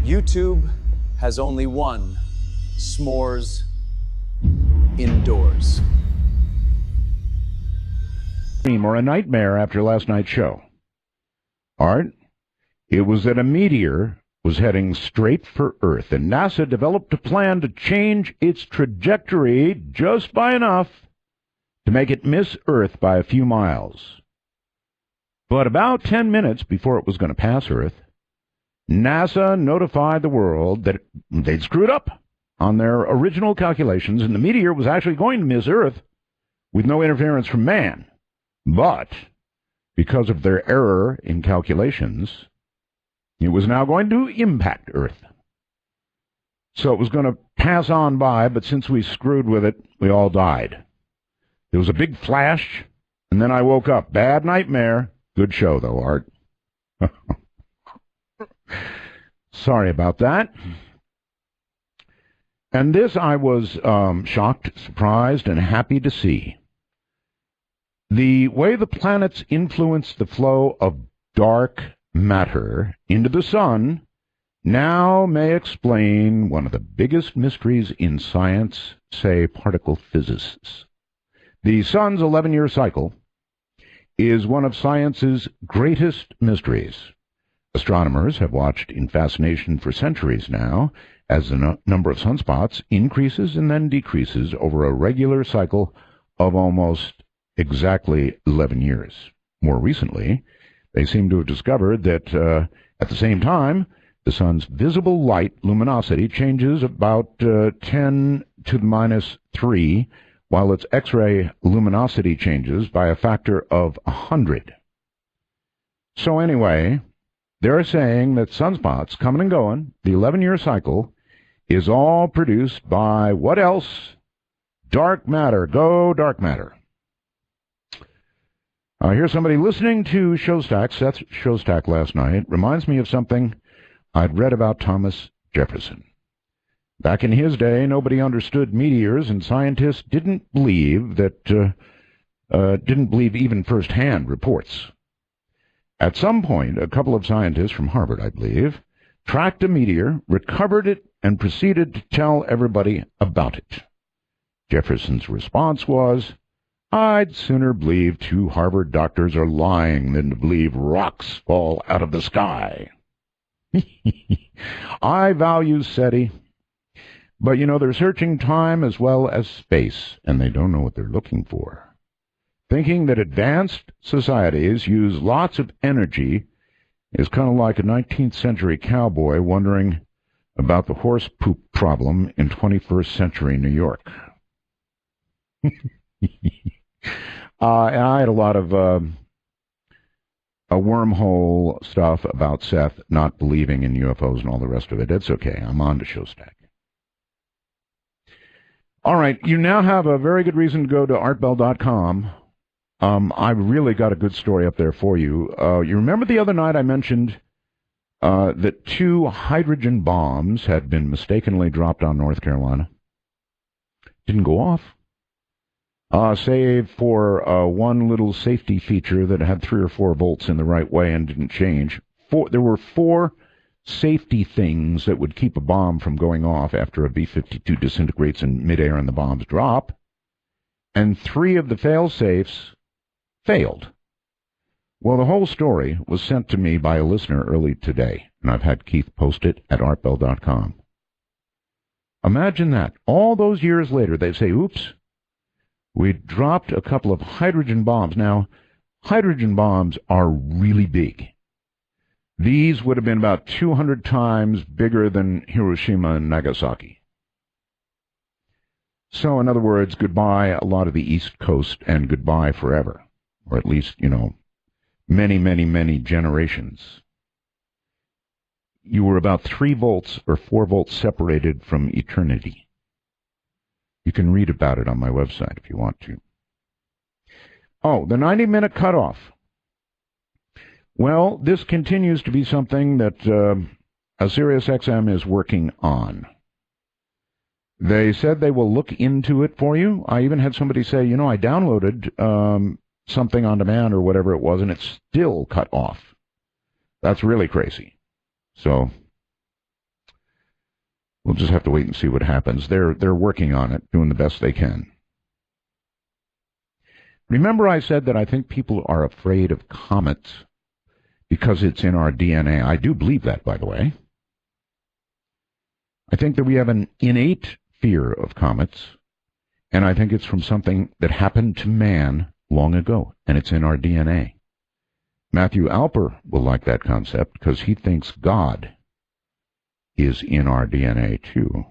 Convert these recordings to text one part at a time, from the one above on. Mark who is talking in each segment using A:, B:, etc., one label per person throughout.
A: YouTube has only one: s'mores indoors.
B: Or a nightmare after last night's show. Art, it was that a meteor was heading straight for Earth, and NASA developed a plan to change its trajectory just by enough to make it miss Earth by a few miles. But about 10 minutes before it was going to pass Earth, NASA notified the world that they'd screwed up on their original calculations, and the meteor was actually going to miss Earth with no interference from man. But because of their error in calculations, it was now going to impact Earth. So it was going to pass on by, but since we screwed with it, we all died. There was a big flash, and then I woke up. Bad nightmare. Good show, though, Art. Sorry about that. And this I was shocked, surprised, and happy to see. The way the planets influence the flow of dark matter into the sun now may explain one of the biggest mysteries in science, say particle physicists. The sun's 11-year cycle is one of science's greatest mysteries. Astronomers have watched in fascination for centuries now as the number of sunspots increases and then decreases over a regular cycle of almost exactly 11 years. More recently, they seem to have discovered that at the same time, the sun's visible light luminosity changes about 10 to the minus 3, while its X-ray luminosity changes by a factor of 100. So anyway, they're saying that sunspots coming and going, the 11-year cycle, is all produced by what else? Dark matter. Go dark matter. Here's somebody listening to Showstack, Seth Showstack last night. Reminds me of something I'd read about Thomas Jefferson. Back in his day, nobody understood meteors, and scientists didn't believe even first-hand reports. At some point, a couple of scientists from Harvard, I believe, tracked a meteor, recovered it, and proceeded to tell everybody about it. Jefferson's response was, "I'd sooner believe 2 Harvard doctors are lying than to believe rocks fall out of the sky." I value SETI, but, they're searching time as well as space, and they don't know what they're looking for. Thinking that advanced societies use lots of energy is kind of like a 19th century cowboy wondering about the horse poop problem in 21st century New York. And I had a lot of a wormhole stuff about Seth not believing in UFOs and all the rest of it. It's okay. I'm on to Showstack. All right. You now have a very good reason to go to artbell.com. I've really got a good story up there for you. You remember the other night I mentioned that 2 hydrogen bombs had been mistakenly dropped on North Carolina? Didn't go off. Save for one little safety feature that had 3 or 4 volts in the right way and didn't change. There were 4 safety things that would keep a bomb from going off after a B-52 disintegrates in midair and the bombs drop, and 3 of the fail-safes failed. Well, the whole story was sent to me by a listener early today, and I've had Keith post it at artbell.com. Imagine that. All those years later, they say, oops, we dropped a couple of hydrogen bombs. Now, hydrogen bombs are really big. These would have been about 200 times bigger than Hiroshima and Nagasaki. So, in other words, goodbye a lot of the East Coast and goodbye forever. Or at least, many, many, many generations. You were about 3 volts or 4 volts separated from eternity. You can read about it on my website if you want to. Oh, the 90-minute cutoff. Well, this continues to be something that SiriusXM is working on. They said they will look into it for you. I even had somebody say, I downloaded something on demand or whatever it was, and it's still cut off. That's really crazy. So, We'll just have to wait and see what happens. They're working on it, doing the best they can. Remember I said that I think people are afraid of comets because it's in our DNA. I do believe that, by the way. I think that we have an innate fear of comets, and I think it's from something that happened to man long ago, and it's in our DNA. Matthew Alper will like that concept because he thinks God is in our DNA too.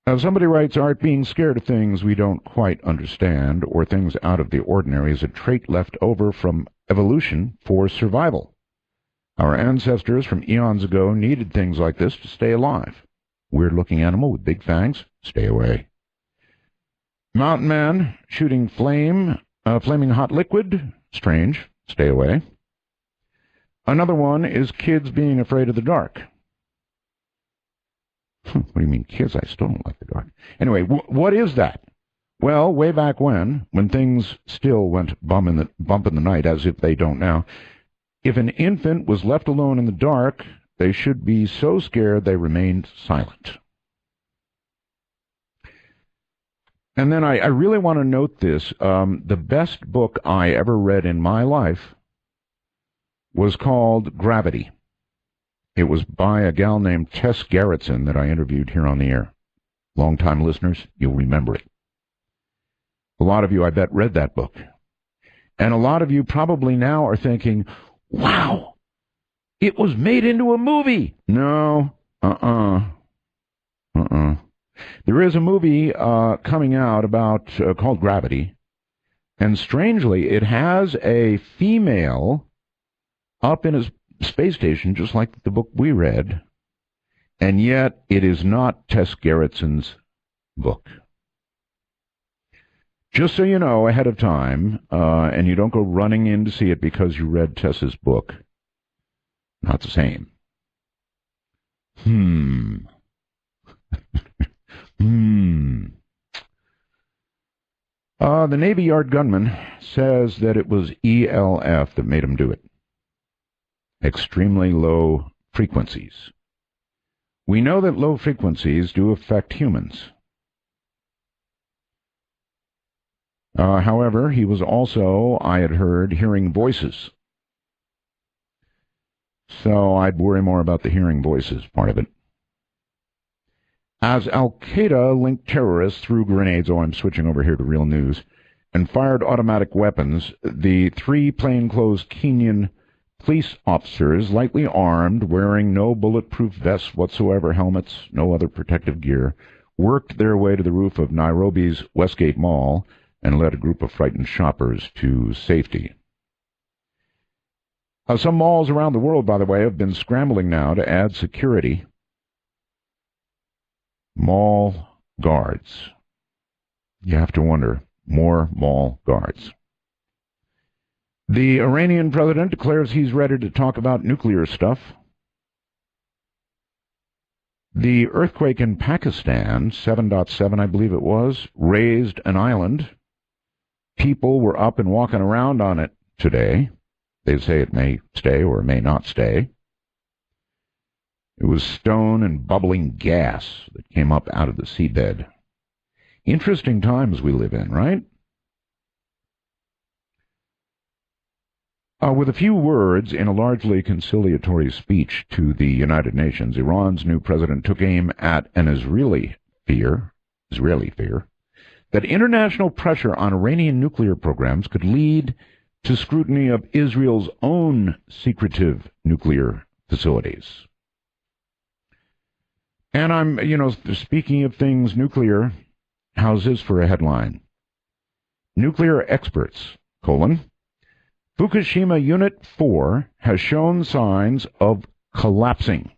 B: Now, somebody writes, Art, being scared of things we don't quite understand or things out of the ordinary is a trait left over from evolution for survival. Our ancestors from eons ago needed things like this to stay alive. Weird-looking animal with big fangs? Stay away. Mountain man shooting flaming hot liquid? Strange. Stay away. Another one is kids being afraid of the dark. What do you mean, kids? I still don't like the dark. Anyway, what is that? Well, way back when things still went bump in the night, as if they don't now, if an infant was left alone in the dark, they should be so scared they remained silent. And then I really want to note this. The best book I ever read in my life was called Gravity. It was by a gal named Tess Gerritsen that I interviewed here on the air. Long-time listeners, you'll remember it. A lot of you, I bet, read that book. And a lot of you probably now are thinking, wow, it was made into a movie. No, There is a movie coming out about called Gravity. And strangely, it has a female up in a space station, just like the book we read, and yet it is not Tess Gerritsen's book. Just so you know ahead of time, and you don't go running in to see it because you read Tess's book. Not the same. The Navy Yard gunman says that it was ELF that made him do it. Extremely low frequencies. We know that low frequencies do affect humans. However, he was also, I had heard, hearing voices. So I'd worry more about the hearing voices part of it. As Al-Qaeda linked terrorists threw grenades, I'm switching over here to real news, and fired automatic weapons, the 3 plainclothes Kenyan police officers, lightly armed, wearing no bulletproof vests whatsoever, helmets, no other protective gear, worked their way to the roof of Nairobi's Westgate Mall and led a group of frightened shoppers to safety. Some malls around the world, by the way, have been scrambling now to add security. Mall guards. You have to wonder, more mall guards. The Iranian president declares he's ready to talk about nuclear stuff. The earthquake in Pakistan, 7.7 I believe it was, raised an island. People were up and walking around on it today. They say it may stay or may not stay. It was stone and bubbling gas that came up out of the seabed. Interesting times we live in, right? With a few words in a largely conciliatory speech to the United Nations, Iran's new president took aim at an Israeli fear that international pressure on Iranian nuclear programs could lead to scrutiny of Israel's own secretive nuclear facilities. And I'm, speaking of things nuclear, how's this for a headline? Nuclear experts, Fukushima Unit 4 has shown signs of collapsing.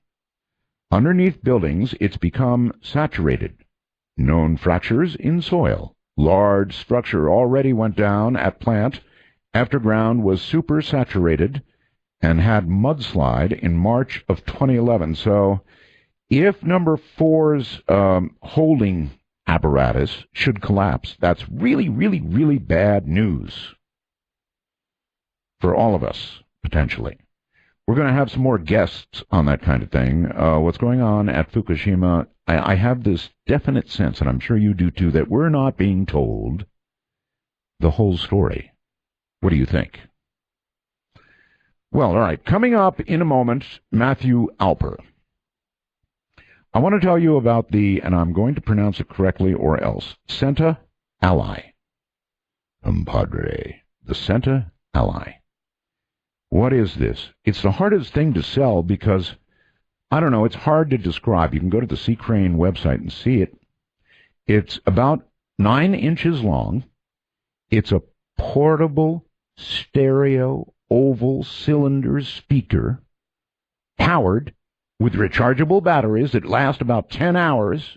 B: Underneath buildings, it's become saturated. Known fractures in soil. Large structure already went down at plant after ground was supersaturated and had mudslide in March of 2011. So if number 4's holding apparatus should collapse, that's really, really, really bad news for all of us, potentially. We're going to have some more guests on that kind of thing. What's going on at Fukushima, I have this definite sense, and I'm sure you do too, that we're not being told the whole story. What do you think? Well, all right. Coming up in a moment, Matthew Alper. I want to tell you about and I'm going to pronounce it correctly or else, Senta Ally. Compadre, the Senta Ally. What is this? It's the hardest thing to sell because, I don't know, it's hard to describe. You can go to the C. Crane website and see it. It's about 9 inches long. It's a portable stereo oval cylinder speaker powered with rechargeable batteries that last about 10 hours.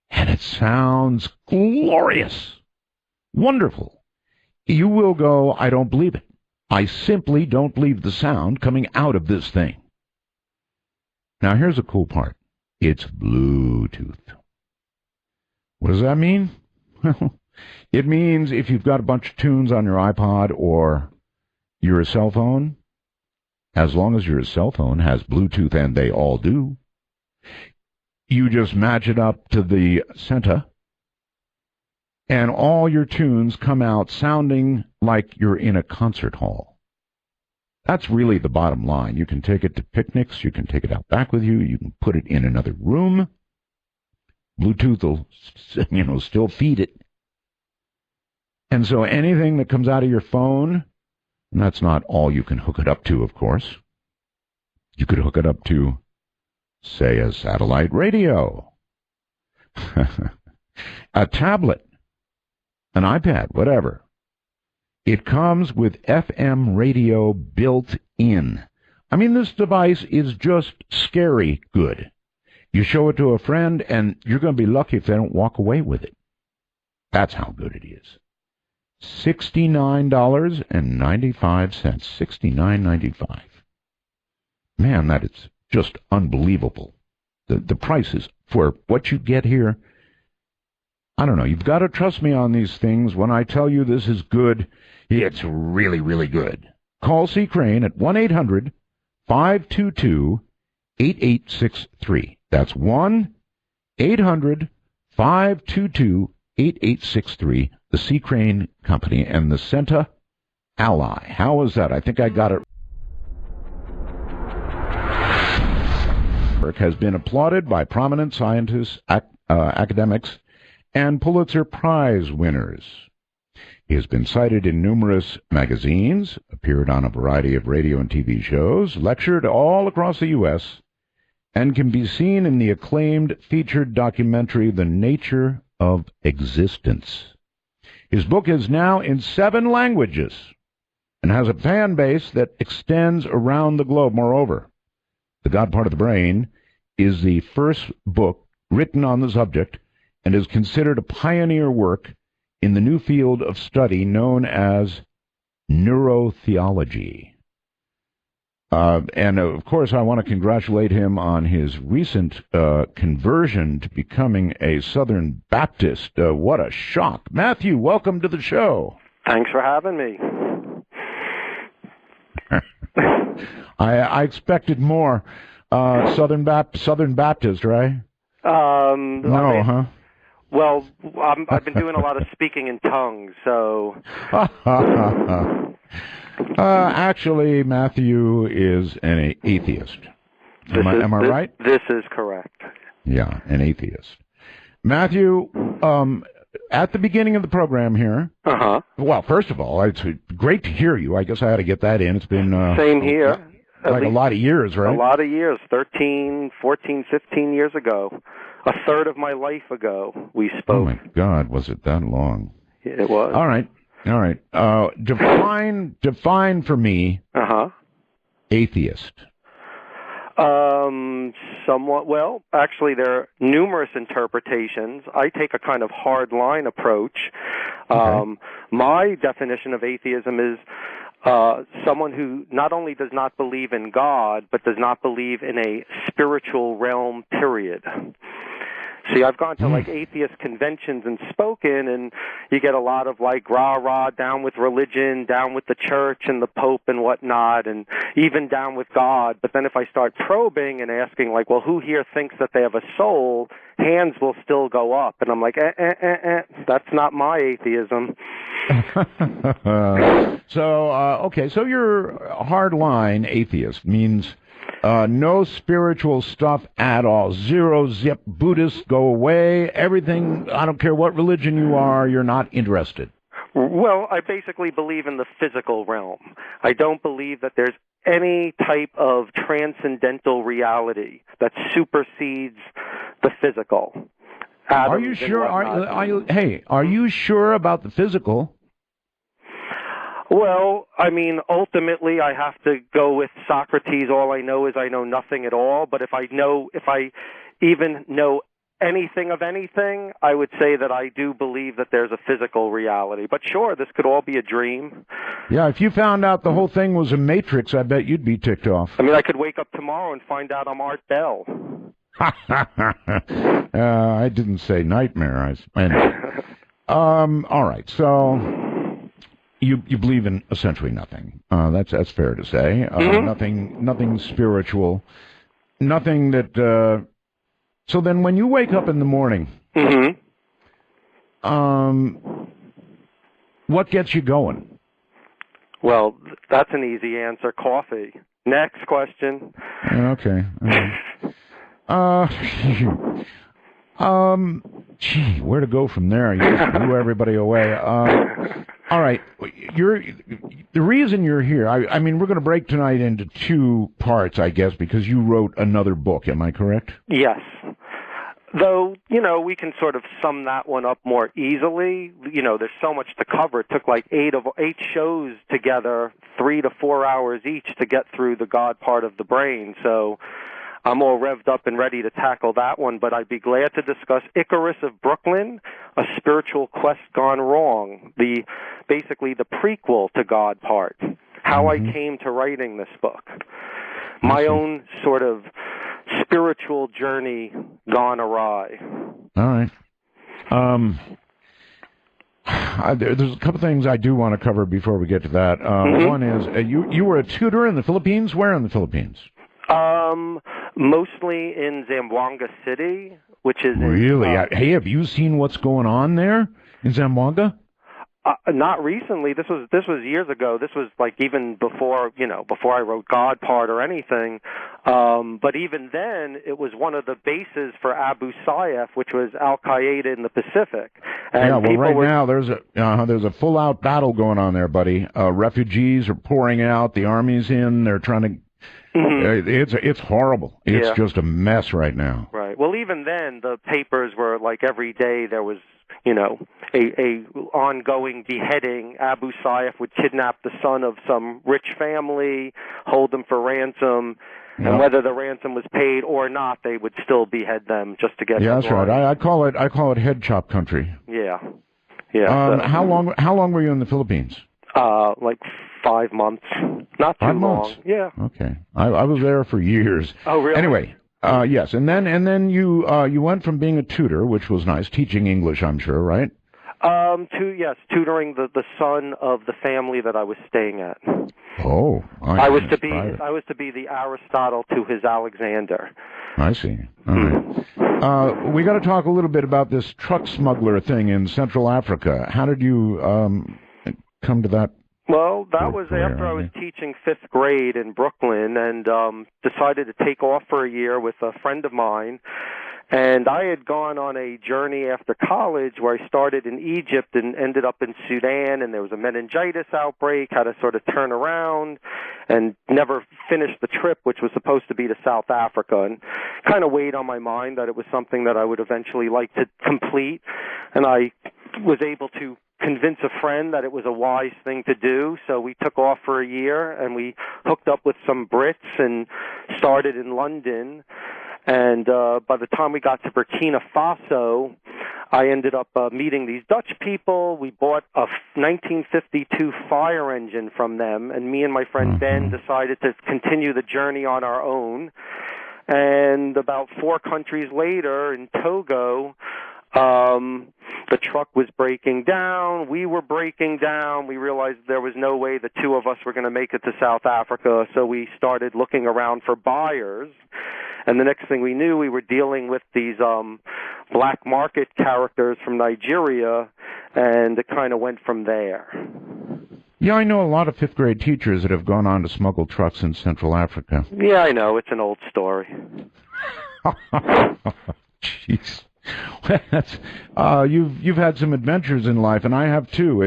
B: And it sounds glorious. Wonderful. You will go, I don't believe it. I simply don't believe the sound coming out of this thing. Now, here's the cool part. It's Bluetooth. What does that mean? It means if you've got a bunch of tunes on your iPod or your cell phone, as long as your cell phone has Bluetooth, and they all do, you just match it up to the Senta, and all your tunes come out sounding like you're in a concert hall. That's really the bottom line. You can take it to picnics. You can take it out back with you. You can put it in another room. Bluetooth will, still feed it. And so anything that comes out of your phone, and that's not all you can hook it up to, of course. You could hook it up to, say, a satellite radio, a tablet, an iPad, whatever. It comes with FM radio built in. I mean, this device is just scary good. You show it to a friend, and you're going to be lucky if they don't walk away with it. That's how good it is. $69.95. $69.95. Man, that is just unbelievable. The prices for what you get here, I don't know. You've got to trust me on these things. When I tell you this is good, it's really, really good. Call C. Crane at 1-800-522-8863. That's 1-800-522-8863. The C. Crane Company and the Senta Ally. How was that? I think I got it. Has been applauded by prominent scientists, academics, and Pulitzer Prize winners. He has been cited in numerous magazines, appeared on a variety of radio and TV shows, lectured all across the U.S., and can be seen in the acclaimed featured documentary The Nature of Existence. His book is now in 7 languages and has a fan base that extends around the globe. Moreover, The God Part of the Brain is the first book written on the subject and is considered a pioneer work in the new field of study known as neurotheology. And, of course, I want to congratulate him on his recent conversion to becoming a Southern Baptist. What a shock. Matthew, welcome to the show.
C: Thanks for having me.
B: I expected more. Southern Baptist, right? No, huh?
C: Well, I've been doing a lot of speaking in tongues, so...
B: Actually, Matthew is an atheist. Am I right?
C: This is correct.
B: Yeah, an atheist. Matthew, at the beginning of the program here...
C: Uh-huh.
B: Well, first of all, it's great to hear you. I guess I ought to get that in. It's been...
C: Same here.
B: Like a lot of years, right?
C: A lot of years. 13, 14, 15 years ago. A third of my life ago, we spoke.
B: Oh, my God. Was it that long?
C: It was.
B: All right. Define for me atheist.
C: Somewhat. Well, actually, there are numerous interpretations. I take a kind of hard line approach.
B: Okay.
C: My definition of atheism is someone who not only does not believe in God, but does not believe in a spiritual realm, period. See, I've gone to like atheist conventions and spoken, and you get a lot of like rah-rah, down with religion, down with the church and the Pope and whatnot, and even down with God. But then if I start probing and asking like, well, who here thinks that they have a soul, hands will still go up. And I'm like, that's not my atheism.
B: So you're a hardline atheist, means no spiritual stuff at all. Zero zip. Buddhists, go away. Everything, I don't care what religion you are, you're not interested.
C: Well, I basically believe in the physical realm. I don't believe that there's any type of transcendental reality that supersedes the physical.
B: Are you sure? Are you sure about the physical?
C: Well, I mean, ultimately, I have to go with Socrates. All I know is I know nothing at all. But if I even know anything of anything, I would say that I do believe that there's a physical reality. But sure, this could all be a dream.
B: Yeah, if you found out the whole thing was a matrix, I bet you'd be ticked off.
C: I mean, I could wake up tomorrow and find out I'm Art Bell.
B: I didn't say nightmare. All right, so you believe in essentially nothing. That's fair to say. Nothing spiritual. Nothing that. So then, when you wake up in the morning, what gets you going? Well,
C: that's an easy answer. Coffee. Next question.
B: Okay. Gee, where to go from there? You just blew everybody away. All right, the reason you're here. I mean, we're going to break tonight into two parts, I guess, because you wrote another book. Am I correct?
C: Yes. Though, we can sort of sum that one up more easily. There's so much to cover. It took like eight shows together, 3 to 4 hours each to get through the God part of the brain. So I'm all revved up and ready to tackle that one, but I'd be glad to discuss Icarus of Brooklyn, A Spiritual Quest Gone Wrong, basically the prequel to God part, how I came to writing this book, my own sort of spiritual journey gone awry.
B: All right. There's a couple things I do want to cover before we get to that. One is, you were a tutor in the Philippines? Where in the Philippines?
C: Mostly in Zamboanga City, which is
B: really. Hey, have you seen what's going on there in Zamboanga?
C: Not recently. This was years ago. This was like even before I wrote God part or anything. But even then, it was one of the bases for Abu Sayyaf, which was Al Qaeda in the Pacific. And
B: now there's a full out battle going on there, buddy. Refugees are pouring out. The army's in. They're trying to. It's horrible. It's just a mess right now.
C: Right. Well, even then, the papers were like every day there was, a ongoing beheading. Abu Sayyaf would kidnap the son of some rich family, hold them for ransom, and whether the ransom was paid or not, they would still behead them just to get.
B: Yeah, that's right. I call it head chop country.
C: Yeah.
B: How long were you in the Philippines?
C: Like 5 months. Not too
B: 5
C: long.
B: months.
C: Yeah.
B: Okay. I was there for years.
C: Oh, really?
B: Anyway, yes, and then you went from being a tutor, which was nice, teaching English, I'm sure, right?
C: Tutoring the son of the family that I was staying at.
B: Oh,
C: I was to be the Aristotle to his Alexander.
B: I see. All right. We got to talk a little bit about this truck smuggler thing in Central Africa. How did you come to that?
C: Well, that was after I was teaching 5th grade in Brooklyn and decided to take off for a year with a friend of mine. And I had gone on a journey after college where I started in Egypt and ended up in Sudan, and there was a meningitis outbreak, had to sort of turn around and never finished the trip, which was supposed to be to South Africa, and kind of weighed on my mind that it was something that I would eventually like to complete. And I was able to convince a friend that it was a wise thing to do, so we took off for a year, and we hooked up with some Brits and started in London. And by the time we got to Burkina Faso, I ended up meeting these Dutch people. We bought a 1952 fire engine from them, and me and my friend Ben decided to continue the journey on our own. And about 4 countries later, in Togo, the truck was breaking down. We were breaking down. We realized there was no way the two of us were going to make it to South Africa, so we started looking around for buyers. And the next thing we knew, we were dealing with these black market characters from Nigeria, and it kind of went from there.
B: Yeah, I know a lot of fifth-grade teachers that have gone on to smuggle trucks in Central Africa.
C: Yeah, I know. It's an old story.
B: Jeez. That's, you've had some adventures in life, and I have too.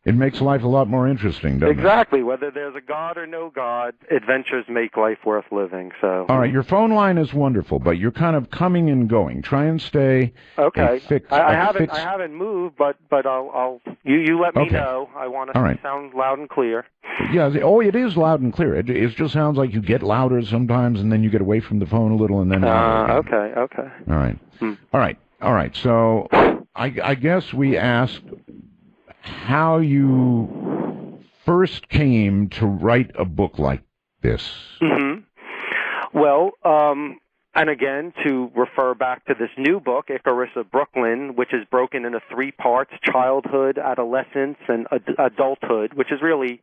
B: It makes life a lot more interesting, doesn't it?
C: Exactly. Whether there's a God or no God, adventures make life worth living. So.
B: All right, your phone line is wonderful, but you're kind of coming and going. Try and stay.
C: Okay. I haven't moved, but you let me know. I want to sound loud and clear.
B: Yeah. Oh, it is loud and clear. It just sounds like you get louder sometimes, and then you get away from the phone a little, and then.
C: Okay.
B: All right. All right. So, I guess we asked how you first came to write a book like this.
C: Mm-hmm. Well, and again, to refer back to this new book, Icarus of Brooklyn, which is broken into 3 parts, childhood, adolescence, and adulthood, which is really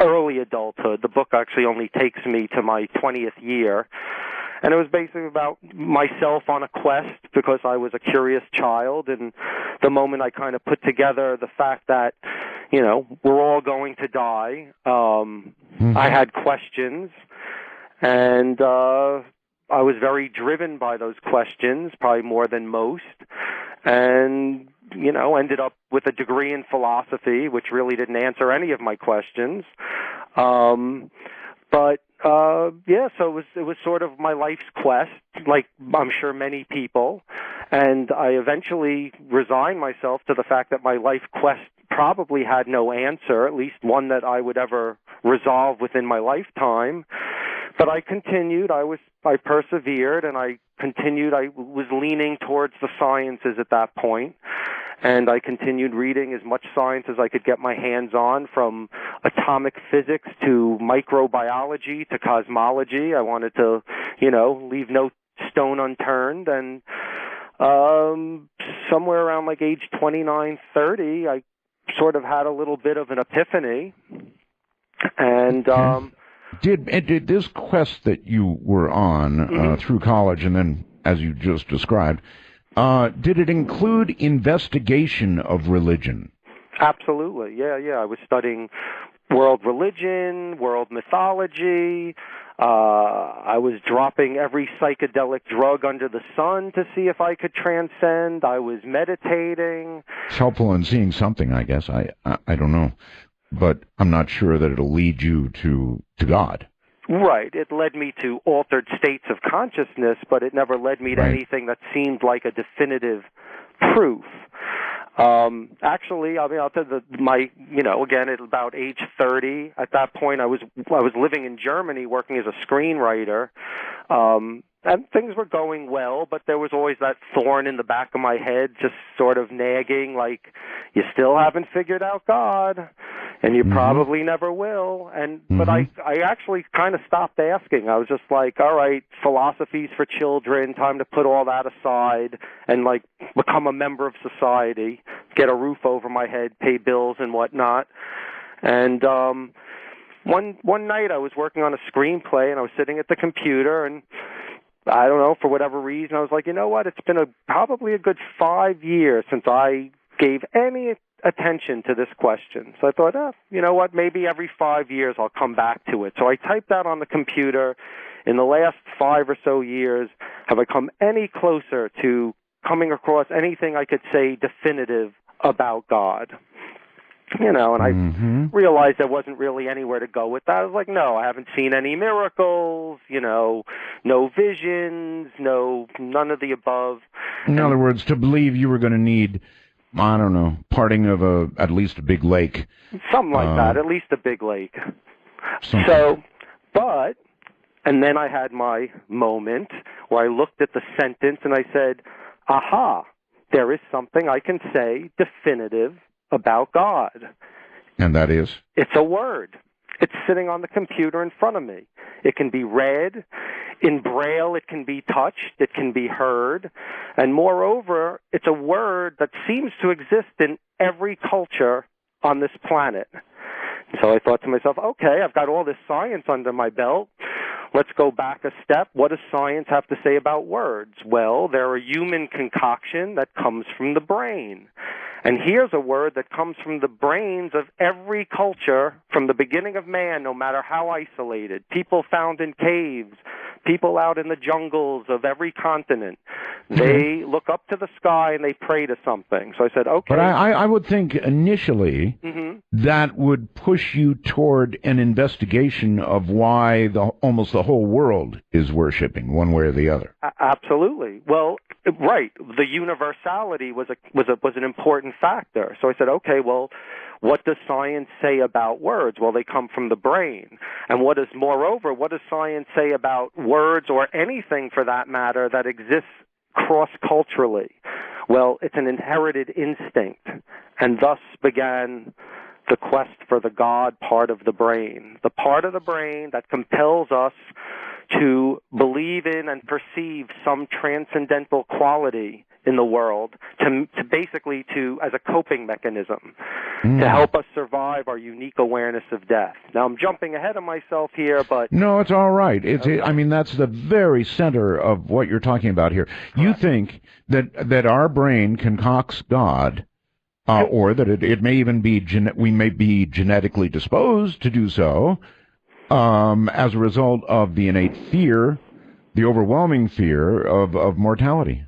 C: early adulthood. The book actually only takes me to my 20th year. And it was basically about myself on a quest because I was a curious child. And the moment I kind of put together the fact that, we're all going to die, I had questions. And I was very driven by those questions, probably more than most. And, ended up with a degree in philosophy, which really didn't answer any of my questions. So it was sort of my life's quest, like I'm sure many people, and I eventually resigned myself to the fact that my life quest probably had no answer, at least one that I would ever resolve within my lifetime. But I continued, I persevered, and I continued. I was leaning towards the sciences at that point. And I continued reading as much science as I could get my hands on, from atomic physics to microbiology to cosmology. I wanted to, leave no stone unturned. And somewhere around like age 29, 30, I sort of had a little bit of an epiphany. And
B: did this quest that you were on through college and then, as you just described, did it include investigation of religion?
C: Absolutely, yeah. I was studying world religion, world mythology. I was dropping every psychedelic drug under the sun to see if I could transcend. I was meditating.
B: It's helpful in seeing something, I guess. I don't know, but I'm not sure that it'll lead you to God.
C: Right. It led me to altered states of consciousness, but it never led me to anything that seemed like a definitive proof. Actually, I'll tell you, again, at about age 30, at that point, I was living in Germany working as a screenwriter. And things were going well, but there was always that thorn in the back of my head, just sort of nagging, like, you still haven't figured out God, and you probably never will. But I actually kind of stopped asking. I was just like, all right, philosophy's for children, time to put all that aside and, like, become a member of society, get a roof over my head, pay bills and whatnot. And one night I was working on a screenplay, and I was sitting at the computer, and I don't know, for whatever reason, I was like, you know what, it's been probably a good 5 years since I gave any attention to this question. So I thought, you know what, maybe every 5 years I'll come back to it. So I typed that on the computer. In the last 5 or so years, have I come any closer to coming across anything I could say definitive about God? And I realized there wasn't really anywhere to go with that. I was like, no, I haven't seen any miracles, no visions, none of the above.
B: In other words, to believe you were going to need, I don't know, parting of at least a big lake.
C: Something like that, at least a big lake. And then I had my moment where I looked at the sentence and I said, aha, there is something I can say definitive about God.
B: And that is?
C: It's a word. It's sitting on the computer in front of me. It can be read. In Braille, it can be touched. It can be heard. And moreover, it's a word that seems to exist in every culture on this planet. So I thought to myself, okay, I've got all this science under my belt. Let's go back a step. What does science have to say about words? Well, they're a human concoction that comes from the brain. And here's a word that comes from the brains of every culture from the beginning of man, no matter how isolated. People found in caves, people out in the jungles of every continent. They look up to the sky and they pray to something. So I said, okay.
B: But I would think initially that would push you toward an investigation of why almost the whole world is worshiping one way or the other.
C: Absolutely. Well, right. The universality was an important factor. So I said, okay, well, what does science say about words? Well, they come from the brain. And what does science say about words or anything for that matter that exists cross-culturally? Well, it's an inherited instinct. And thus began the quest for the God part of the brain, the part of the brain that compels us to believe in and perceive some transcendental quality in the world, to basically as a coping mechanism, to help us survive our unique awareness of death. Now, I'm jumping ahead of myself here, but...
B: No, it's all right. I mean, that's the very center of what you're talking about here. Correct. You think that our brain concocts God, or that it may even be, we may be genetically disposed to do so, as a result of the innate fear, the overwhelming fear of mortality.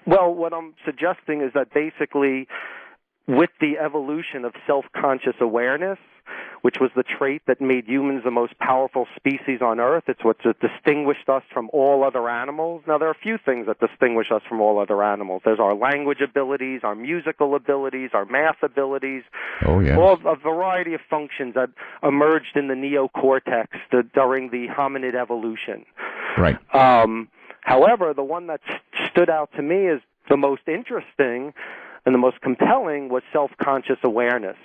C: Well, what I'm suggesting is that basically with the evolution of self-conscious awareness, which was the trait that made humans the most powerful species on Earth, it's what distinguished us from all other animals. Now, there are a few things that distinguish us from all other animals. There's our language abilities, our musical abilities, our math abilities, a variety of functions that emerged in the neocortex during the hominid evolution.
B: Right.
C: However, the one that stood out to me as the most interesting and the most compelling was self-conscious awareness.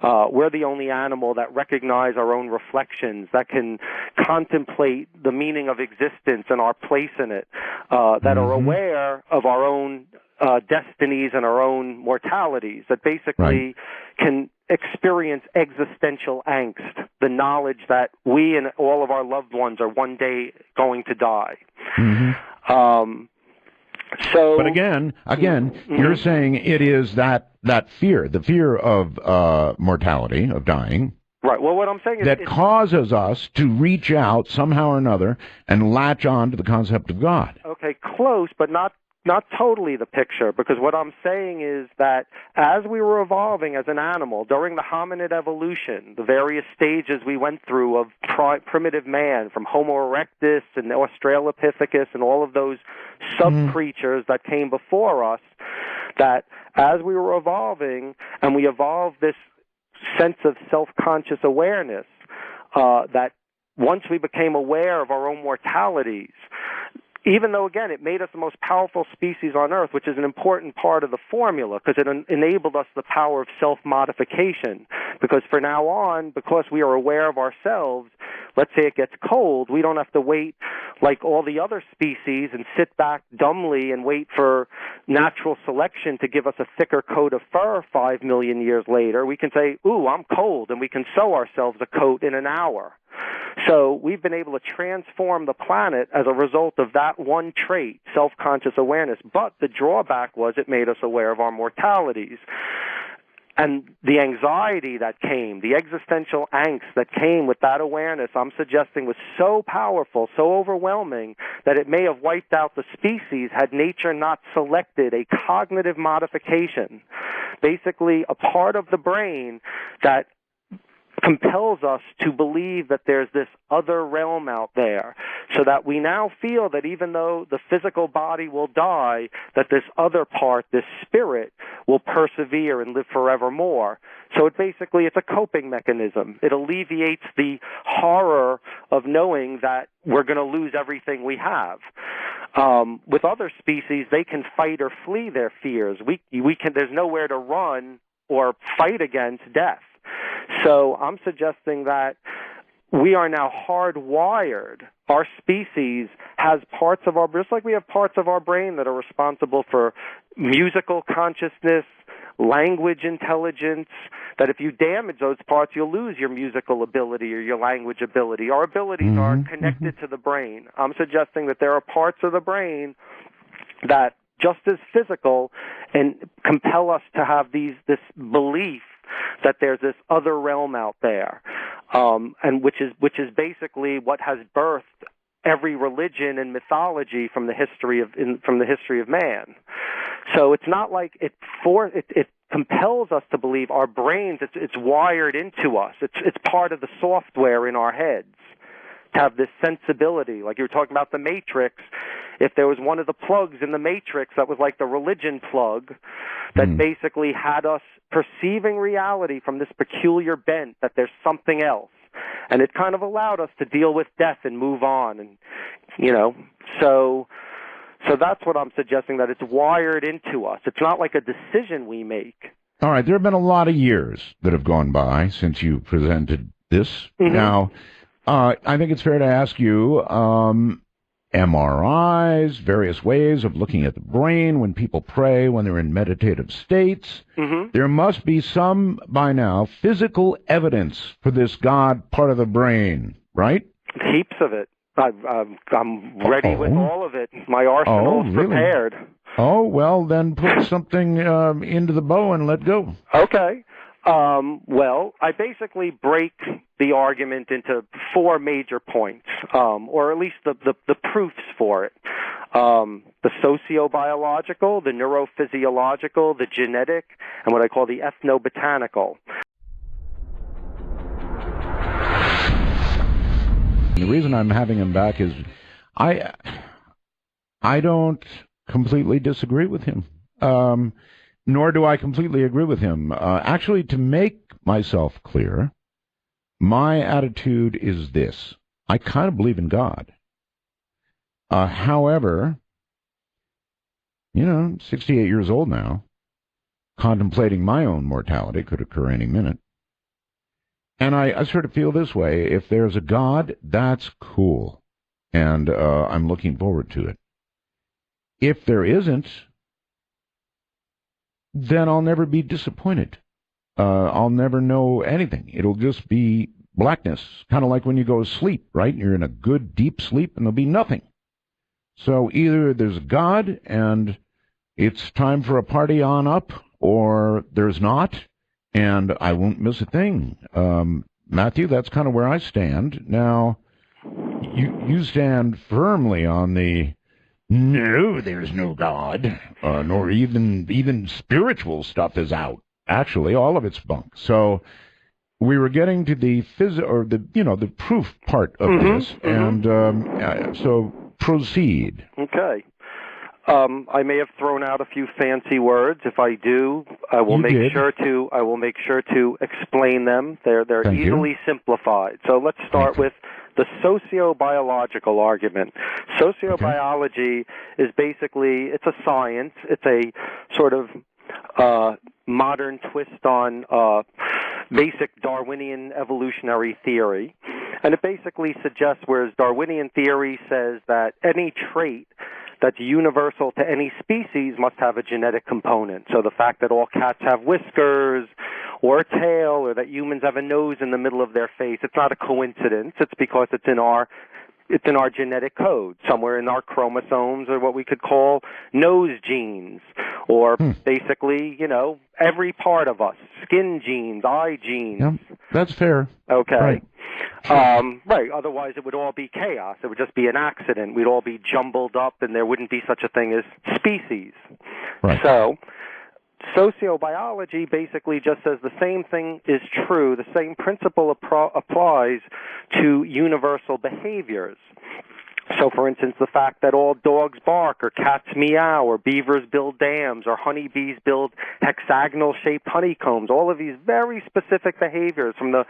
C: We're the only animal that recognize our own reflections, that can contemplate the meaning of existence and our place in it, that are aware of our own destinies and our own mortalities, that basically can experience existential angst, the knowledge that we and all of our loved ones are one day going to die.
B: But again, you're saying it is that fear, the fear of mortality, of dying.
C: Right. Well, what I'm saying is
B: that causes us to reach out somehow or another and latch on to the concept of God.
C: Okay, close, but not totally the picture, because what I'm saying is that as we were evolving as an animal during the hominid evolution, the various stages we went through of primitive man, from Homo erectus and Australopithecus and all of those sub-creatures that came before us, that as we were evolving and we evolved this sense of self-conscious awareness, that once we became aware of our own mortalities, even though, again, it made us the most powerful species on Earth, which is an important part of the formula, because it enabled us the power of self-modification. Because from now on, because we are aware of ourselves, let's say it gets cold, we don't have to wait like all the other species and sit back dumbly and wait for natural selection to give us a thicker coat of fur 5 million years later. We can say, ooh, I'm cold, and we can sew ourselves a coat in an hour. So we've been able to transform the planet as a result of that one trait, self-conscious awareness. But the drawback was it made us aware of our mortalities. And the anxiety that came, the existential angst that came with that awareness, I'm suggesting was so powerful, so overwhelming, that it may have wiped out the species had nature not selected a cognitive modification, basically a part of the brain that compels us to believe that there's this other realm out there, so that we now feel that even though the physical body will die, that this other part, this spirit, will persevere and live forevermore. So it's a coping mechanism. It alleviates the horror of knowing that we're going to lose everything we have. With other species, they can fight or flee their fears. There's nowhere to run or fight against death. So I'm suggesting that we are now hardwired. Our species has parts of our, just like we have parts of our brain that are responsible for musical consciousness, language intelligence, that if you damage those parts, you'll lose your musical ability or your language ability. Our abilities are connected to the brain. I'm suggesting that there are parts of the brain that, just as physical, and compel us to have this belief that there's this other realm out there, and which is basically what has birthed every religion and mythology from the history of man. So it's not like it compels us to believe. Our brains, it's wired into us. It's part of the software in our heads to have this sensibility. Like you were talking about the Matrix, if there was one of the plugs in the Matrix that was like the religion plug that basically had us perceiving reality from this peculiar bent that there's something else. And it kind of allowed us to deal with death and move on. And, so that's what I'm suggesting, that it's wired into us. It's not like a decision we make.
B: All right, there have been a lot of years that have gone by since you presented this. Now, I think it's fair to ask you, MRIs, various ways of looking at the brain when people pray, when they're in meditative states. There must be some, by now, physical evidence for this God part of the brain, right?
C: Heaps of it. I'm ready with all of it. My arsenal's prepared.
B: Oh, well, then put something into the bow and let go.
C: Okay. Well, I basically break the argument into four major points, or at least the proofs for it. The sociobiological, the neurophysiological, the genetic, and what I call the ethnobotanical.
B: The reason I'm having him back is I don't completely disagree with him. Nor do I completely agree with him. Actually, to make myself clear, my attitude is this. I kind of believe in God. However, 68 years old now, contemplating my own mortality, could occur any minute. And I sort of feel this way. If there's a God, that's cool. And I'm looking forward to it. If there isn't, then I'll never be disappointed. I'll never know anything. It'll just be blackness, kind of like when you go to sleep, right? You're in a good, deep sleep, and there'll be nothing. So either there's God, and it's time for a party on up, or there's not, and I won't miss a thing. Matthew, that's kind of where I stand. Now, you stand firmly on the no, there's no God, nor even spiritual stuff is out. Actually, all of it's bunk. So we were getting to the the proof part of this, and so proceed.
C: Okay. I may have thrown out a few fancy words. If I do, I will make sure to explain them. They're easily simplified. So let's start with the sociobiological argument. Sociobiology is basically, it's a science. It's a sort of modern twist on basic Darwinian evolutionary theory. And it basically suggests, whereas Darwinian theory says that any trait that's universal to any species must have a genetic component. So the fact that all cats have whiskers or a tail, or that humans have a nose in the middle of their face, it's not a coincidence. It's because it's in our genetic code, somewhere in our chromosomes, or what we could call nose genes, or basically, every part of us, skin genes, eye genes.
B: Yeah, that's fair.
C: Okay.
B: Right.
C: Right. Otherwise, it would all be chaos. It would just be an accident. We'd all be jumbled up, and there wouldn't be such a thing as species.
B: Right.
C: So, sociobiology basically just says the same thing is true. The same principle applies to universal behaviors. So, for instance, the fact that all dogs bark, or cats meow, or beavers build dams, or honeybees build hexagonal-shaped honeycombs, all of these very specific behaviors, from the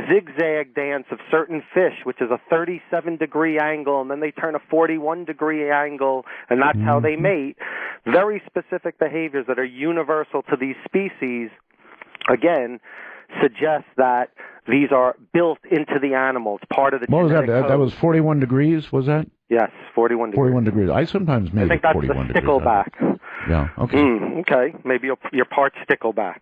C: zigzag dance of certain fish, which is a 37-degree angle, and then they turn a 41-degree angle, and that's how they mate. Very specific behaviors that are universal to these species, again, suggests that these are built into the animal. It's part of the
B: What was that?
C: genetic code.
B: That was 41 degrees, was that?
C: Yes, 41 degrees.
B: 41 degrees. I sometimes make it 41 degrees.
C: I think that's the stickleback.
B: Yeah, okay.
C: Okay, maybe you're part stickleback.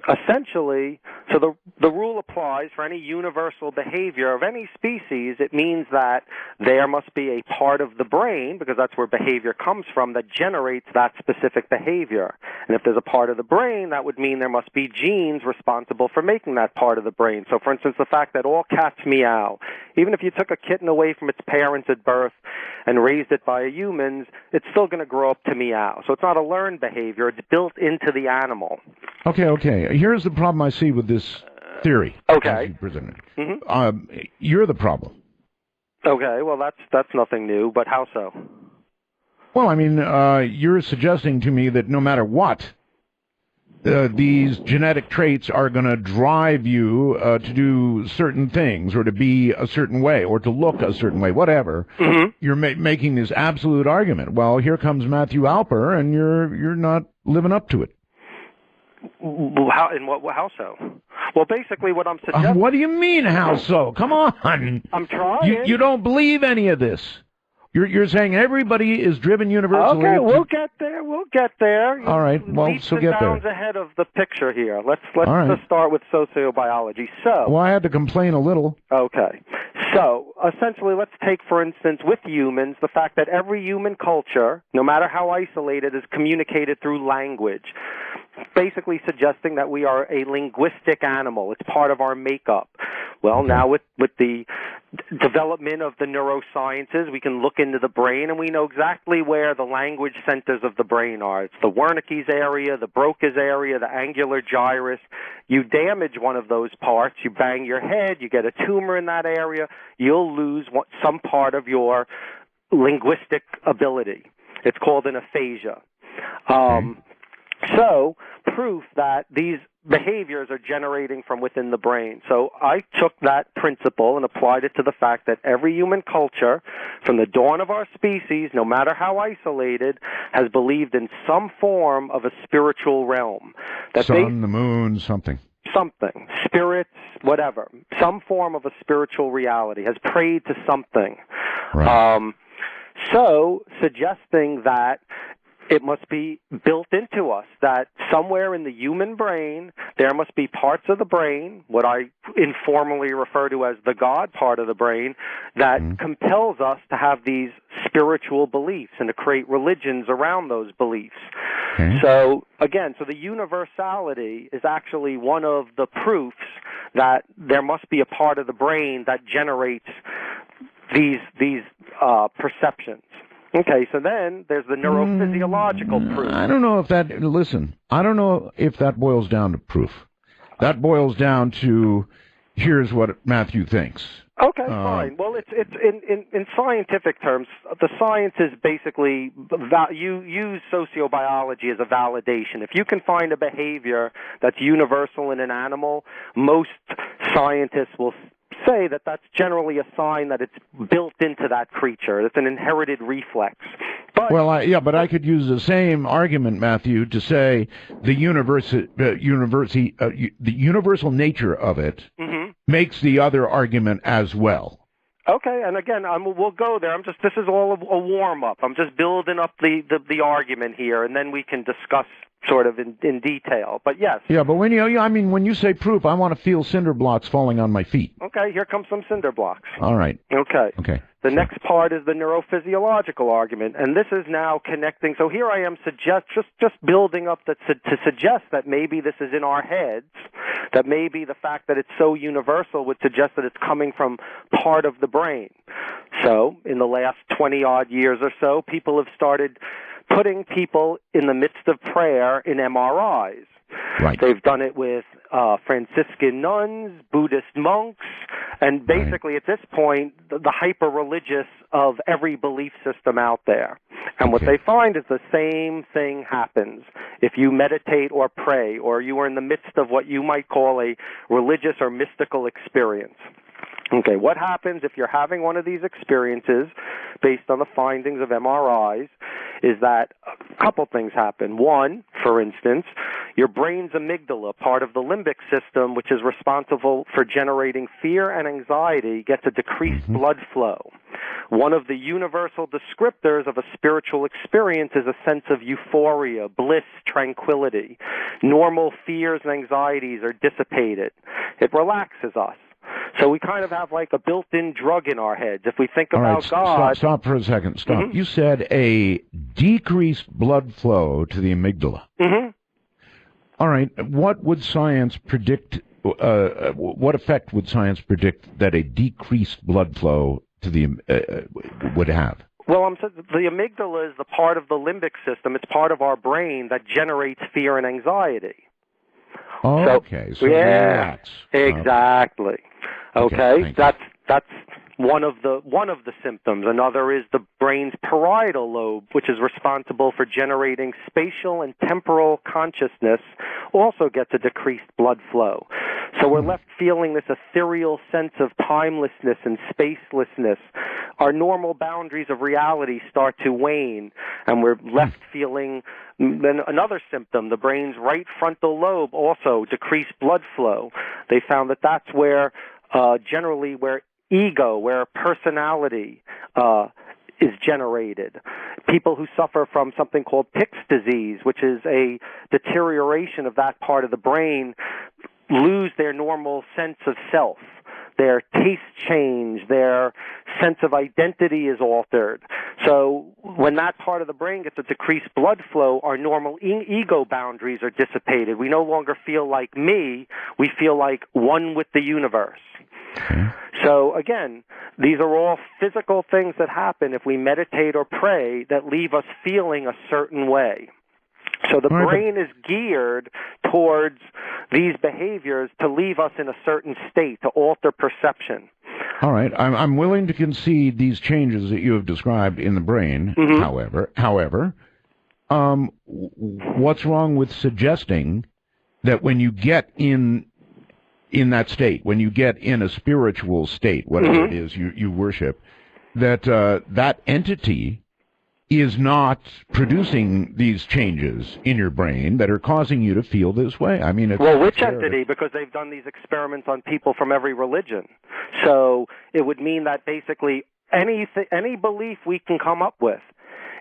C: Essentially, the rule applies for any universal behavior of any species. It means that there must be a part of the brain, because that's where behavior comes from, that generates that specific behavior. And if there's a part of the brain, that would mean there must be genes responsible for making that part of the brain. So, for instance, the fact that all cats meow, even if you took a kitten away from its parents at birth and raised it by humans, it's still going to grow up to meow. So it's not a learned behavior. It's built into the animal.
B: Okay. Here's the problem I see with this theory.
C: Okay.
B: As you presented. You're the problem.
C: Okay, well, that's nothing new, but how so?
B: Well, I mean, you're suggesting to me that no matter what, these genetic traits are going to drive you to do certain things, or to be a certain way, or to look a certain way, whatever. Mm-hmm. You're making this absolute argument. Well, here comes Matthew Alper, and you're not living up to it.
C: How so? Well, basically, what I'm suggesting.
B: What do you mean, how so? Come on.
C: I'm trying.
B: You don't believe any of this. You're saying everybody is driven universally.
C: Okay, we'll get there.
B: All right. Well, so get there.
C: Leaps and bounds ahead of the picture here. Let's just start with sociobiology. Well,
B: I had to complain a little.
C: Okay. So, essentially, let's take, for instance, with humans, the fact that every human culture, no matter how isolated, is communicated through language, basically suggesting that we are a linguistic animal. It's part of our makeup. Well, now with the development of the neurosciences, we can look into the brain, and we know exactly where the language centers of the brain are. It's the Wernicke's area, the Broca's area, the angular gyrus. You damage one of those parts, you bang your head, you get a tumor in that area, you'll lose some part of your linguistic ability. It's called an aphasia. So, proof that these behaviors are generating from within the brain. So I took that principle and applied it to the fact that every human culture, from the dawn of our species, no matter how isolated, has believed in some form of a spiritual realm. The
B: moon, something,
C: spirits, whatever, some form of a spiritual reality, has prayed to something.
B: Right.
C: So suggesting that it must be built into us, that somewhere in the human brain there must be parts of the brain, what I informally refer to as the God part of the brain, that compels us to have these spiritual beliefs and to create religions around those beliefs. So, again, the universality is actually one of the proofs that there must be a part of the brain that generates these perceptions. Okay, so then there's the neurophysiological proof.
B: I don't know if that boils down to proof. That boils down to, here's what Matthew thinks.
C: Okay, fine. Well, it's in scientific terms, the science is basically, you use sociobiology as a validation. If you can find a behavior that's universal in an animal, most scientists will say that that's generally a sign that it's built into that creature. It's an inherited reflex. But,
B: but I could use the same argument, Matthew, to say the universal nature of it makes the other argument as well.
C: Okay, and again, we'll go there. This is all a warm-up. I'm just building up the argument here, and then we can discuss sort of in detail. But yes.
B: Yeah, but when you say proof, I want to feel cinder blocks falling on my feet.
C: Okay, here comes some cinder blocks.
B: All right.
C: Okay. The next part is the neurophysiological argument, and this is now connecting. So here I am just building up to suggest that maybe this is in our heads, that maybe the fact that it's so universal would suggest that it's coming from part of the brain. So in the last 20-odd years or so, people have started putting people in the midst of prayer in MRIs.
B: Right.
C: They've done it with Franciscan nuns, Buddhist monks, and basically at this point, the hyper-religious of every belief system out there. And what they find is the same thing happens if you meditate or pray, or you are in the midst of what you might call a religious or mystical experience. Okay, what happens if you're having one of these experiences based on the findings of MRIs is that a couple things happen. One, for instance, your brain's amygdala, part of the limbic system, which is responsible for generating fear and anxiety, gets a decreased blood flow. One of the universal descriptors of a spiritual experience is a sense of euphoria, bliss, tranquility. Normal fears and anxieties are dissipated. It relaxes us. So we kind of have like a built-in drug in our heads. If we think about God...
B: Stop for a second. Stop. You said a decreased blood flow to the amygdala. All right. What would science predict... what effect would science predict that a decreased blood flow to the would have?
C: Well, the amygdala is the part of the limbic system. It's part of our brain that generates fear and anxiety.
B: Oh, okay. So relax.
C: Exactly. Okay. That's one of the symptoms. Another is the brain's parietal lobe, which is responsible for generating spatial and temporal consciousness, also gets a decreased blood flow. So we're left feeling this ethereal sense of timelessness and spacelessness. Our normal boundaries of reality start to wane, and we're left feeling then another symptom, the brain's right frontal lobe, also decreased blood flow. They found that that's where generally where ego, where personality is generated. People who suffer from something called Pick's disease, which is a deterioration of that part of the brain, lose their normal sense of self. Their tastes change, their sense of identity is altered. So when that part of the brain gets a decreased blood flow, our normal ego boundaries are dissipated. We no longer feel like me, we feel like one with the universe. So again, these are all physical things that happen if we meditate or pray that leave us feeling a certain way. So the brain is geared towards these behaviors to leave us in a certain state, to alter perception.
B: All right. I'm willing to concede these changes that you have described in the brain. However, what's wrong with suggesting that when you get in that state, when you get in a spiritual state, whatever it is you worship, that that entity is not producing these changes in your brain that are causing you to feel this way? I mean,
C: which entity? Because they've done these experiments on people from every religion. So it would mean that basically any belief we can come up with.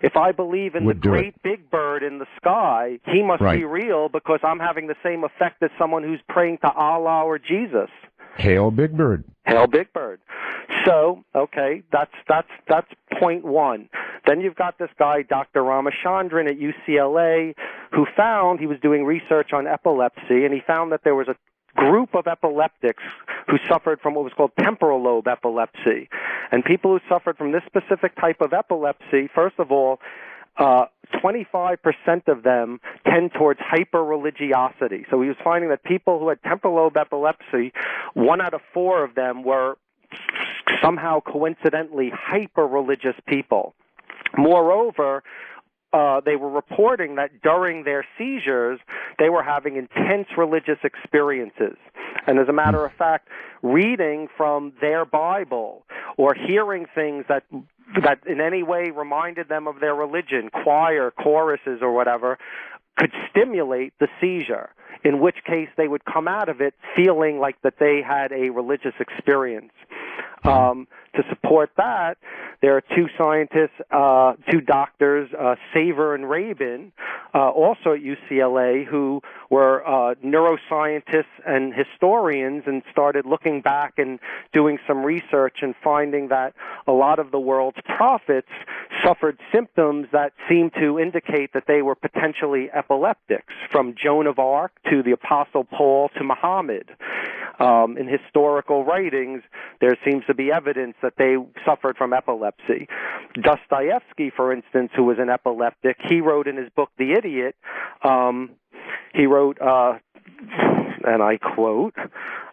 C: If I believe in the great big bird in the sky, he must be real because I'm having the same effect as someone who's praying to Allah or Jesus.
B: Hail Big Bird.
C: Hail Big Bird. So, okay, that's point one. Then you've got this guy, Dr. Ramachandran at UCLA, who found, he was doing research on epilepsy, and he found that there was a group of epileptics who suffered from what was called temporal lobe epilepsy. And people who suffered from this specific type of epilepsy, first of all, 25% of them tend towards hyper-religiosity. So he was finding that people who had temporal lobe epilepsy, 1 out of 4 of them were somehow coincidentally hyper-religious people. Moreover, they were reporting that during their seizures, they were having intense religious experiences. And as a matter of fact, reading from their Bible or hearing things that in any way reminded them of their religion, choir, choruses, or whatever, could stimulate the seizure, in which case they would come out of it feeling like that they had a religious experience. To support that, there are 2 scientists, 2 doctors, Saver and Rabin, also at UCLA, who were neuroscientists and historians and started looking back and doing some research and finding that a lot of the world's prophets suffered symptoms that seemed to indicate that they were potentially epileptics, from Joan of Arc to the Apostle Paul to Muhammad. In historical writings, there seems to be evidence that they suffered from epilepsy. Dostoevsky, for instance, who was an epileptic, he wrote in his book The Idiot, he wrote, and I quote,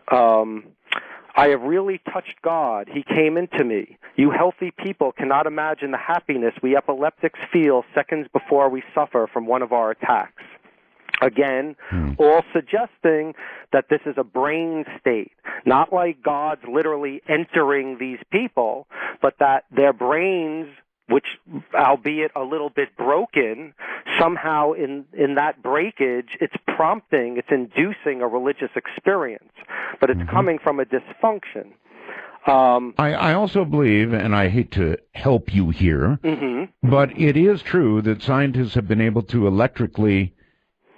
C: I have really touched God. He came into me. You healthy people cannot imagine the happiness we epileptics feel seconds before we suffer from one of our attacks. Again, all suggesting that this is a brain state, not like God's literally entering these people, but that their brains, which, albeit a little bit broken, somehow in that breakage, it's prompting, it's inducing a religious experience, but it's coming from a dysfunction.
B: I also believe, and I hate to help you here, but it is true that scientists have been able to electrically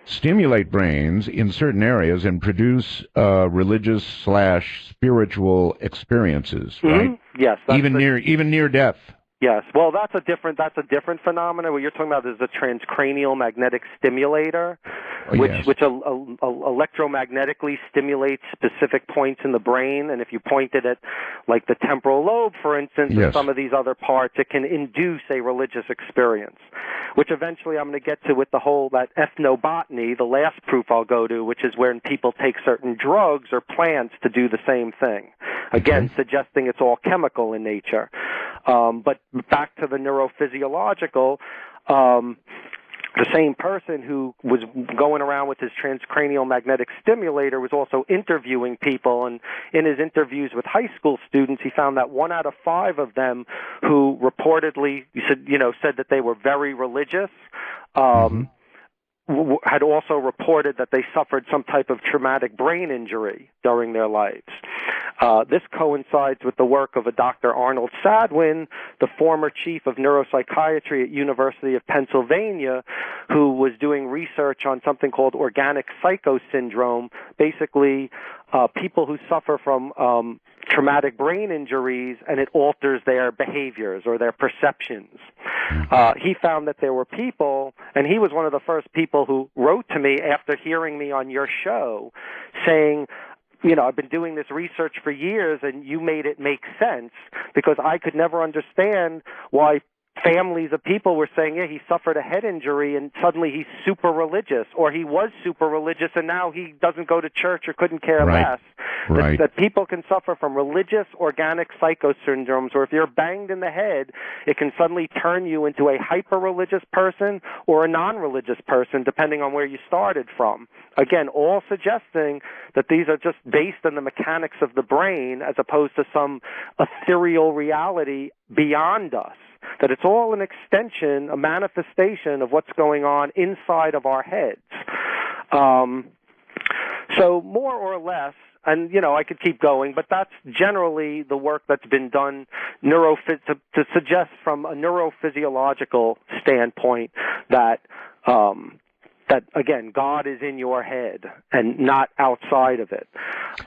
B: stimulate brains in certain areas and produce religious/spiritual experiences, right? Yes, even near death.
C: Yes, well, that's a different phenomenon. What you're talking about is a transcranial magnetic stimulator, which electromagnetically stimulates specific points in the brain, and if you pointed at, like, the temporal lobe, for instance, or some of these other parts, it can induce a religious experience, which eventually I'm going to get to with that ethnobotany, the last proof I'll go to, which is when people take certain drugs or plants to do the same thing. Again, suggesting it's all chemical in nature. But back to the neurophysiological, the same person who was going around with his transcranial magnetic stimulator was also interviewing people, and in his interviews with high school students, he found that 1 out of 5 of them who reportedly said that they were very religious, had also reported that they suffered some type of traumatic brain injury during their lives. This coincides with the work of a Dr. Arnold Sadwin, the former chief of neuropsychiatry at University of Pennsylvania, who was doing research on something called organic psychosyndrome, basically people who suffer from traumatic brain injuries, and it alters their behaviors or their perceptions. He found that there were people, and he was one of the first people who wrote to me after hearing me on your show saying, I've been doing this research for years, and you made it make sense, because I could never understand why families of people were saying, he suffered a head injury and suddenly he's super religious, or he was super religious and now he doesn't go to church or couldn't care less. That people can suffer from religious organic psychosyndromes, or if you're banged in the head, it can suddenly turn you into a hyper-religious person or a non-religious person, depending on where you started from. Again, all suggesting that these are just based on the mechanics of the brain as opposed to some ethereal reality beyond us. That it's all an extension, a manifestation of what's going on inside of our heads. So more or less, and I could keep going, but that's generally the work that's been done to suggest from a neurophysiological standpoint that again, God is in your head and not outside of it.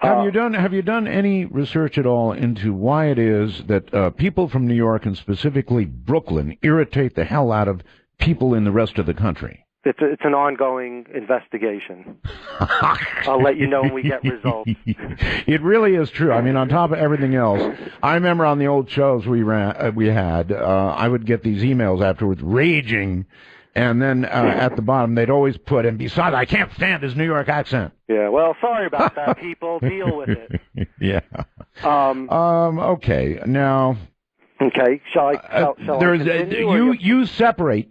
B: Have you done any research at all into why it is that people from New York, and specifically Brooklyn, irritate the hell out of people in the rest of the country?
C: It's an ongoing investigation. I'll let you know when we get results.
B: It really is true. I mean, on top of everything else, I remember on the old shows we had, I would get these emails afterwards raging. And then at the bottom, they'd always put, and besides, I can't stand his New York accent.
C: Yeah, well, sorry about that, people. Deal with it.
B: Yeah. Okay. Now.
C: Okay. Shall I continue?
B: You separate,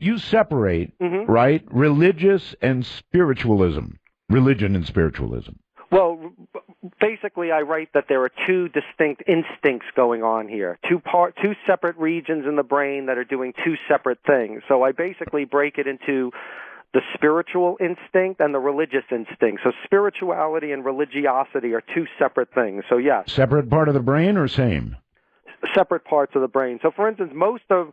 B: right? Religion and spiritualism.
C: Well, basically, I write that there are two distinct instincts going on here, two separate regions in the brain that are doing two separate things. So I basically break it into the spiritual instinct and the religious instinct. So spirituality and religiosity are two separate things. So yes.
B: Separate part of the brain or same?
C: Separate parts of the brain. So, for instance, most of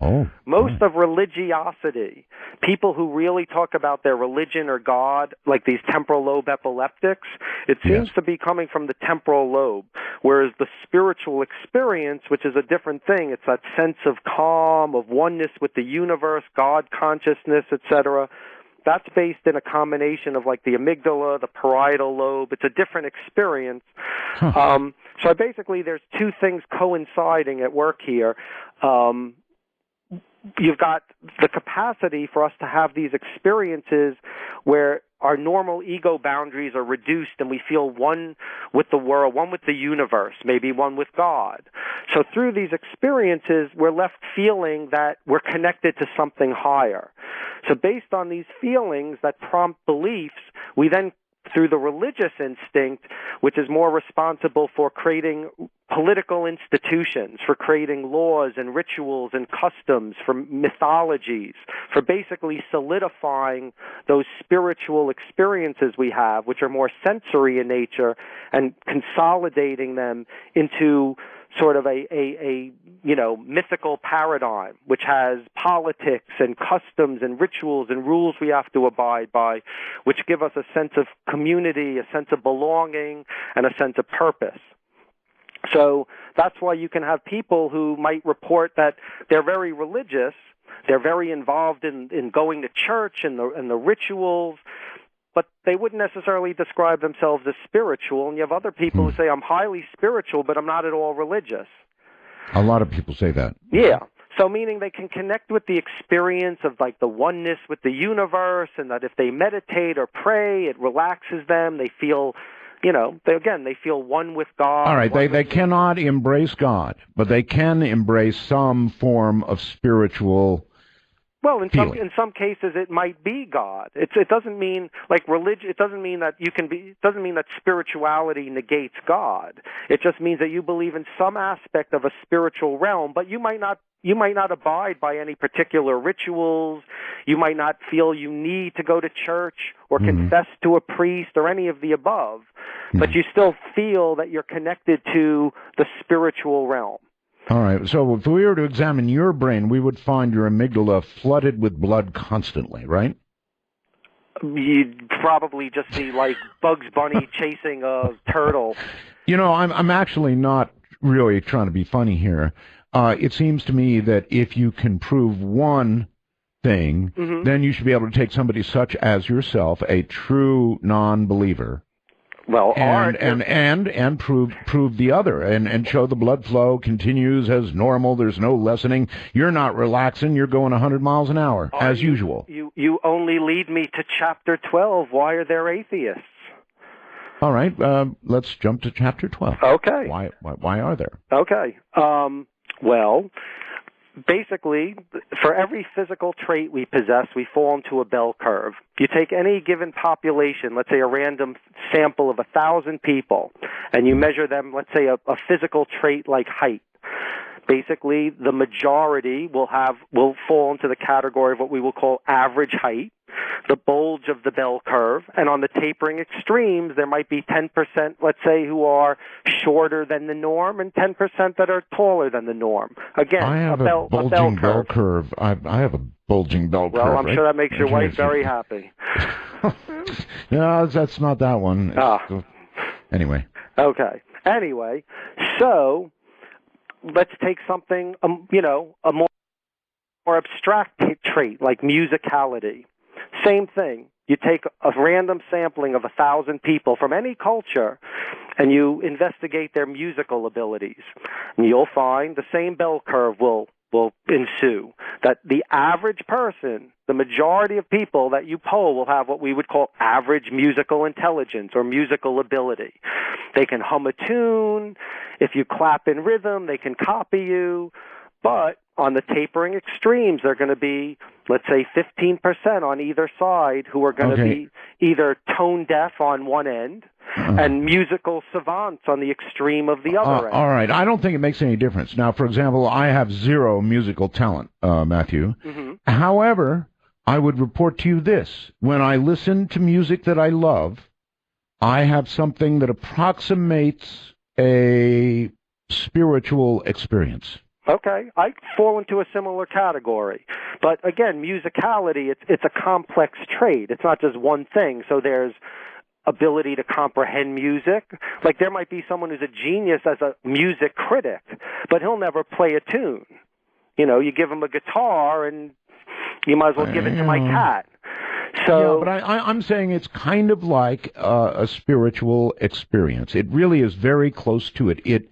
C: religiosity, people who really talk about their religion or God, like these temporal lobe epileptics, it seems to be coming from the temporal lobe, whereas the spiritual experience, which is a different thing, it's that sense of calm, of oneness with the universe, God consciousness, etc., that's based in a combination of like the amygdala, the parietal lobe. It's a different experience. So basically there's two things coinciding at work here. you've got the capacity for us to have these experiences where our normal ego boundaries are reduced and we feel one with the world, one with the universe, maybe one with God. So through these experiences, we're left feeling that we're connected to something higher. So based on these feelings that prompt beliefs, we then, through the religious instinct, which is more responsible for creating political institutions, for creating laws and rituals and customs, for mythologies, for basically solidifying those spiritual experiences we have, which are more sensory in nature, and consolidating them into sort of a mythical paradigm, which has politics and customs and rituals and rules we have to abide by, which give us a sense of community, a sense of belonging, and a sense of purpose. So that's why you can have people who might report that they're very religious, they're very involved in going to church and the rituals, but they wouldn't necessarily describe themselves as spiritual. And you have other people who say, I'm highly spiritual, but I'm not at all religious.
B: A lot of people say that.
C: Yeah. So meaning they can connect with the experience of like the oneness with the universe, and that if they meditate or pray, it relaxes them. They feel, they feel one with God.
B: All right, they cannot embrace God, but they can embrace some form of spiritual.
C: Well, in some cases, it might be God. It doesn't mean like religion. It doesn't mean that you can be. It doesn't mean that spirituality negates God. It just means that you believe in some aspect of a spiritual realm, but you might not abide by any particular rituals. You might not feel you need to go to church or confess to a priest or any of the above, but you still feel that you're connected to the spiritual realm.
B: All right, so if we were to examine your brain, we would find your amygdala flooded with blood constantly, right?
C: You'd probably just see like Bugs Bunny chasing a turtle.
B: I'm actually not really trying to be funny here. It seems to me that if you can prove one thing, then you should be able to take somebody such as yourself, a true non-believer, and prove the other, and show the blood flow continues as normal. There's no lessening. You're not relaxing. You're going 100 miles an hour as usual.
C: You only lead me to chapter 12. Why are there atheists?
B: All right, let's jump to chapter 12.
C: Okay.
B: Why are there?
C: Okay. Well, basically, for every physical trait we possess, we fall into a bell curve. You take any given population, let's say a random sample of 1,000 people, and you measure them, let's say a physical trait like height. Basically, the majority will fall into the category of what we will call average height, the bulge of the bell curve, and on the tapering extremes, there might be 10%, let's say, who are shorter than the norm, and 10% that are taller than the norm. Again,
B: I have a bulging bell curve. I have a bulging bell curve.
C: Well, I'm sure that makes your wife very happy.
B: No, that's not that one. Anyway.
C: Okay. Anyway, so let's take something, a more abstract trait like musicality. Same thing. You take a random sampling of 1,000 people from any culture, and you investigate their musical abilities, and you'll find the same bell curve will ensue. That the average person, the majority of people that you poll, will have what we would call average musical intelligence or musical ability. They can hum a tune. If you clap in rhythm, they can copy you. But on the tapering extremes, they're going to be, let's say, 15% on either side who are going to be either tone deaf on one end and musical savants on the extreme of the other end.
B: All right. I don't think it makes any difference. Now, for example, I have zero musical talent, Matthew. However, I would report to you this. When I listen to music that I love, I have something that approximates a spiritual experience.
C: Okay, I fall into a similar category. But again, musicality, it's a complex trait. It's not just one thing. So there's ability to comprehend music. Like there might be someone who's a genius as a music critic, but he'll never play a tune. You give him a guitar and you might as well give it to my cat. So,
B: yeah, but I'm saying it's kind of like a spiritual experience. It really is very close to it.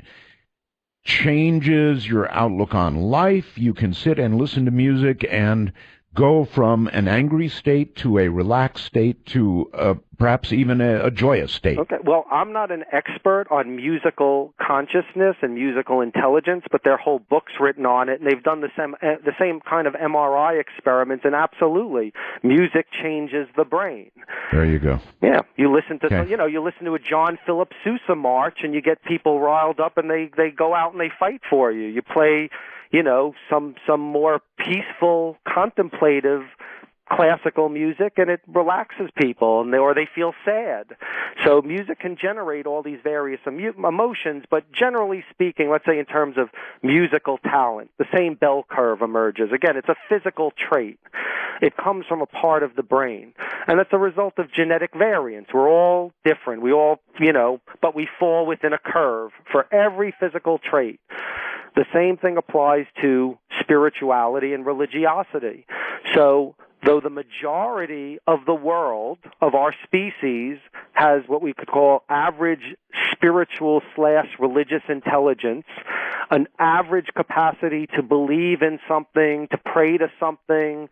B: changes your outlook on life. You can sit and listen to music and go from an angry state to a relaxed state to perhaps even a joyous state.
C: Okay. Well, I'm not an expert on musical consciousness and musical intelligence, but there are whole books written on it, and they've done the same kind of MRI experiments, and absolutely, music changes the brain.
B: There you go.
C: Yeah. You listen to, you listen to a John Philip Sousa march, and you get people riled up, and they go out and they fight for you. You play, some more peaceful, contemplative classical music, and it relaxes people, or they feel sad. So music can generate all these various emotions, but generally speaking, let's say in terms of musical talent, the same bell curve emerges. Again, it's a physical trait. It comes from a part of the brain, and it's a result of genetic variance. We're all different. We all, but we fall within a curve for every physical trait. The same thing applies to spirituality and religiosity. So, though the majority of the world, of our species, has what we could call average spiritual/religious intelligence, an average capacity to believe in something, to pray to something,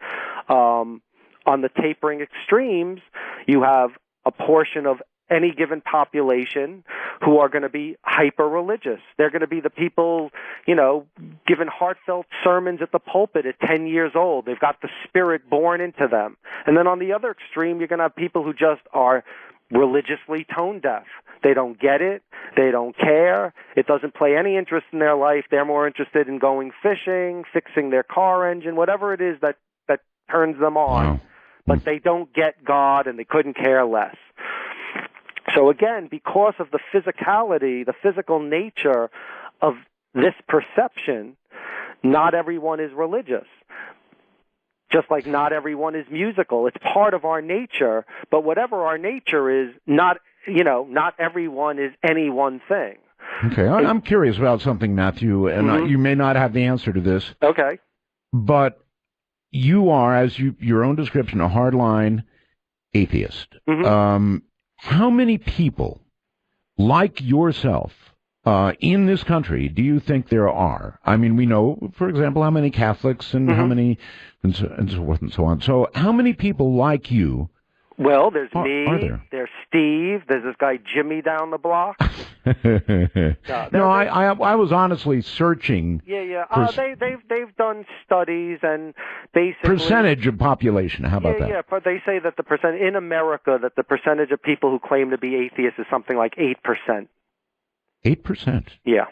C: on the tapering extremes, you have a portion of any given population who are going to be hyper-religious. They're going to be the people, giving heartfelt sermons at the pulpit at 10 years old. They've got the spirit born into them. And then on the other extreme, you're going to have people who just are religiously tone deaf. They don't get it. They don't care. It doesn't play any interest in their life. They're more interested in going fishing, fixing their car engine, whatever it is that turns them on.
B: Wow.
C: But they don't get God, and they couldn't care less. So again, because of the physicality, the physical nature of this perception, not everyone is religious. Just like not everyone is musical. It's part of our nature, but whatever our nature is, not everyone is any one thing.
B: Okay, I'm curious about something, Matthew, and you may not have the answer to this.
C: Okay.
B: But you are, as your own description, a hardline atheist.
C: Mm-hmm.
B: How many people like yourself in this country do you think there are? I mean, we know, for example, how many Catholics and how many, and so forth and so on. So how many people like you?
C: Well, there's
B: are
C: me, there's Steve, there's this guy Jimmy down the block.
B: No, I was honestly searching.
C: Yeah. They've done studies, and basically
B: percentage of population. How about that?
C: Yeah, but they say that the percent in America, that the percentage of people who claim to be atheists is something like 8%.
B: 8%.
C: Yeah.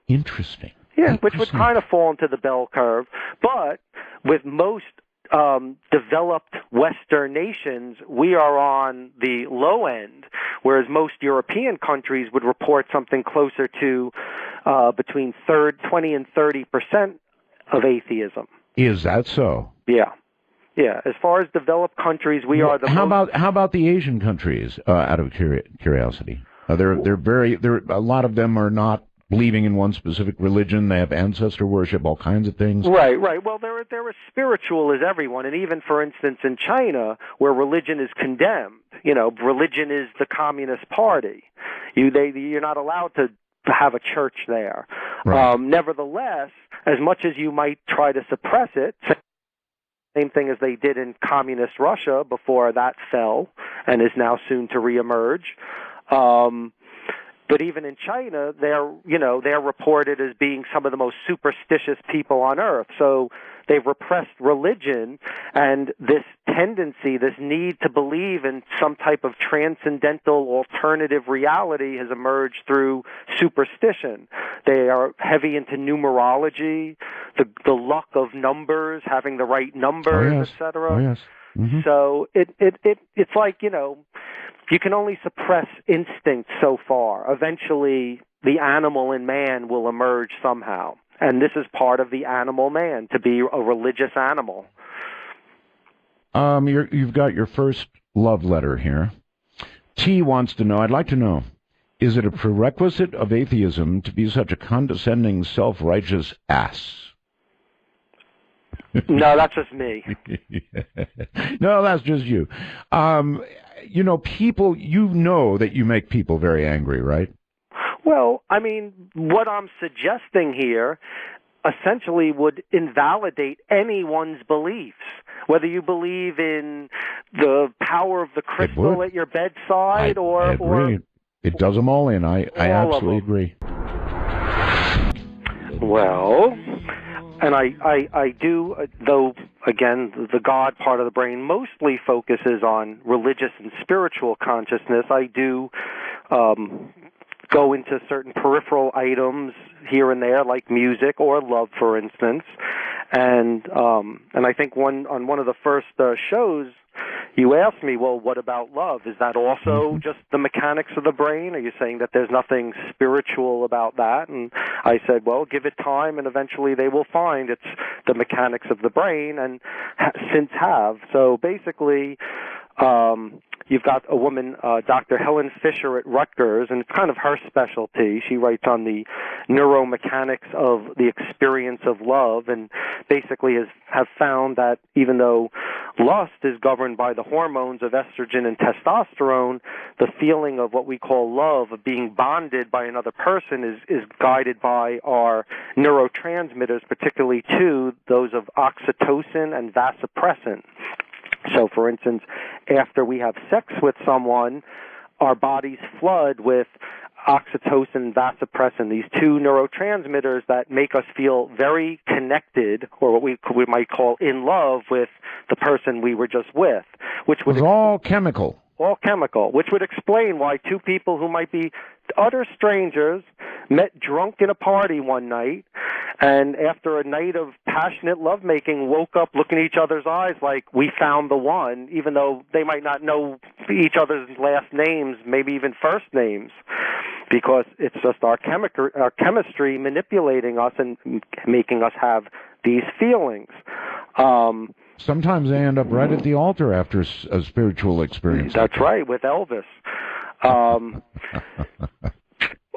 B: Interesting.
C: Yeah,
B: 8%.
C: Which would kind of fall into the bell curve, but with most developed Western nations, we are on the low end, whereas most European countries would report something closer to between 20 and 30% of atheism.
B: Is that so?
C: Yeah. As far as developed countries, we are the.
B: How about the Asian countries? Out of curiosity, a lot of them are not believing in one specific religion. They have ancestor worship, all kinds of things.
C: Right. Well, they're as spiritual as everyone, and even, for instance, in China, where religion is condemned, religion is the Communist Party. You're not allowed to have a church there.
B: Right.
C: Nevertheless, as much as you might try to suppress it, same thing as they did in Communist Russia before that fell and is now soon to reemerge. But even in China, they're reported as being some of the most superstitious people on earth. So they've repressed religion, and this tendency, this need to believe in some type of transcendental alternative reality has emerged through superstition. They are heavy into numerology, the luck of numbers, having the right numbers, etc.
B: Oh, yes. Mm-hmm.
C: So it's like, you can only suppress instinct so far. Eventually, the animal in man will emerge somehow. And this is part of the animal man, to be a religious animal.
B: You've got your first love letter here. T wants to know, I'd like to know, is it a prerequisite of atheism to be such a condescending, self-righteous ass?
C: No, that's just me.
B: No, that's just you. People, that you make people very angry, right?
C: Well, I mean, what I'm suggesting here essentially would invalidate anyone's beliefs. Whether you believe in the power of the crystal at your bedside
B: I agree. It does them all in. I absolutely agree.
C: Well, and I do, though, again, the God part of the brain mostly focuses on religious and spiritual consciousness. I do go into certain peripheral items here and there, like music or love, for instance. And I think on one of the first shows, you asked me, well, what about love? Is that also just the mechanics of the brain? Are you saying that there's nothing spiritual about that? And I said, well, give it time, and eventually they will find it's the mechanics of the brain, and since have. So basically, you've got a woman, Dr. Helen Fisher at Rutgers, and it's kind of her specialty. She writes on the neuromechanics of the experience of love, and basically have found that even though lust is governed by the hormones of estrogen and testosterone, the feeling of what we call love, of being bonded by another person, is guided by our neurotransmitters, particularly those of oxytocin and vasopressin. So, for instance, after we have sex with someone, our bodies flood with oxytocin and vasopressin, these two neurotransmitters that make us feel very connected, or what we might call in love with the person we were just with, which was
B: all chemical.
C: All chemical, which would explain why two people who might be utter strangers met drunk in a party one night, and after a night of passionate lovemaking, woke up looking at each other's eyes like, we found the one, even though they might not know each other's last names, maybe even first names, because it's just our chemistry manipulating us and making us have these feelings.
B: Sometimes they end up right at the altar after a spiritual experience.
C: That's right, with Elvis.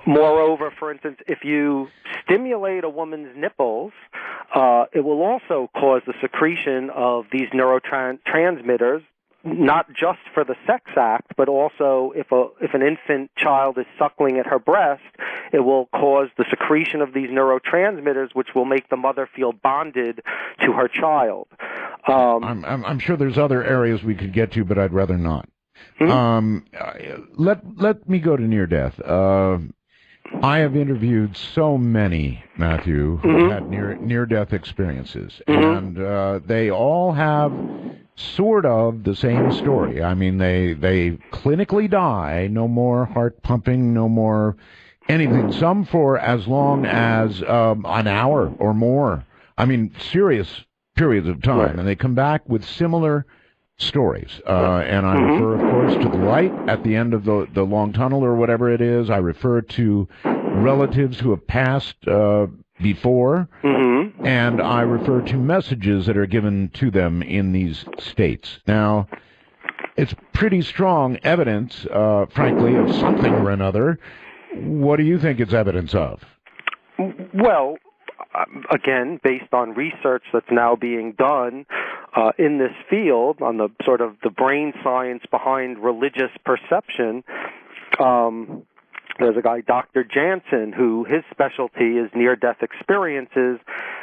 C: Moreover, for instance, if you stimulate a woman's nipples, it will also cause the secretion of these neurotransmitters, not just for the sex act, but also if an infant child is suckling at her breast, it will cause the secretion of these neurotransmitters, which will make the mother feel bonded to her child.
B: I'm sure there's other areas we could get to, but I'd rather not. Let me go to near death. I have interviewed so many, Matthew, who had near-death experiences, and they all have sort of the same story. I mean, they clinically die, no more heart pumping, no more anything, some for as long as an hour or more. I mean, serious periods of time, right. And they come back with similar stories. And I refer, of course, to the light at the end of the long tunnel or whatever it is. I refer to relatives who have passed before, and I refer to messages that are given to them in these states. Now, it's pretty strong evidence, frankly, of something or another. What do you think it's evidence of?
C: Well, again, based on research that's now being done in this field, on the sort of the brain science behind religious perception, there's a guy, Dr. Jansen, who his specialty is near-death experiences,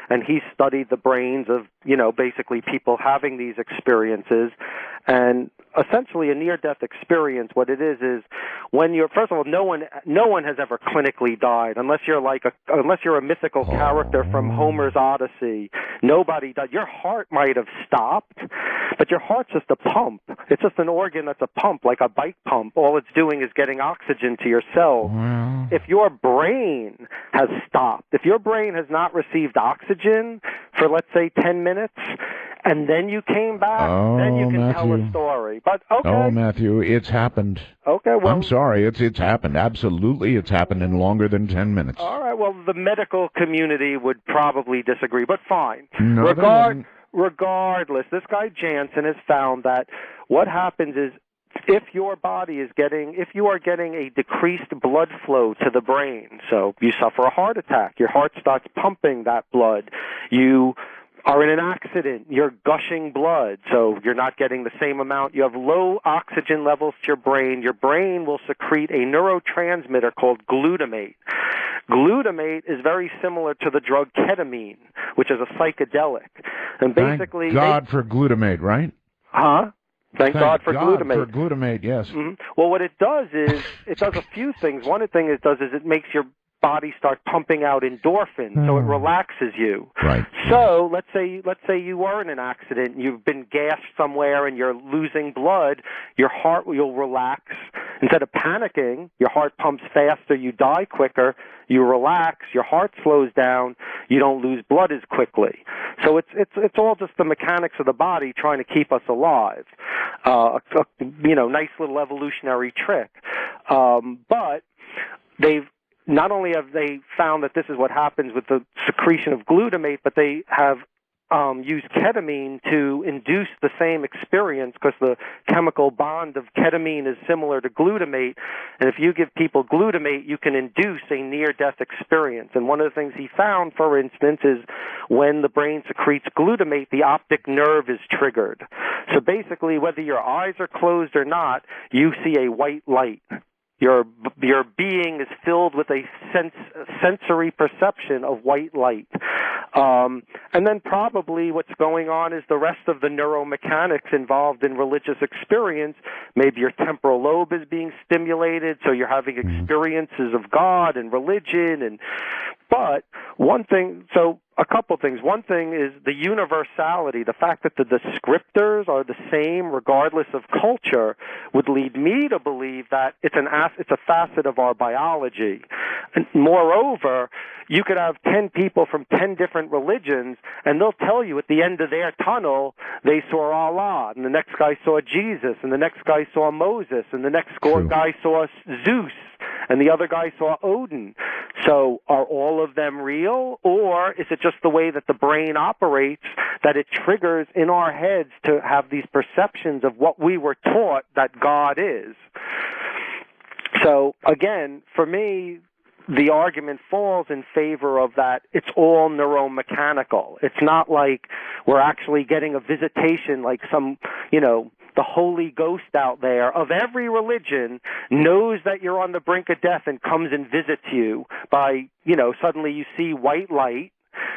C: and he studied the brains of, basically people having these experiences. And essentially a near-death experience, what it is when you're, first of all, no one has ever clinically died, unless you're a mythical character from Homer's Odyssey. Nobody died. Your heart might have stopped, but your heart's just a pump. It's just an organ that's a pump, like a bike pump. All it's doing is getting oxygen to your cells. If your brain has stopped, if your brain has not received oxygen for, let's say, 10 minutes, and then you came back, then you can tell a story. But okay.
B: Oh, Matthew, it's happened.
C: Okay, well,
B: I'm sorry, it's happened. Absolutely, it's happened in longer than 10 minutes.
C: All right, well, the medical community would probably disagree, but fine.
B: No,
C: Regardless, this guy Jansen has found that what happens is if you are getting a decreased blood flow to the brain, so you suffer a heart attack, your heart starts pumping that blood, you are in an accident, you're gushing blood, so you're not getting the same amount. You have low oxygen levels to your brain. Your brain will secrete a neurotransmitter called glutamate. Glutamate is very similar to the drug ketamine, which is a psychedelic. And basically,
B: thank God for glutamate, right?
C: Huh? Thank God for glutamate.
B: For glutamate, yes.
C: Mm-hmm. Well, what it does is it does a few things. One of the things it does is it makes your body start pumping out endorphins, so it relaxes you.
B: Right.
C: So let's say you were in an accident, you've been gassed somewhere, and you're losing blood. Your heart will relax. Instead of panicking, your heart pumps faster. You die quicker. You relax. Your heart slows down. You don't lose blood as quickly. So it's all just the mechanics of the body trying to keep us alive. Nice little evolutionary trick. But they've not only have they found that this is what happens with the secretion of glutamate, but they have used ketamine to induce the same experience, because the chemical bond of ketamine is similar to glutamate. And if you give people glutamate, you can induce a near-death experience. And one of the things he found, for instance, is when the brain secretes glutamate, the optic nerve is triggered. So basically, whether your eyes are closed or not, you see a white light. Your being is filled with a sensory perception of white light. And then probably what's going on is the rest of the neuromechanics involved in religious experience. Maybe your temporal lobe is being stimulated, so you're having experiences of God and religion. But a couple things. One thing is the universality, the fact that the descriptors are the same regardless of culture, would lead me to believe that it's a facet of our biology. And moreover, you could have 10 people from 10 different religions, and they'll tell you at the end of their tunnel they saw Allah, and the next guy saw Jesus, and the next guy saw Moses, and the next guy saw Zeus, and the other guy saw Odin. So are all of them real, or is it just the way that the brain operates that it triggers in our heads to have these perceptions of what we were taught that God is? So again, for me, the argument falls in favor of that it's all neuromechanical. It's not like we're actually getting a visitation like some, the Holy Ghost out there of every religion knows that you're on the brink of death and comes and visits you by, suddenly you see white light.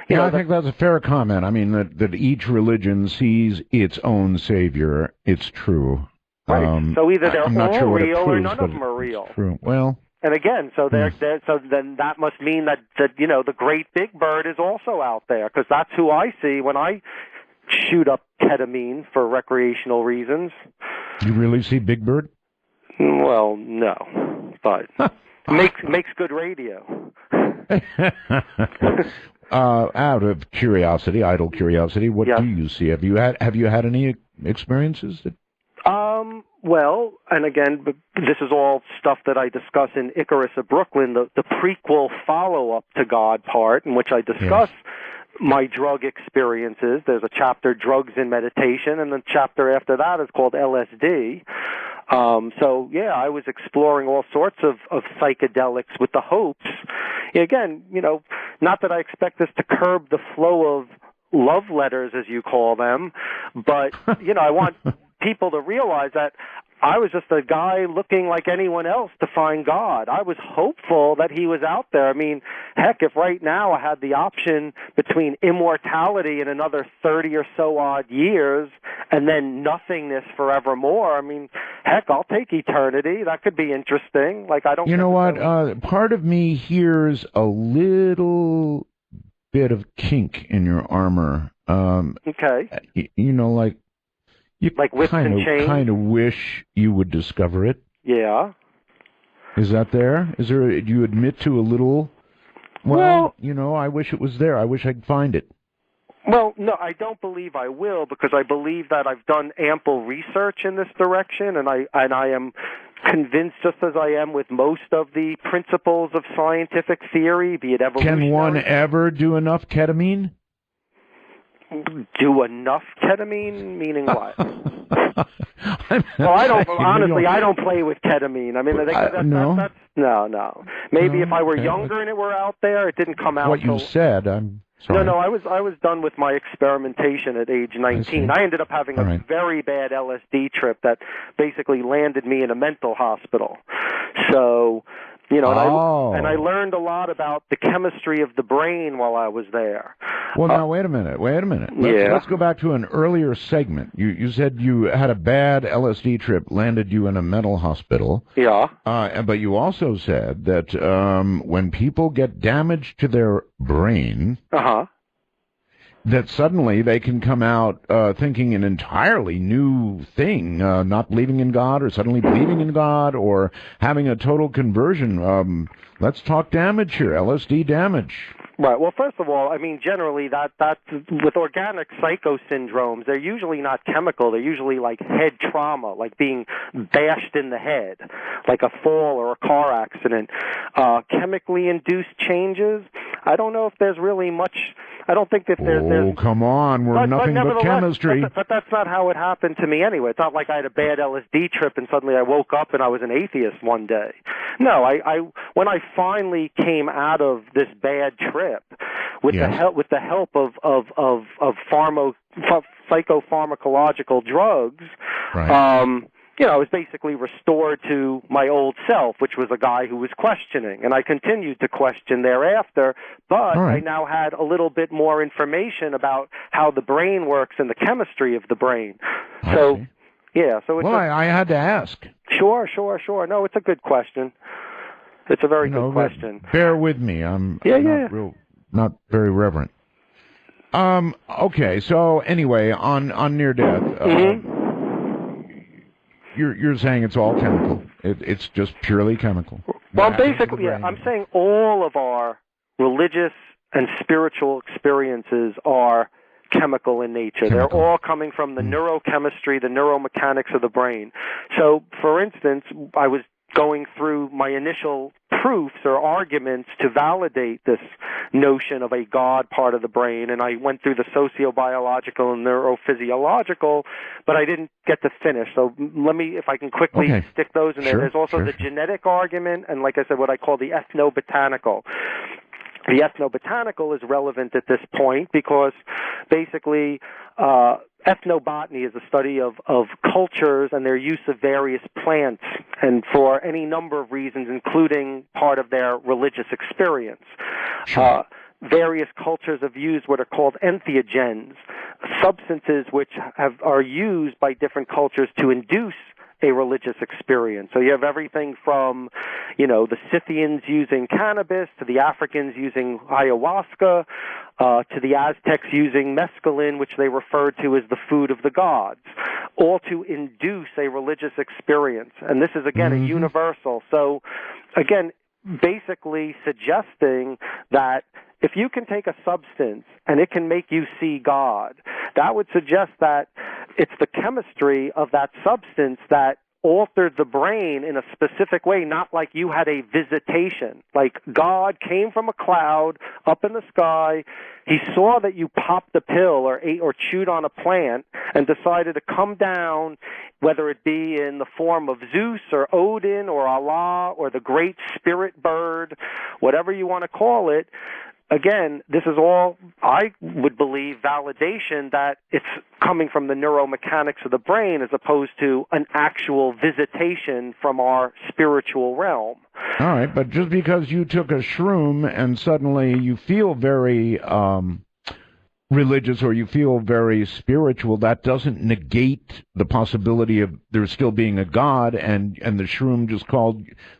B: I think that's a fair comment. I mean, that each religion sees its own savior. It's true.
C: Right. So either they're all real or none of them are real.
B: True. Well.
C: And again, so then that must mean that the great big bird is also out there, because that's who I see when I shoot up ketamine for recreational reasons.
B: You really see Big Bird?
C: Well, no, but makes good radio.
B: Out of curiosity, idle curiosity, what do you see? Have you had any experiences that?
C: Well, and again, this is all stuff that I discuss in Icarus of Brooklyn, the prequel follow-up to God part, in which I discuss my drug experiences. There's a chapter, Drugs and Meditation, and the chapter after that is called LSD. I was exploring all sorts of psychedelics with the hopes. Again, not that I expect this to curb the flow of love letters, as you call them, but, I want people to realize that I was just a guy looking like anyone else to find God. I was hopeful that he was out there. I mean, heck, if right now I had the option between immortality in another 30 or so odd years and then nothingness forevermore, I mean, heck, I'll take eternity. That could be interesting. Like, I don't.
B: You know what? Part of me hears a little bit of kink in your armor.
C: Okay.
B: You
C: like whips and chains?
B: Kind of wish you would discover it.
C: Yeah.
B: Is that there? Do you admit to a little? Well, I wish it was there. I wish I could find it.
C: Well, no, I don't believe I will, because I believe that I've done ample research in this direction, and I am convinced, just as I am with most of the principles of scientific theory, be it evolutionary.
B: Can one ever do enough ketamine?
C: Do enough ketamine? Meaning what? Well, I don't play with ketamine. I mean,
B: no.
C: No. Maybe if I were younger and it were out there, it didn't come out.
B: What you said, Sorry.
C: No, I was done with my experimentation at age 19. I ended up having a very bad LSD trip that basically landed me in a mental hospital. So, and I learned a lot about the chemistry of the brain while I was there.
B: Well, now, wait a minute. Let's go back to an earlier segment. You said you had a bad LSD trip, landed you in a mental hospital.
C: Yeah.
B: But you also said that when people get damage to their brain, that suddenly they can come out thinking an entirely new thing, not believing in God, or suddenly believing in God, or having a total conversion. Let's talk damage here, LSD damage.
C: Right. Well, first of all, I mean, generally, that with organic psychosyndromes, they're usually not chemical. They're usually like head trauma, like being bashed in the head, like a fall or a car accident. Chemically induced changes, I don't know if there's really much. I don't think that there's...
B: Oh, come on. We're nothing but chemistry.
C: But that's not how it happened to me anyway. It's not like I had a bad LSD trip and suddenly I woke up and I was an atheist one day. No, when I finally came out of this bad trip with the help of psychopharmacological drugs,
B: right.
C: I was basically restored to my old self, which was a guy who was questioning. And I continued to question thereafter, but I now had a little bit more information about how the brain works and the chemistry of the brain. So it's
B: I had to ask.
C: Sure. No, it's a good question. It's a very good question.
B: Bear with me. I'm not very reverent. Okay, so anyway, on near death, You're saying it's all chemical. It's just purely chemical.
C: Well, basically, I'm saying all of our religious and spiritual experiences are chemical in nature. They're all coming from the neurochemistry, the neuromechanics of the brain. So, for instance, I was going through my initial proofs or arguments to validate this notion of a God part of the brain, and I went through the sociobiological and neurophysiological, but I didn't get to finish. So let me, if I can quickly stick those in there.
B: Sure,
C: There's also the genetic argument, and like I said, what I call the ethnobotanical. The ethnobotanical is relevant at this point because basically ethnobotany is the study of cultures and their use of various plants, and for any number of reasons, including part of their religious experience.
B: Sure.
C: Various cultures have used what are called entheogens, substances which are used by different cultures to induce a religious experience. So you have everything from, the Scythians using cannabis, to the Africans using ayahuasca, to the Aztecs using mescaline, which they refer to as the food of the gods, all to induce a religious experience. And this is, again, a universal. So, again, basically suggesting that if you can take a substance and it can make you see God, that would suggest that it's the chemistry of that substance that altered the brain in a specific way, not like you had a visitation. Like God came from a cloud up in the sky, he saw that you popped a pill or ate or chewed on a plant and decided to come down, whether it be in the form of Zeus or Odin or Allah or the great spirit bird, whatever you want to call it. Again, this is all, I would believe, validation that it's coming from the neuromechanics of the brain as opposed to an actual visitation from our spiritual realm.
B: All right, but just because you took a shroom and suddenly you feel very religious or you feel very spiritual, that doesn't negate the possibility of there still being a God, and the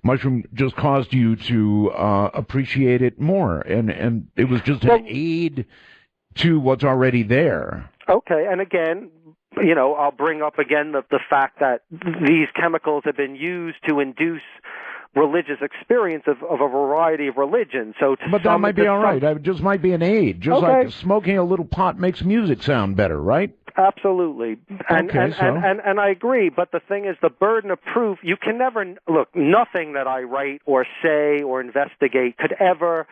B: mushroom just caused you to appreciate it more, and it was just an aid to what's already there. Okay,
C: and again, I'll bring up again the fact that these chemicals have been used to induce religious experience of a variety of religions. But
B: that might be all right. It just might be an aid. Just like smoking a little pot makes music sound better, right?
C: Absolutely. And I agree. But the thing is, the burden of proof, you can never, look, nothing that I write or say or investigate could ever,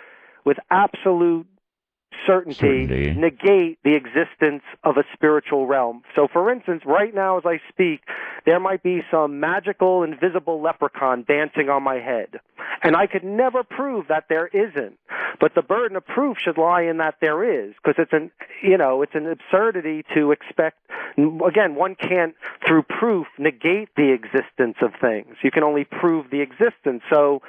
C: with absolute certainty negate the existence of a spiritual realm. So, for instance, right now as I speak, there might be some magical, invisible leprechaun dancing on my head, and I could never prove that there isn't. But the burden of proof should lie in that there is, because it's an absurdity to expect. Again, one can't, through proof, negate the existence of things. You can only prove the existence. So,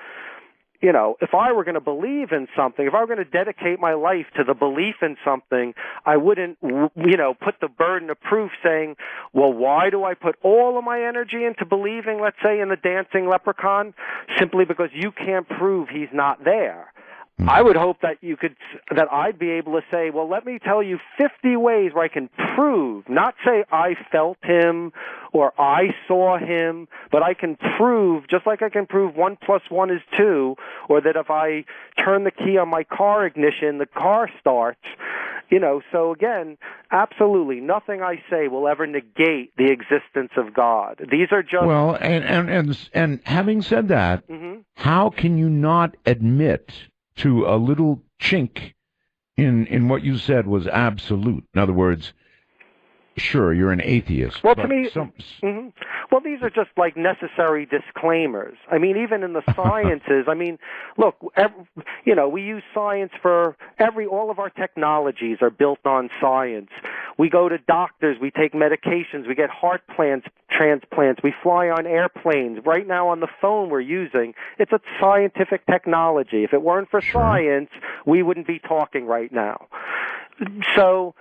C: if I were going to believe in something, if I were going to dedicate my life to the belief in something, I wouldn't, put the burden of proof saying, well, why do I put all of my energy into believing, let's say, in the dancing leprechaun? Simply because you can't prove he's not there. I would hope that that I'd be able to say, well, let me tell you 50 ways where I can prove, not say I felt him or I saw him, but I can prove, just like I can prove 1 + 1 is 2, or that if I turn the key on my car ignition, the car starts. So again, absolutely nothing I say will ever negate the existence of God. These are just...
B: Well, and having said that, how can you not admit to a little chink in what you said was absolute? In other words, sure, you're an atheist.
C: Well, to me, well, these are just like necessary disclaimers. I mean, even in the sciences, look, we use science for all of our technologies are built on science. We go to doctors, we take medications, we get heart transplants, we fly on airplanes. Right now on the phone we're using, it's a scientific technology. If it weren't for science, we wouldn't be talking right now. So,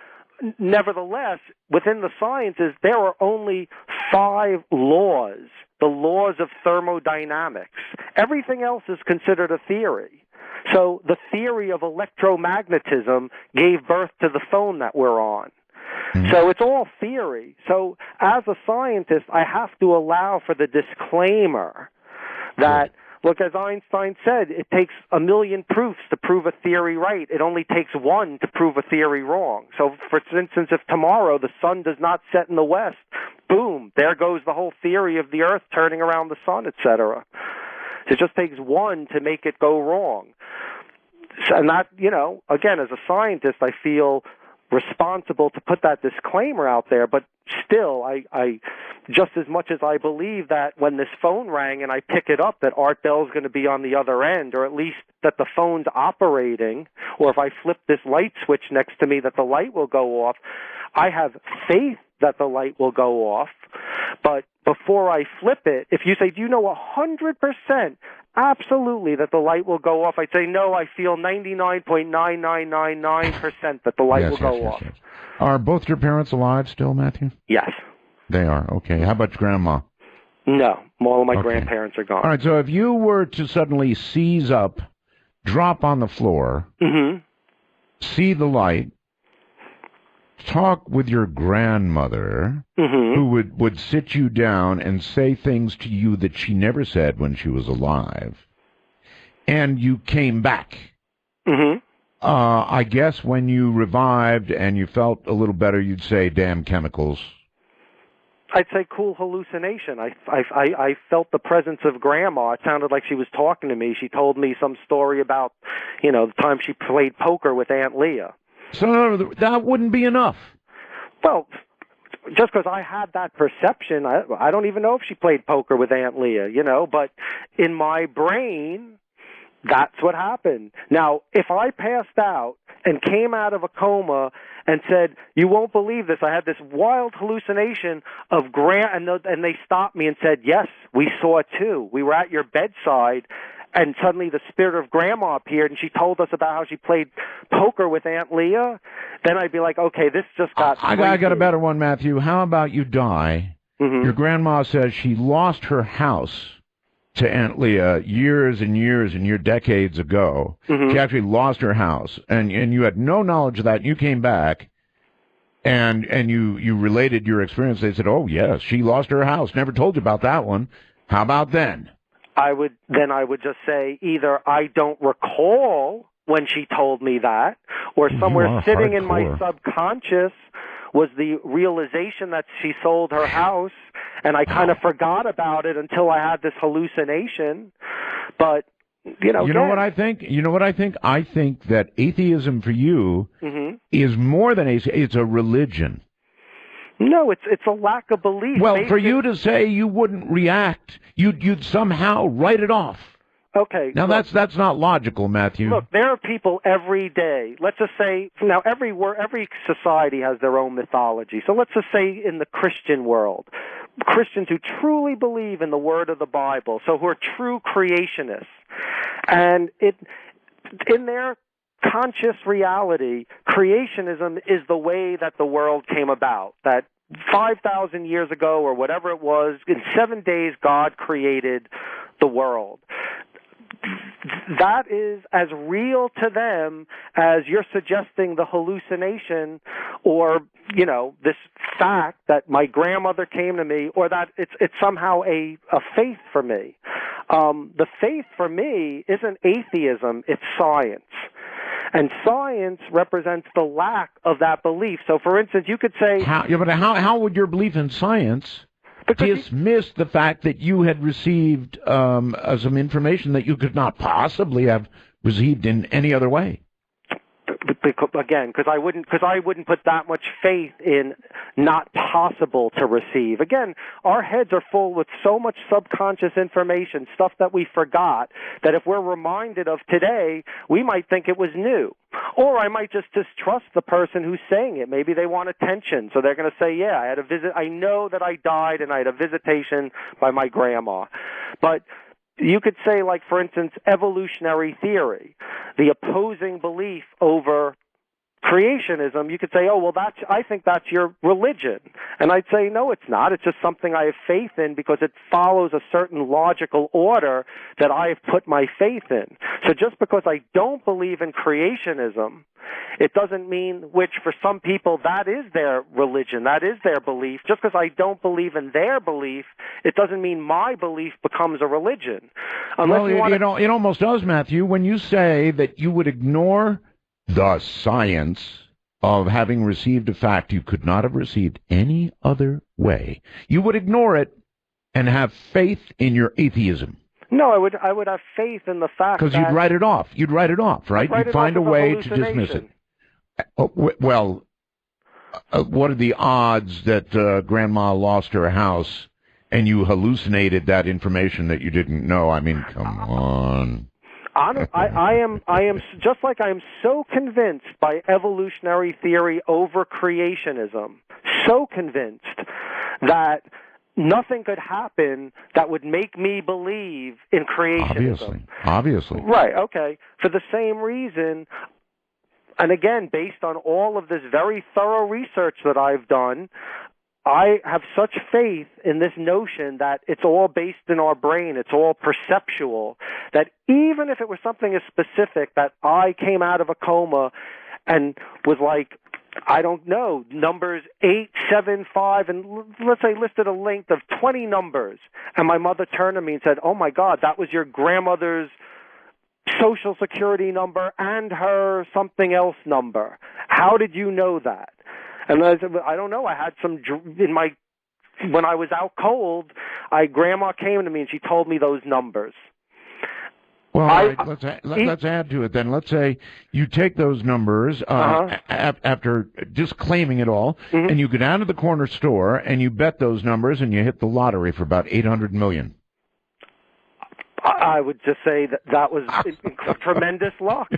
C: nevertheless, within the sciences, there are only 5 laws, the laws of thermodynamics. Everything else is considered a theory. So the theory of electromagnetism gave birth to the phone that we're on. So it's all theory. So as a scientist, I have to allow for the disclaimer that, look, as Einstein said, it takes 1 million proofs to prove a theory right. It only takes 1 to prove a theory wrong. So, for instance, if tomorrow the sun does not set in the west, boom, there goes the whole theory of the earth turning around the sun, etc. It just takes 1 to make it go wrong. And that, again, as a scientist, I feel responsible to put that disclaimer out there, but still, I just as much as I believe that when this phone rang and I pick it up, that Art Bell's going to be on the other end, or at least that the phone's operating, or if I flip this light switch next to me that the light will go off, I have faith that the light will go off. But before I flip it, if you say, do you know 100% absolutely that the light will go off? I'd say, no, I feel 99.9999% that the light will go off. Yes.
B: Are both your parents alive still, Matthew?
C: Yes.
B: They are. Okay. How about your grandma?
C: No. All of my grandparents are gone.
B: All right. So if you were to suddenly seize up, drop on the floor, see the light, talk with your grandmother, who would sit you down and say things to you that she never said when she was alive, and you came back. I guess when you revived and you felt a little better, you'd say, damn chemicals.
C: I'd say cool hallucination. I felt the presence of Grandma. It sounded like she was talking to me. She told me some story about, the time she played poker with Aunt Leah.
B: So that wouldn't be enough.
C: Well, just because I had that perception, I don't even know if she played poker with Aunt Leah, but in my brain, that's what happened. Now, if I passed out and came out of a coma and said, you won't believe this, I had this wild hallucination of and they stopped me and said, yes, we saw it too. We were at your bedside, and suddenly the spirit of Grandma appeared, and she told us about how she played poker with Aunt Leah, then I'd be like, okay, this just got
B: I got a better one, Matthew. How about you die? Your grandma says she lost her house to Aunt Leah years and years and decades ago. She actually lost her house, and you had no knowledge of that. You came back, and you related your experience. They said, oh, yes, she lost her house. Never told you about that one. How about then?
C: I would just say either I don't recall when she told me that, or somewhere sitting in my subconscious was the realization that she sold her house, and I kind of forgot about it until I had this hallucination. But You know
B: what I think? I think that atheism for you is more than it's a religion.
C: No, it's a lack of belief.
B: Well, for you to say you wouldn't react, you'd somehow write it off.
C: Okay.
B: Now,
C: look,
B: that's not logical, Matthew.
C: Look, there are people every day. Let's just say, now every society has their own mythology. So let's just say in the Christian world, Christians who truly believe in the word of the Bible, so who are true creationists. And in their conscious reality, creationism is the way that the world came about, that 5,000 years ago or whatever it was, in 7 days God created the world. That is as real to them as you're suggesting the hallucination or, this fact that my grandmother came to me, or that it's somehow a faith for me. The faith for me isn't atheism, it's science. And science represents the lack of that belief. So, for instance, you could say...
B: How would your belief in science dismiss the fact that you had received some information that you could not possibly have received in any other way?
C: Because I wouldn't put that much faith in not possible to receive. Again, our heads are full with so much subconscious information, stuff that we forgot, that if we're reminded of today, we might think it was new. Or I might just distrust the person who's saying it. Maybe they want attention, so they're going to say, yeah, I had a visit. I know that I died and I had a visitation by my grandma. But you could say, like, for instance, evolutionary theory, the opposing belief over creationism. You could say, oh, well, I think that's your religion. And I'd say, no, it's not. It's just something I have faith in because it follows a certain logical order that I have put my faith in. So just because I don't believe in creationism, it doesn't mean, which for some people that is their religion, that is their belief. Just because I don't believe in their belief, it doesn't mean my belief becomes a religion.
B: It almost does, Matthew, when you say that you would ignore the science of having received a fact you could not have received any other way. You would ignore it and have faith in your atheism.
C: No, I would have faith in the fact that...
B: Because you'd write it off. You'd write it off, right? You'd find a way to dismiss it. Well, what are the odds that Grandma lost her house and you hallucinated that information that you didn't know? I mean, come on.
C: I am just like I am so convinced by evolutionary theory over creationism, so convinced that nothing could happen that would make me believe in creationism.
B: Obviously.
C: Right, okay. For the same reason, and again, based on all of this very thorough research that I've done, I have such faith in this notion that it's all based in our brain, it's all perceptual, that even if it was something as specific that I came out of a coma and was like, I don't know, numbers 8, 7, 5, and let's say listed a length of 20 numbers, and my mother turned to me and said, oh my God, that was your grandmother's Social Security number and her something else number. How did you know that? And I said, I don't know. I had some when I was out cold, Grandma came to me and she told me those numbers.
B: Well, all right, let's add to it then. Let's say you take those numbers after disclaiming it all, and you go down to the corner store and you bet those numbers and you hit the lottery for about $800 million.
C: I would just say that was tremendous luck.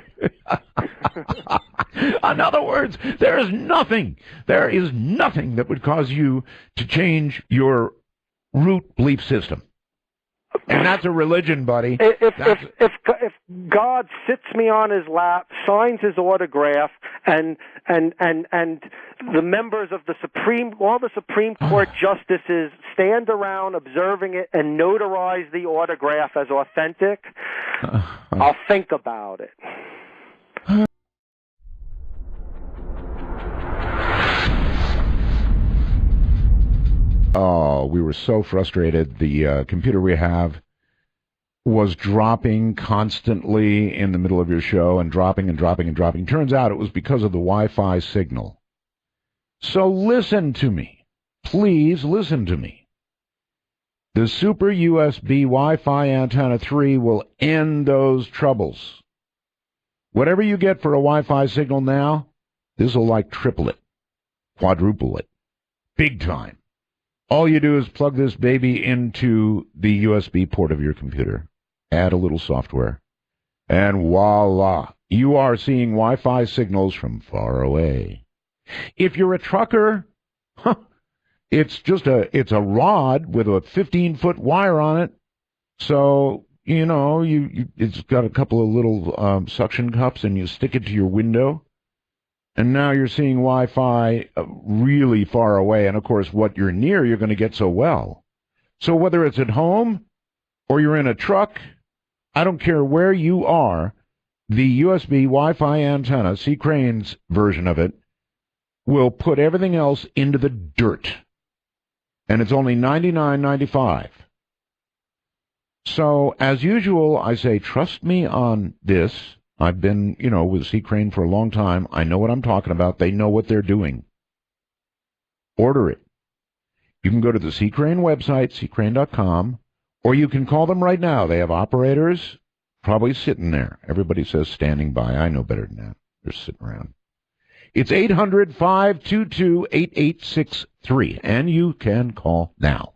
B: In other words, there is nothing that would cause you to change your root belief system. And that's a religion, buddy.
C: If God sits me on his lap, signs his autograph, and the members of all the Supreme Court justices stand around observing it and notarize the autograph as authentic, I'll think about it.
B: Oh, we were so frustrated. The computer we have was dropping constantly in the middle of your show and dropping and dropping and dropping. Turns out it was because of the Wi-Fi signal. So listen to me. Please listen to me. The Super USB Wi-Fi Antenna 3 will end those troubles. Whatever you get for a Wi-Fi signal now, this will like triple it, quadruple it, big time. All you do is plug this baby into the USB port of your computer, add a little software, and voila, you are seeing Wi-Fi signals from far away. If you're a trucker, it's a rod with a 15-foot wire on it. So, it's got a couple of little suction cups, and you stick it to your window. And now you're seeing Wi-Fi really far away. And, of course, what you're near, you're going to get so well. So whether it's at home or you're in a truck, I don't care where you are, the USB Wi-Fi antenna, C. Crane's version of it, will put everything else into the dirt. And it's only $99.95. So, as usual, I say, trust me on this. I've been, with C. Crane for a long time. I know what I'm talking about. They know what they're doing. Order it. You can go to the C. Crane website, ccrane.com, or you can call them right now. They have operators probably sitting there. Everybody says standing by. I know better than that. They're sitting around. It's 800-522-8863, and you can call now.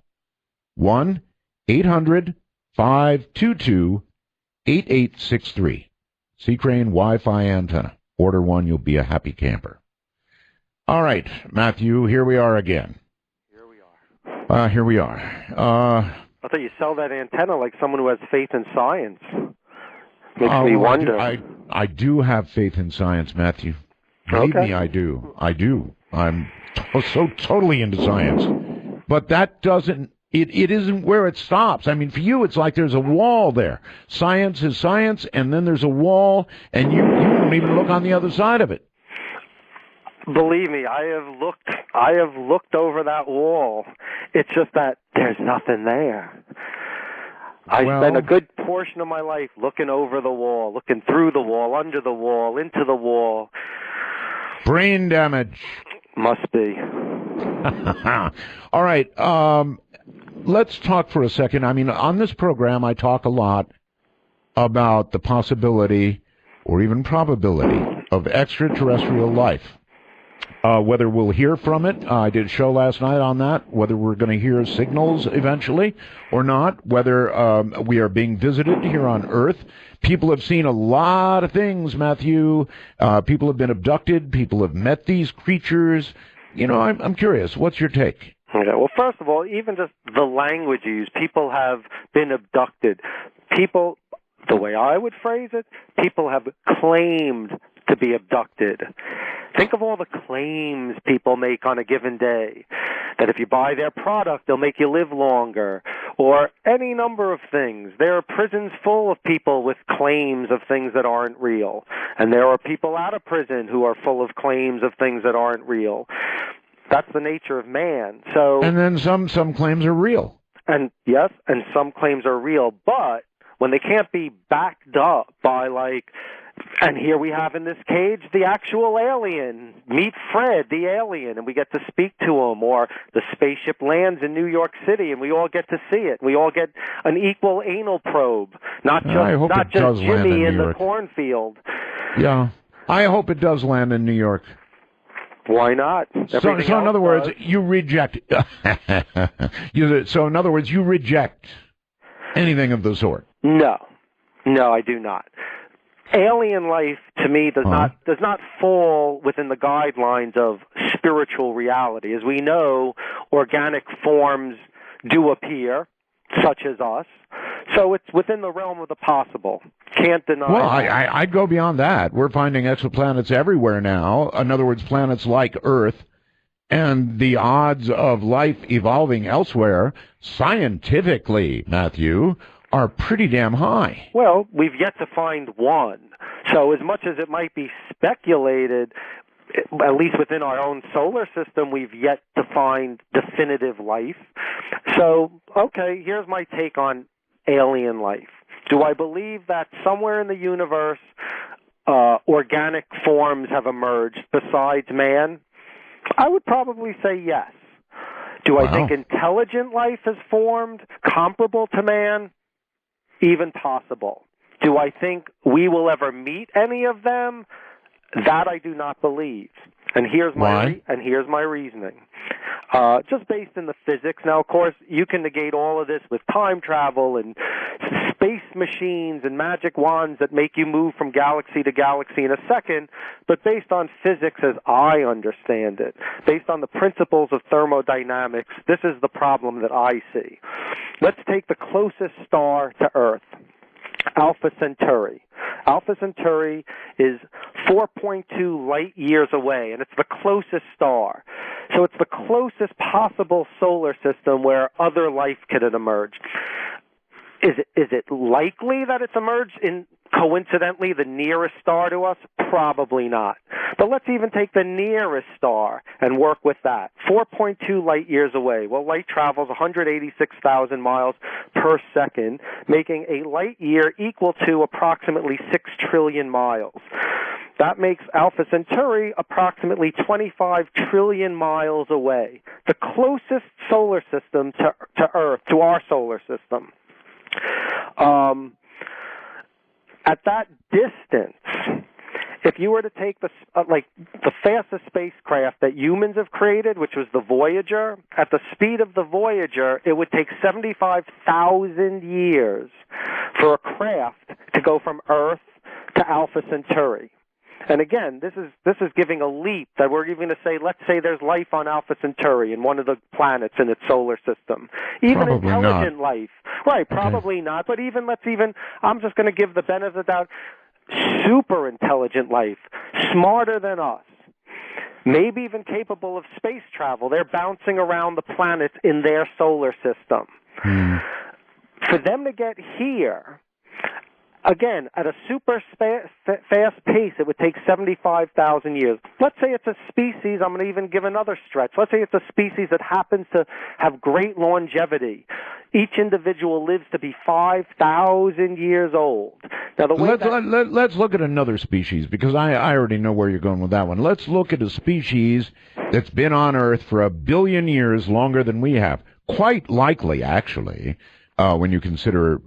B: 1-800-522-8863. C. Crane Wi-Fi antenna. Order one, you'll be a happy camper. All right, Matthew, here we are again.
C: Here we are.
B: Here we are.
C: I thought you sell that antenna like someone who has faith in science. Makes me wonder.
B: I do have faith in science, Matthew. Believe me, I do. I'm so totally into science. But that doesn't, it isn't where it stops. I mean, for you, it's like there's a wall there. Science is science, and then there's a wall, and you won't even look on the other side of it.
C: Believe me, I have looked over that wall. It's just that there's nothing there. I spent a good portion of my life looking over the wall, looking through the wall, under the wall, into the wall.
B: Brain damage.
C: Must be.
B: All right. Let's talk for a second. I mean, on this program, I talk a lot about the possibility or even probability of extraterrestrial life. Whether we'll hear from it, I did a show last night on that, whether we're going to hear signals eventually or not, whether we are being visited here on Earth. People have seen a lot of things, Matthew. People have been abducted. People have met these creatures. I'm curious. What's your take?
C: Okay. Well, first of all, even just the language used, people have been abducted. People, the way I would phrase it, people have claimed to be abducted. Think of all the claims people make on a given day, that if you buy their product, they'll make you live longer, or any number of things. There are prisons full of people with claims of things that aren't real, and there are people out of prison who are full of claims of things that aren't real. That's the nature of man. So,
B: and then some claims are real.
C: And yes, and some claims are real, but when they can't be backed up by, and here we have in this cage the actual alien. Meet Fred, the alien, and we get to speak to him. Or the spaceship lands in New York City, and we all get to see it. We all get an equal anal probe, not just Jimmy in the cornfield.
B: Yeah, I hope it does land in New York.
C: Why not?
B: So in other words, you reject. So in other words, you reject anything of the sort.
C: No, I do not. Alien life, to me, does not fall within the guidelines of spiritual reality. As we know, organic forms do appear, such as us. So it's within the realm of the possible. Can't deny.
B: Well, I'd go beyond that. We're finding exoplanets everywhere now. In other words, planets like Earth. And the odds of life evolving elsewhere, scientifically, Matthew, are pretty damn high.
C: Well, we've yet to find one. So as much as it might be speculated, at least within our own solar system, we've yet to find definitive life. So, okay, here's my take on alien life. Do I believe that somewhere in the universe organic forms have emerged besides man? I would probably say yes. Do I
B: Wow.
C: think intelligent life has formed comparable to man? Even possible. Do I think we will ever meet any of them? That I do not believe. And here's my reasoning. Just based in the physics. Now, of course, you can negate all of this with time travel and space machines and magic wands that make you move from galaxy to galaxy in a second, but based on physics as I understand it, based on the principles of thermodynamics, this is the problem that I see. Let's take the closest star to Earth, Alpha Centauri. Alpha Centauri is 4.2 light years away, and it's the closest star. So it's the closest possible solar system where other life could emerge. Is it likely that it's emerged in, coincidentally, the nearest star to us? Probably not. But let's even take the nearest star and work with that. 4.2 light years away. Well, light travels 186,000 miles per second, making a light year equal to approximately 6 trillion miles. That makes Alpha Centauri approximately 25 trillion miles away. The closest solar system to Earth, to our solar system. At that distance, if you were to take the fastest spacecraft that humans have created, which was the Voyager, at the speed of the Voyager, it would take 75,000 years for a craft to go from Earth to Alpha Centauri. And again, this is giving a leap that we're even going to say, let's say there's life on Alpha Centauri in one of the planets in its solar system. Even
B: Probably
C: intelligent
B: not.
C: life. Right, probably
B: Okay.
C: not. But I'm just going to give the benefit of the doubt, super intelligent life, smarter than us, maybe even capable of space travel. They're bouncing around the planets in their solar system. For them to get here, again, at a super fast pace, it would take 75,000 years. Let's say it's a species, I'm going to even give another stretch. Let's say it's a species that happens to have great longevity. Each individual lives to be 5,000 years old. Now,
B: Let's look at another species, because I already know where you're going with that one. Let's look at a species that's been on Earth for 1 billion years, longer than we have. Quite likely, actually, when you consider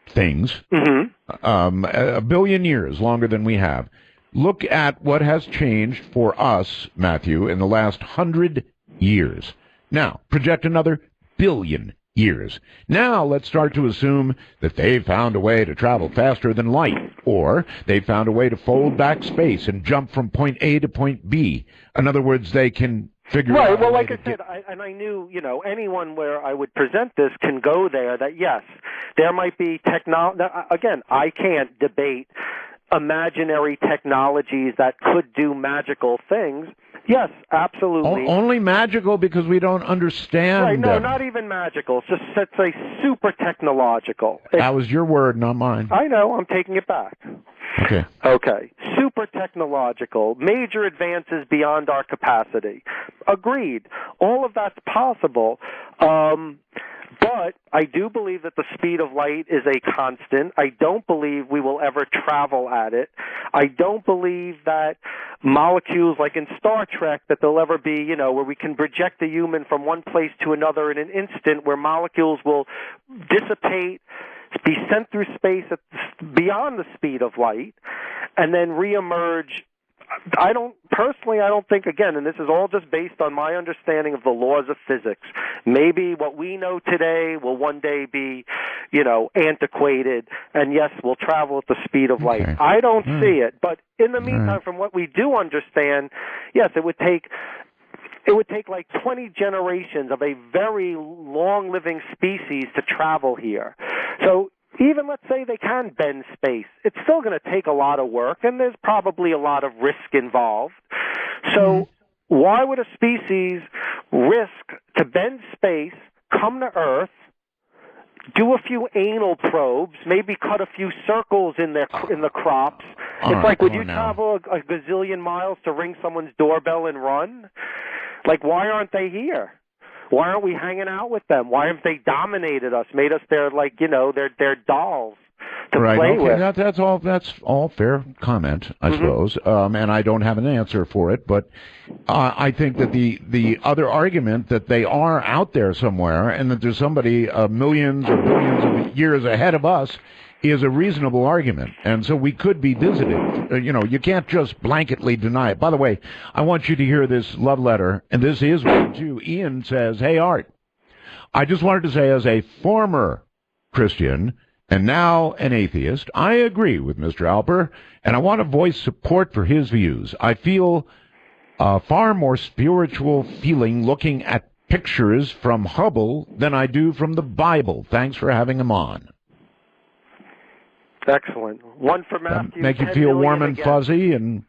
B: things.
C: Mm-hmm.
B: 1 billion years longer than we have. Look at what has changed for us, Matthew, in the last 100 years. Now, project another billion years. Now, let's start to assume that they've found a way to travel faster than light, or they've found a way to fold back space and jump from point A to point B. In other words, they can figure out.
C: Right. Well, like I said, I knew, anyone where I would present this can go there. That yes, there might be technology. Again, I can't debate imaginary technologies that could do magical things. Yes, absolutely.
B: Only magical because we don't understand.
C: Right? No,
B: them.
C: not even magical. It's just let's say super technological.
B: That was your word, not mine.
C: I know. I'm taking it back. Okay. Super technological, major advances beyond our capacity. Agreed. All of that's possible. But I do believe that the speed of light is a constant. I don't believe we will ever travel at it. I don't believe that molecules like in Star Trek that there'll ever be, where we can project a human from one place to another in an instant, where molecules will dissipate, be sent through space beyond the speed of light, and then reemerge. I don't think, again, and this is all just based on my understanding of the laws of physics. Maybe what we know today will one day be, antiquated, and yes, we'll travel at the speed of light. I don't see it, but in the meantime, from what we do understand, yes, it would take like 20 generations of a very long-living species to travel here. So even let's say they can bend space, it's still going to take a lot of work, and there's probably a lot of risk involved. So why would a species risk to bend space, come to Earth, do a few anal probes, maybe cut a few circles in the crops? It's like, would you travel a gazillion miles to ring someone's doorbell and run? Like, why aren't they here? Why aren't we hanging out with them? Why haven't they dominated us, made us their dolls? play with.
B: That's all fair comment, I suppose, and I don't have an answer for it. But I think that the other argument that they are out there somewhere and that there's somebody millions or billions of years ahead of us is a reasonable argument, and so we could be visited. You can't just blanketly deny it. By the way, I want you to hear this love letter, and this is one too. Ian says, "Hey, Art, I just wanted to say, as a former Christian and now an atheist, I agree with Mr. Alper, and I want to voice support for his views. I feel a far more spiritual feeling looking at pictures from Hubble than I do from the Bible. Thanks for having him on."
C: Excellent. One for Matthew.
B: Make you feel warm and fuzzy and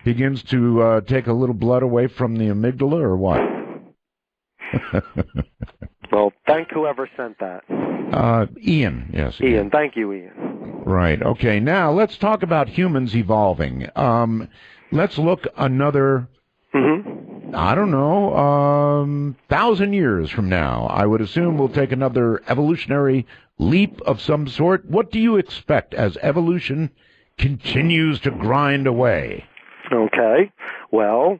B: begins to take a little blood away from the amygdala, or what?
C: Well, thank whoever sent that.
B: Ian, yes.
C: Ian, thank you, Ian.
B: Right, okay. Now, let's talk about humans evolving. Let's look another, I don't know, 1,000 years from now. I would assume we'll take another evolutionary leap of some sort. What do you expect as evolution continues to grind away?
C: Okay. Well,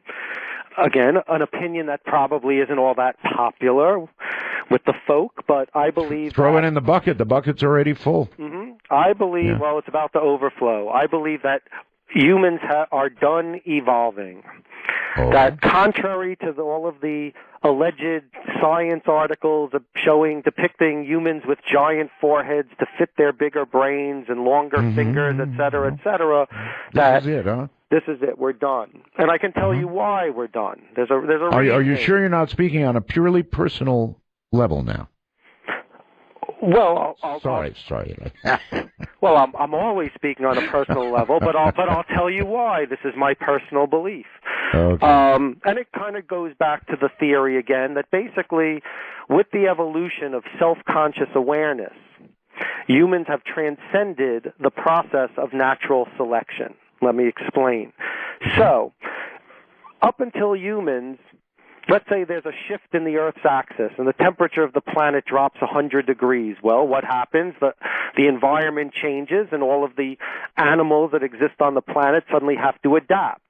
C: again, an opinion that probably isn't all that popular with the folk, but I believe...
B: Throw it in the bucket. The bucket's already full.
C: I believe, well, it's about to overflow. I believe that humans are done evolving. That contrary to all of the alleged science articles depicting humans with giant foreheads to fit their bigger brains and longer fingers, et cetera,
B: This is it, huh?
C: This is it. We're done. And I can tell you why we're done. There's a reason.
B: Are you sure you're not speaking on a purely personal level now?
C: Well,
B: sorry.
C: Well, I'm always speaking on a personal level, but I'll tell you why. This is my personal belief.
B: Okay.
C: And it kind of goes back to the theory again that basically, with the evolution of self-conscious awareness, humans have transcended the process of natural selection. Let me explain. So, up until humans, let's say there's a shift in the Earth's axis and the temperature of the planet drops 100 degrees. Well, what happens? The environment changes and all of the animals that exist on the planet suddenly have to adapt.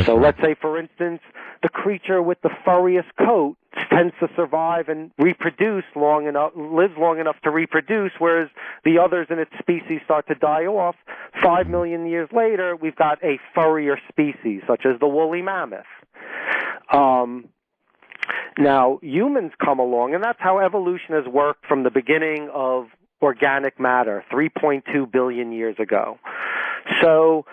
C: So let's say, for instance, the creature with the furriest coat tends to survive and lives long enough to reproduce, whereas the others in its species start to die off. 5 million years later, we've got a furrier species, such as the woolly mammoth. Now, humans come along, and that's how evolution has worked from the beginning of organic matter, 3.2 billion years ago. So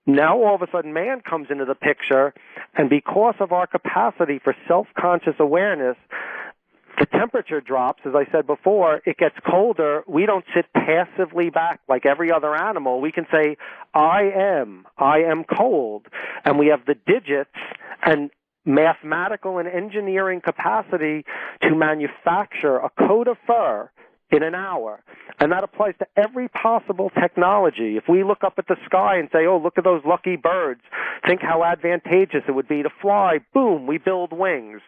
C: now all of a sudden man comes into the picture, and because of our capacity for self-conscious awareness, the temperature drops, as I said before, it gets colder. We don't sit passively back like every other animal. We can say, I am cold, and we have the digits and mathematical and engineering capacity to manufacture a coat of fur in an hour. And that applies to every possible technology. If we look up at the sky and say, oh, look at those lucky birds, think how advantageous it would be to fly. Boom, we build wings.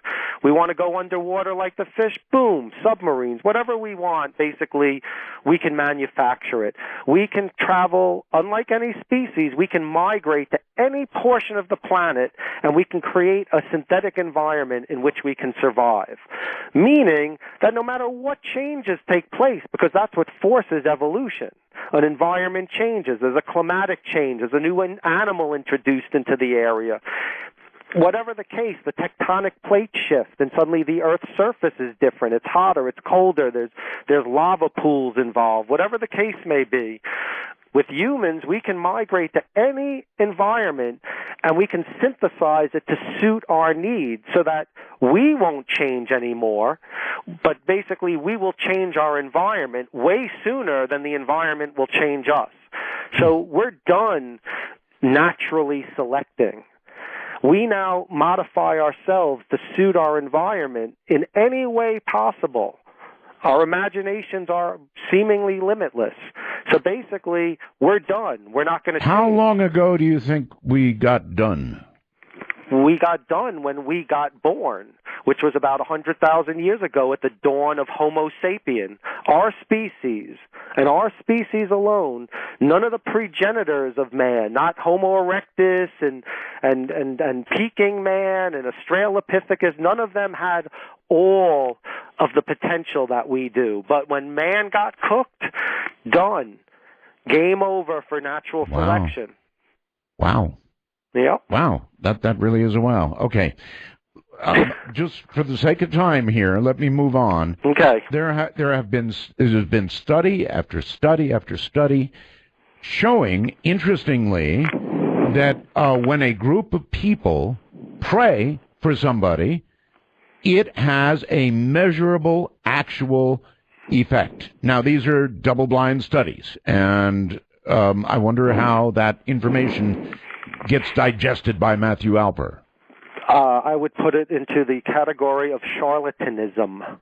C: We want to go underwater like the fish. Boom, submarines. Whatever we want, basically, we can manufacture it. We can travel, unlike any species, we can migrate to any portion of the planet, and we can create a synthetic environment in which we can survive. Meaning that no matter what changes take place, because that's what forces evolution. An environment changes, there's a climatic change, there's a new animal introduced into the area. Whatever the case, the tectonic plates shift, and suddenly the Earth's surface is different. It's hotter, it's colder, there's lava pools involved, whatever the case may be. With humans, we can migrate to any environment, and we can synthesize it to suit our needs so that we won't change anymore, but basically we will change our environment way sooner than the environment will change us. So we're done naturally selecting. We now modify ourselves to suit our environment in any way possible. Our imaginations are seemingly limitless. So basically, we're done. We're not going to
B: How long ago do you think we got done?
C: We got done when we got born. which was about 100,000 years ago at the dawn of Homo sapien. Our species, and our species alone, none of the progenitors of man, not Homo erectus and Peking man and Australopithecus, none of them had all of the potential that we do. But when man got cooked, done. Game over for natural selection.
B: Wow.
C: Yep.
B: Wow. That really is a wow. Okay. Just for the sake of time here, let me move on.
C: Okay.
B: There's been study after study after study showing, interestingly, that when a group of people pray for somebody, it has a measurable, actual effect. Now, these are double-blind studies, and I wonder how that information gets digested by Matthew Alper.
C: I would put it into the category of charlatanism.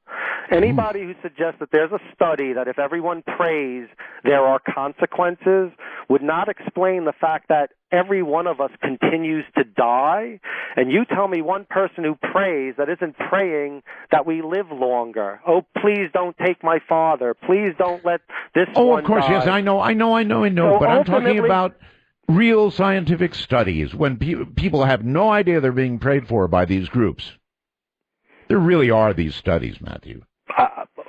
C: Anybody who suggests that there's a study that if everyone prays, there are consequences would not explain the fact that every one of us continues to die. And you tell me one person who prays that isn't praying that we live longer. Oh, please don't take my father. Please don't let this one die.
B: Oh, of course, yes, I know.
C: So
B: but I'm talking about real scientific studies when people have no idea they're being prayed for by these groups. There really are these studies, Matthew.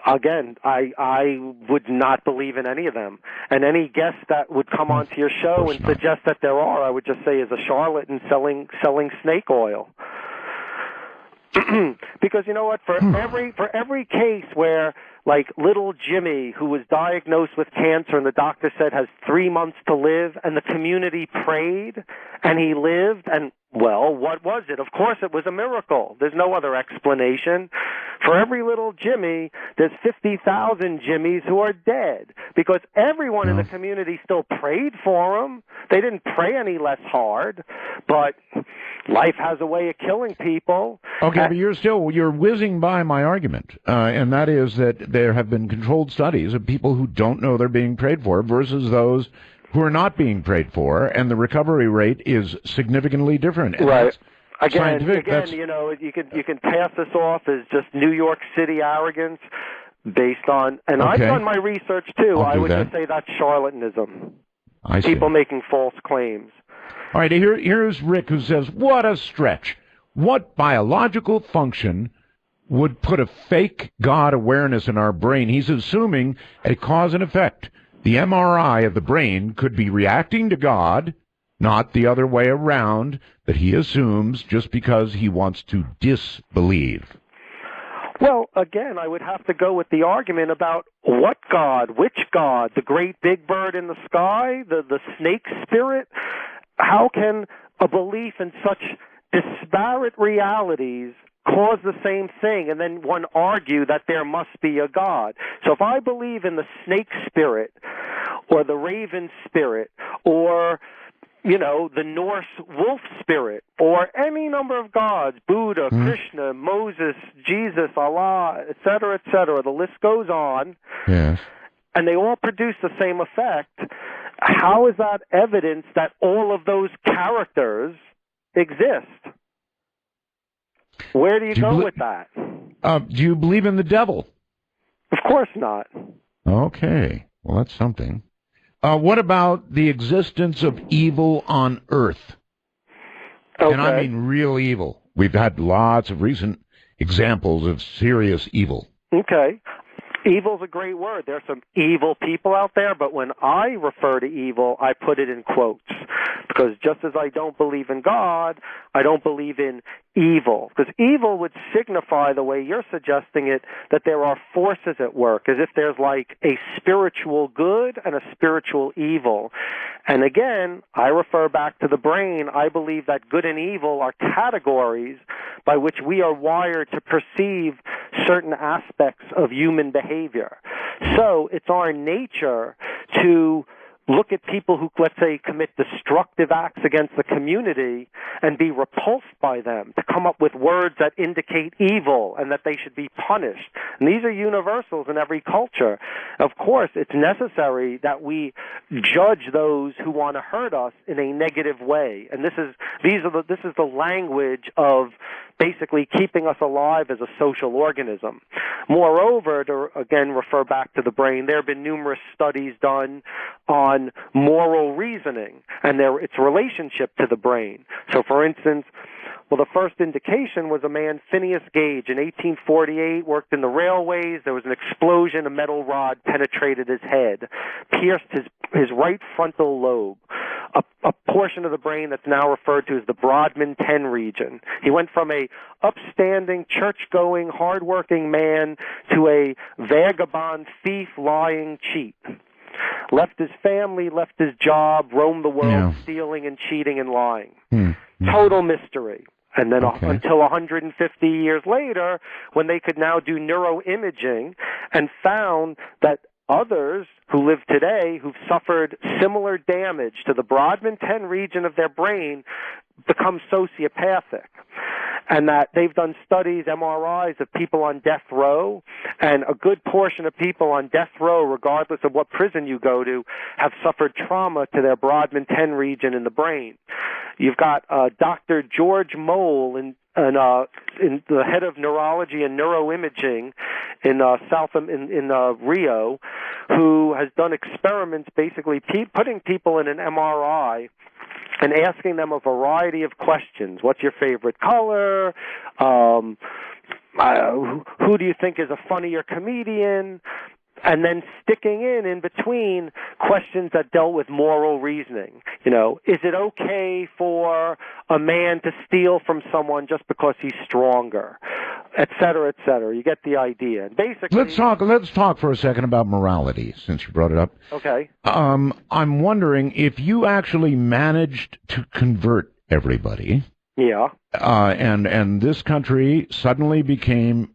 C: Again, I would not believe in any of them. And any guest that would come onto your show and suggest that there are, I would just say is a charlatan selling snake oil. Because you know what? For every case where, like, little Jimmy, who was diagnosed with cancer and the doctor said has 3 months to live, and the community prayed and he lived, and well, what was it? Of course it was a miracle. There's no other explanation. For every little Jimmy, there's 50,000 Jimmys who are dead because everyone in the community still prayed for him. They didn't pray any less hard, but life has a way of killing people.
B: Okay, but you're whizzing by my argument, and that is that there have been controlled studies of people who don't know they're being prayed for versus those who are not being prayed for, and the recovery rate is significantly different. And
C: right. Again,
B: you
C: know, you can pass this off as just New York City arrogance based on, and I've done my research too. I would just say that's charlatanism. People making false claims.
B: All right, here's Rick who says, what a stretch. What biological function would put a fake God awareness in our brain? He's assuming a cause and effect. The MRI of the brain could be reacting to God, not the other way around that he assumes just because he wants to disbelieve.
C: Well, again, I would have to go with the argument about what God, which God, the great big bird in the sky, the snake spirit? How can a belief in such disparate realities cause the same thing and then one argue that there must be a God? So if I believe in the snake spirit or the raven spirit or, you know, the Norse wolf spirit or any number of gods, Buddha, Krishna, Moses, Jesus, Allah, etc., the list goes on,
B: yes,
C: and they all produce the same effect, how is that evidence that all of those characters exist? Where do you go with that?
B: Do you believe in the devil?
C: Of course not.
B: Okay. Well, that's something. What about the existence of evil on Earth?
C: Okay.
B: And I mean real evil. We've had lots of recent examples of serious evil.
C: Okay. Evil's a great word. There's some evil people out there, but when I refer to evil, I put it in quotes. Because just as I don't believe in God, I don't believe in evil. Because evil would signify, the way you're suggesting it, that there are forces at work, as if there's like a spiritual good and a spiritual evil. And again, I refer back to the brain. I believe that good and evil are categories by which we are wired to perceive certain aspects of human behavior. So it's our nature to look at people who, let's say, commit destructive acts against the community and be repulsed by them, to come up with words that indicate evil and that they should be punished. And these are universals in every culture. Of course, it's necessary that we judge those who want to hurt us in a negative way. And this is This is the language of basically keeping us alive as a social organism. Moreover, to again refer back to the brain, there have been numerous studies done on moral reasoning and its relationship to the brain. So, for instance, the first indication was a man, Phineas Gage, in 1848, worked in the railways. There was an explosion. A metal rod penetrated his head, pierced his right frontal lobe, a portion of the brain that's now referred to as the Brodmann 10 region. He went from a upstanding, church-going, hard-working man to a vagabond, thief, lying cheat. Left his family, left his job, roamed the world, stealing and cheating and lying. Total mystery. And then until 150 years later, when they could now do neuroimaging and found that others who live today who've suffered similar damage to the Brodmann 10 region of their brain become sociopathic. And that they've done studies, MRIs, of people on death row, and a good portion of people on death row, regardless of what prison you go to, have suffered trauma to their Brodmann 10 region in the brain. You've got Dr. George Mole in the head of neurology and neuroimaging in Rio, who has done experiments basically putting people in an MRI and asking them a variety of questions. What's your favorite color? Who do you think is a funnier comedian? And then sticking in between questions that dealt with moral reasoning. Is it okay for a man to steal from someone just because he's stronger, et cetera, et cetera? You get the idea. Basically,
B: let's talk for a second about morality, since you brought it up.
C: Okay.
B: I'm wondering if you actually managed to convert everybody.
C: Yeah.
B: And this country suddenly became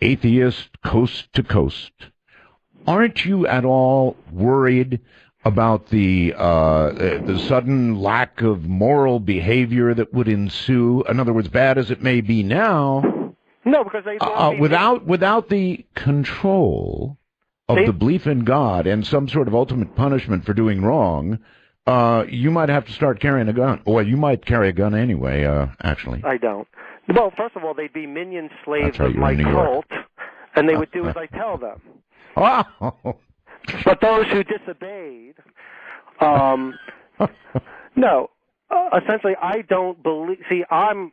B: atheist coast to coast. Aren't you at all worried about the sudden lack of moral behavior that would ensue? In other words, bad as it may be now,
C: no, because
B: without the control of the belief in God and some sort of ultimate punishment for doing wrong, you might have to start carrying a gun. Well, you might carry a gun anyway. Actually,
C: I don't. Well, first of all, they'd be minion slaves of my cult, and they would do as I tell them.
B: Wow.
C: But those who disobeyed, no, essentially I don't believe, I'm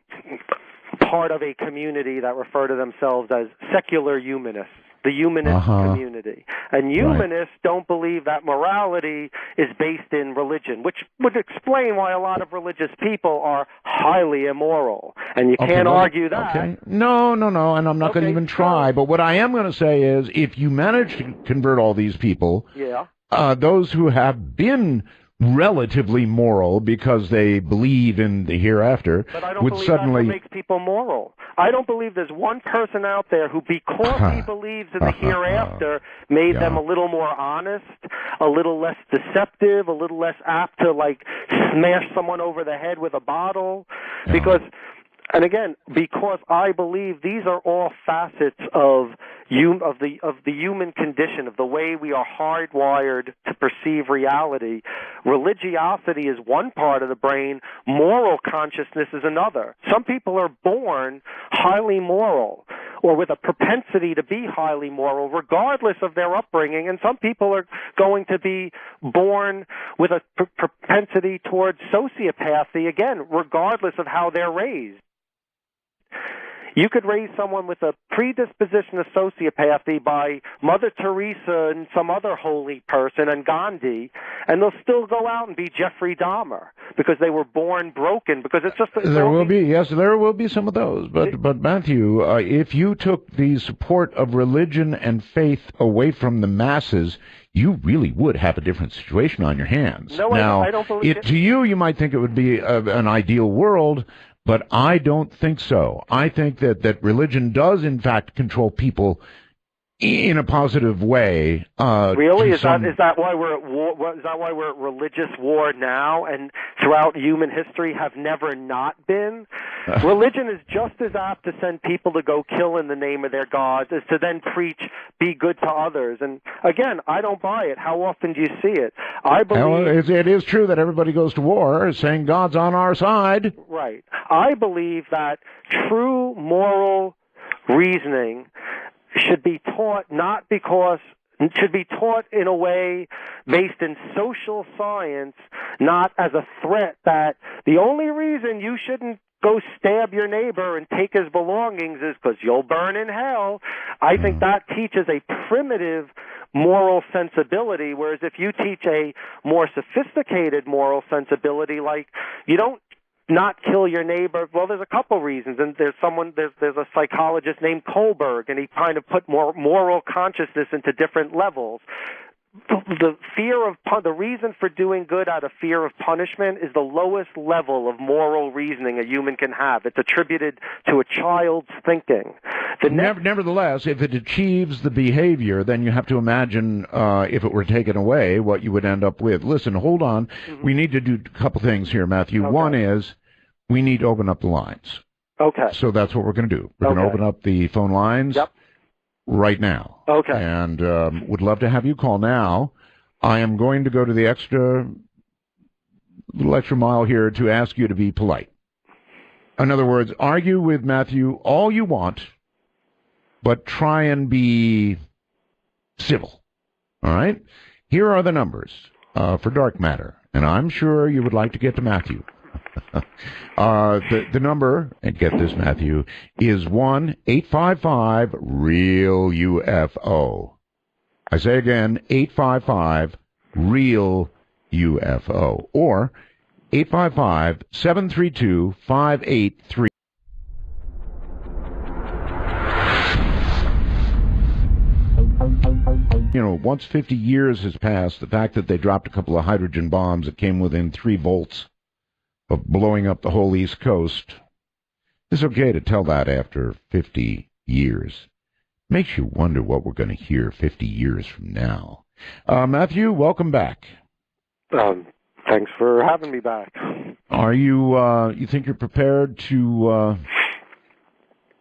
C: part of a community that refer to themselves as secular humanists, the humanist community. And humanists don't believe that morality is based in religion, which would explain why a lot of religious people are highly immoral. And you can't argue that.
B: Okay. No, and I'm not going to even try. But what I am going to say is, if you manage to convert all these people, those who have been relatively moral because they believe in the hereafter,
C: but I don't
B: would
C: believe
B: suddenly
C: that's what makes people moral. I don't believe there's one person out there who, because he believes in the hereafter, made them a little more honest, a little less deceptive, a little less apt to smash someone over the head with a bottle, because I believe these are all facets of the human condition, of the way we are hardwired to perceive reality. Religiosity is one part of the brain. Moral consciousness is another. Some people are born highly moral or with a propensity to be highly moral, regardless of their upbringing, and some people are going to be born with a propensity towards sociopathy, again, regardless of how they're raised. You could raise someone with a predisposition of sociopathy by Mother Teresa and some other holy person and Gandhi, and they'll still go out and be Jeffrey Dahmer because they were born broken. Because it's just
B: there will be some of those. But Matthew, if you took the support of religion and faith away from the masses, you really would have a different situation on your hands.
C: No,
B: now,
C: I don't believe it.
B: To you might think it would be an ideal world. But I don't think so. I think that religion does, in fact, control people in a positive way.
C: Really? Is that why we're at war? Is that why we're at religious war now, and throughout human history have never not been? Religion is just as apt to send people to go kill in the name of their gods as to then preach, be good to others. And again, I don't buy it. How often do you see it? I believe
B: it is true that everybody goes to war saying God's on our side.
C: Right. I believe that true moral reasoning should be taught should be taught in a way based in social science, not as a threat that the only reason you shouldn't go stab your neighbor and take his belongings is because you'll burn in hell. I think that teaches a primitive moral sensibility, whereas if you teach a more sophisticated moral sensibility, like you don't not kill your neighbor. Well, there's a couple reasons, and there's a psychologist named Kohlberg, and he kind of put more moral consciousness into different levels. The reason for doing good out of fear of punishment is the lowest level of moral reasoning a human can have. It's attributed to a child's thinking.
B: Nevertheless, if it achieves the behavior, then you have to imagine if it were taken away, what you would end up with. Listen, hold on. Mm-hmm. We need to do a couple things here, Matthew. Okay. One is we need to open up the lines.
C: Okay.
B: So that's what we're going to do. We're going to open up the phone lines.
C: Yep.
B: Right now.
C: Okay.
B: And would love to have you call now. I am going to go to the little extra mile here to ask you to be polite. In other words, argue with Matthew all you want, but try and be civil. All right? Here are the numbers for dark matter, and I'm sure you would like to get to Matthew. The number, and get this, Matthew, is 1-855-REAL-UFO. I say again, 855-REAL-UFO, or 855-732-583. You know, once 50 years has passed, the fact that they dropped a couple of hydrogen bombs that came within 3 volts of blowing up the whole East Coast, it's okay to tell that after 50 years. Makes you wonder what we're going to hear 50 years from now. Matthew, welcome back.
C: Thanks for having me back.
B: Are you think you're prepared to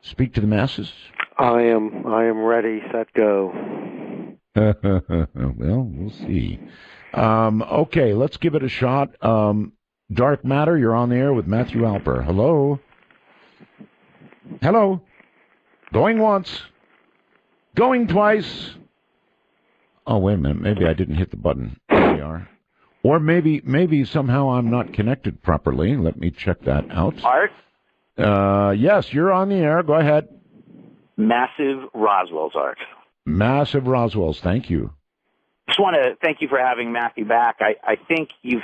B: speak to the masses?
C: I am ready, set, go.
B: Well, we'll see. Okay, let's give it a shot. Dark Matter, you're on the air with Matthew Alper. Hello? Hello? Going once. Going twice. Oh, wait a minute. Maybe I didn't hit the button. There we are. Or maybe somehow I'm not connected properly. Let me check that out.
D: Art?
B: Yes, you're on the air. Go ahead.
D: Massive Roswell's, Art.
B: Massive Roswell's. Thank you.
D: Just want to thank you for having Matthew back. I think you've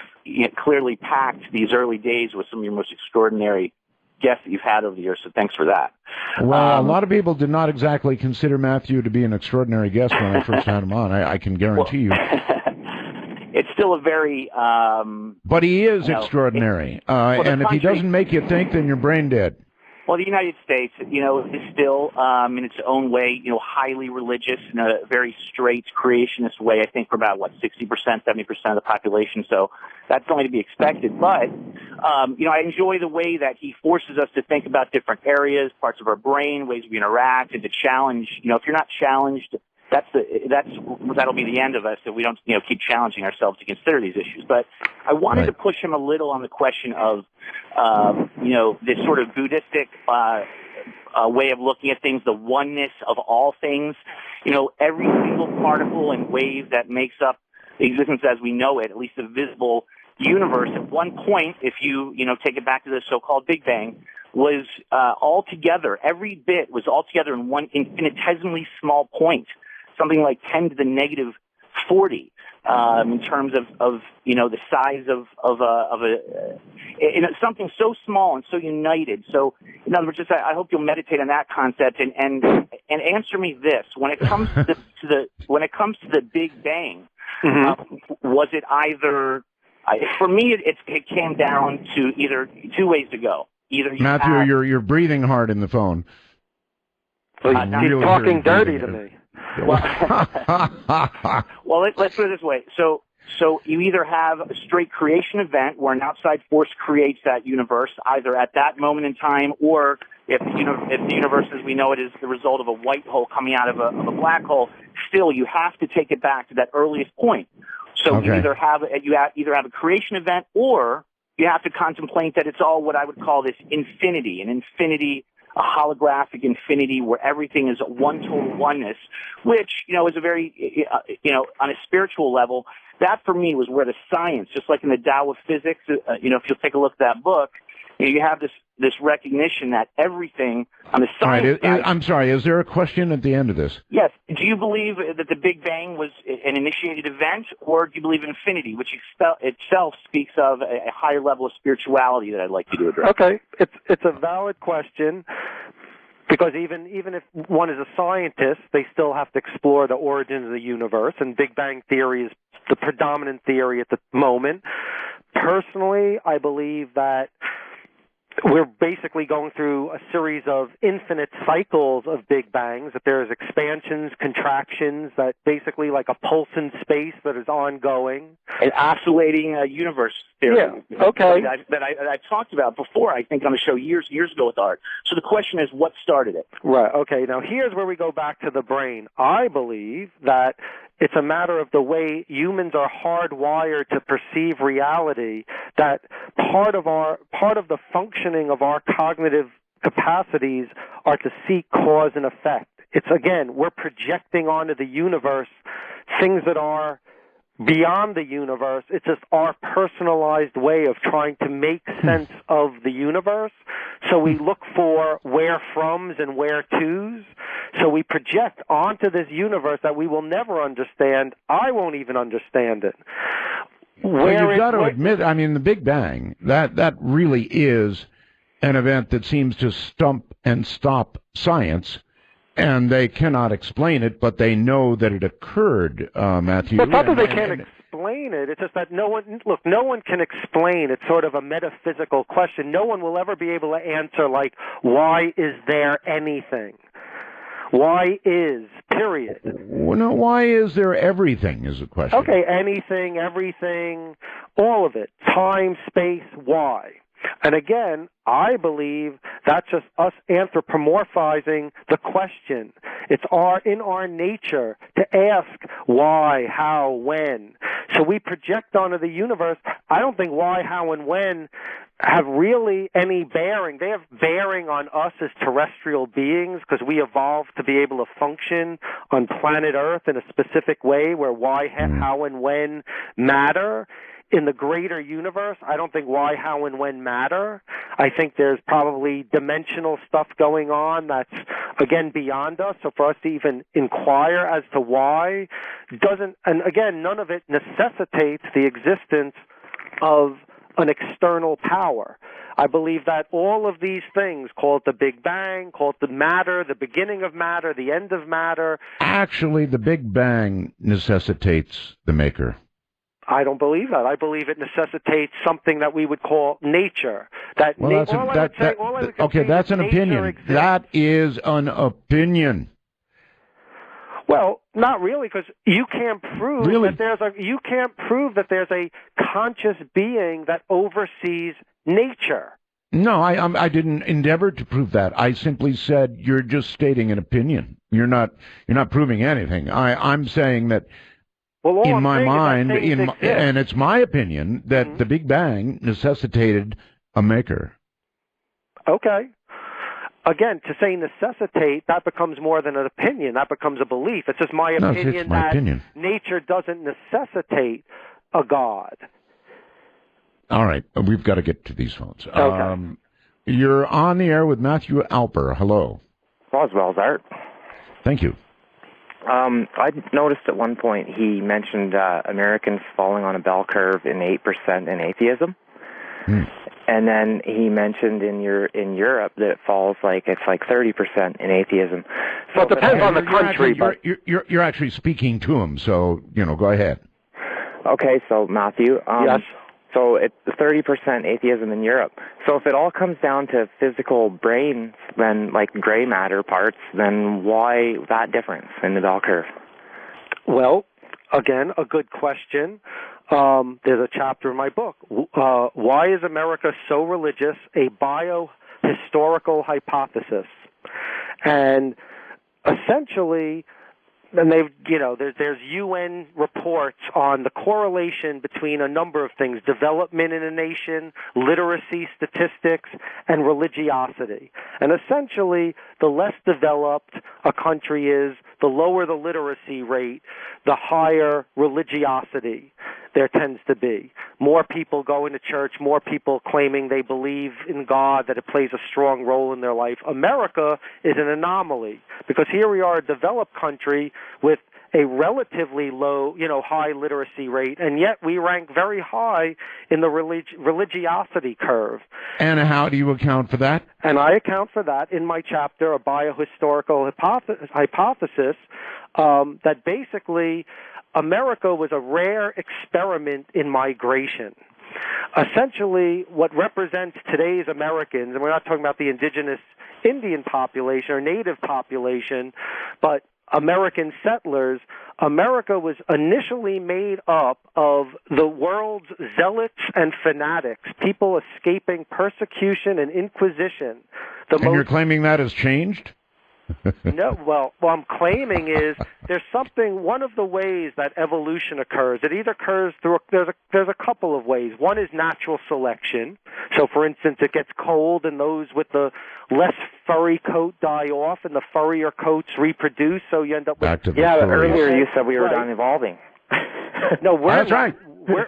D: clearly packed these early days with some of your most extraordinary guests that you've had over the years, so thanks for that.
B: Well, a lot of people did not exactly consider Matthew to be an extraordinary guest when I first had him on. I can guarantee you.
D: It's still a very...
B: but he is extraordinary. And if he doesn't make you think, then you're brain dead.
D: Well, the United States, is still, in its own way, highly religious in a very straight creationist way. I think for about, 60%, 70% of the population. So that's only to be expected. But, I enjoy the way that he forces us to think about different areas, parts of our brain, ways we interact, and to challenge. If you're not challenged, that'll be the end of us if we don't, keep challenging ourselves to consider these issues. But I wanted to push him a little on the question of, this sort of Buddhistic way of looking at things, the oneness of all things. Every single particle and wave that makes up existence as we know it, at least the visible universe, at one point, if you take it back to the so-called Big Bang, was all together. Every bit was all together in one infinitesimally small point. Something like 10 to the negative 40 in terms of the size of something so small and so united. So, in other words, I hope you'll meditate on that concept and answer me this: when it comes to the Big Bang, was it either? For me, it came down to either 2 ways to go. Either
B: Matthew, you're breathing hard in the phone.
C: Well, he's talking dirty to me.
D: Well, let's put it this way. So you either have a straight creation event where an outside force creates that universe, either at that moment in time, or if the universe as we know it is the result of a white hole coming out of a black hole, still you have to take it back to that earliest point. So you either have a creation event, or you have to contemplate that it's all what I would call this infinity, a holographic infinity where everything is one total oneness, which, is a very, on a spiritual level, that for me was where the science, just like in the Tao of Physics, if you'll take a look at that book, you have this recognition that everything on the science side.
B: I'm sorry, is there a question at the end of this?
D: Yes. Do you believe that the Big Bang was an initiated event, or do you believe in infinity, which itself speaks of a higher level of spirituality that I'd like you to address?
C: Okay. It's a valid question, because even if one is a scientist, they still have to explore the origins of the universe, and Big Bang theory is the predominant theory at the moment. Personally, I believe that we're basically going through a series of infinite cycles of Big Bangs, that there's expansions, contractions, that basically like a pulse in space that is ongoing.
D: An oscillating universe theory.
C: Yeah, okay.
D: That I've talked about before, I think, on the show years ago with Art. So the question is, what started it?
C: Right, okay. Now here's where we go back to the brain. I believe that it's a matter of the way humans are hardwired to perceive reality, that part of the functioning of our cognitive capacities are to seek cause and effect. It's, again, we're projecting onto the universe things that are beyond the universe. It's just our personalized way of trying to make sense of the universe. So we look for where-froms and where-tos. So we project onto this universe that we will never understand. I won't even understand it.
B: Well, you've got to admit, I mean, the Big Bang, that really is an event that seems to stump and stop science. And they cannot explain it, but they know that it occurred, Matthew.
C: Well, it's not that they can't explain it. It's just that no one can explain. It's sort of a metaphysical question. No one will ever be able to answer, like, why is there anything? Why is, period.
B: Well, no, why is there everything is the question.
C: Okay, anything, everything, all of it. Time, space, why? And again, I believe that's just us anthropomorphizing the question. It's in our nature to ask why, how, when. So we project onto the universe. I don't think why, how, and when have really any bearing. They have bearing on us as terrestrial beings because we evolved to be able to function on planet Earth in a specific way where why, how, and when matter. In the greater universe, I don't think why, how, and when matter. I think there's probably dimensional stuff going on that's, again, beyond us. So for us to even inquire as to why doesn't, and again, none of it necessitates the existence of an external power. I believe that all of these things, call it the Big Bang, call it the matter, the beginning of matter, the end of matter.
B: Actually, the Big Bang necessitates the maker.
C: I don't believe that. I believe it necessitates something that we would call nature. That's an
B: opinion.
C: Exists.
B: That is an opinion.
C: Well, not really, because you can't prove that there's a conscious being that oversees nature.
B: No, I didn't endeavor to prove that. I simply said you're just stating an opinion. You're not proving anything. I'm saying that.
C: Well,
B: in my mind, and it's my opinion that the Big Bang necessitated a maker.
C: Okay. Again, to say necessitate, that becomes more than an opinion. That becomes a belief. It's just my opinion nature doesn't necessitate a God.
B: All right. We've got to get to these phones.
C: Okay.
B: You're on the air with Matthew Alper. Hello.
E: Roswell's Art.
B: Thank you.
E: I noticed at one point he mentioned Americans falling on a bell curve in 8% in atheism. And then he mentioned in Europe that it falls it's 30% in atheism.
C: So it depends on the country.
B: You're actually speaking to him, so go ahead.
E: Okay, so Matthew,
C: yes.
E: So it's 30% atheism in Europe. So if it all comes down to physical brains, then like gray matter parts, then why that difference in the bell curve?
C: Well, again, a good question. There's a chapter in my book. Why is America so religious? A biohistorical hypothesis. And essentially, and there's UN reports on the correlation between a number of things: development in a nation, literacy statistics, and religiosity. And essentially, the less developed a country is, the lower the literacy rate, the higher religiosity there tends to be. More people going to church, more people claiming they believe in God, that it plays a strong role in their life. America is an anomaly because here we are, a developed country with a relatively low, high literacy rate, and yet we rank very high in the religiosity curve.
B: And how do you account for that?
C: And I account for that in my chapter, A Biohistorical Hypothesis, that basically America was a rare experiment in migration. Essentially, what represents today's Americans, and we're not talking about the indigenous Indian population or native population, but American settlers, America was initially made up of the world's zealots and fanatics, people escaping persecution and inquisition.
B: You're claiming that has changed?
C: No, well, what I'm claiming is there's something, one of the ways that evolution occurs, it either occurs through, there's a couple of ways. One is natural selection. So, for instance, it gets cold and those with the less furry coat die off and the furrier coats reproduce, so you end up with...
E: But earlier you said we were done evolving.
C: No, we're
B: That's right.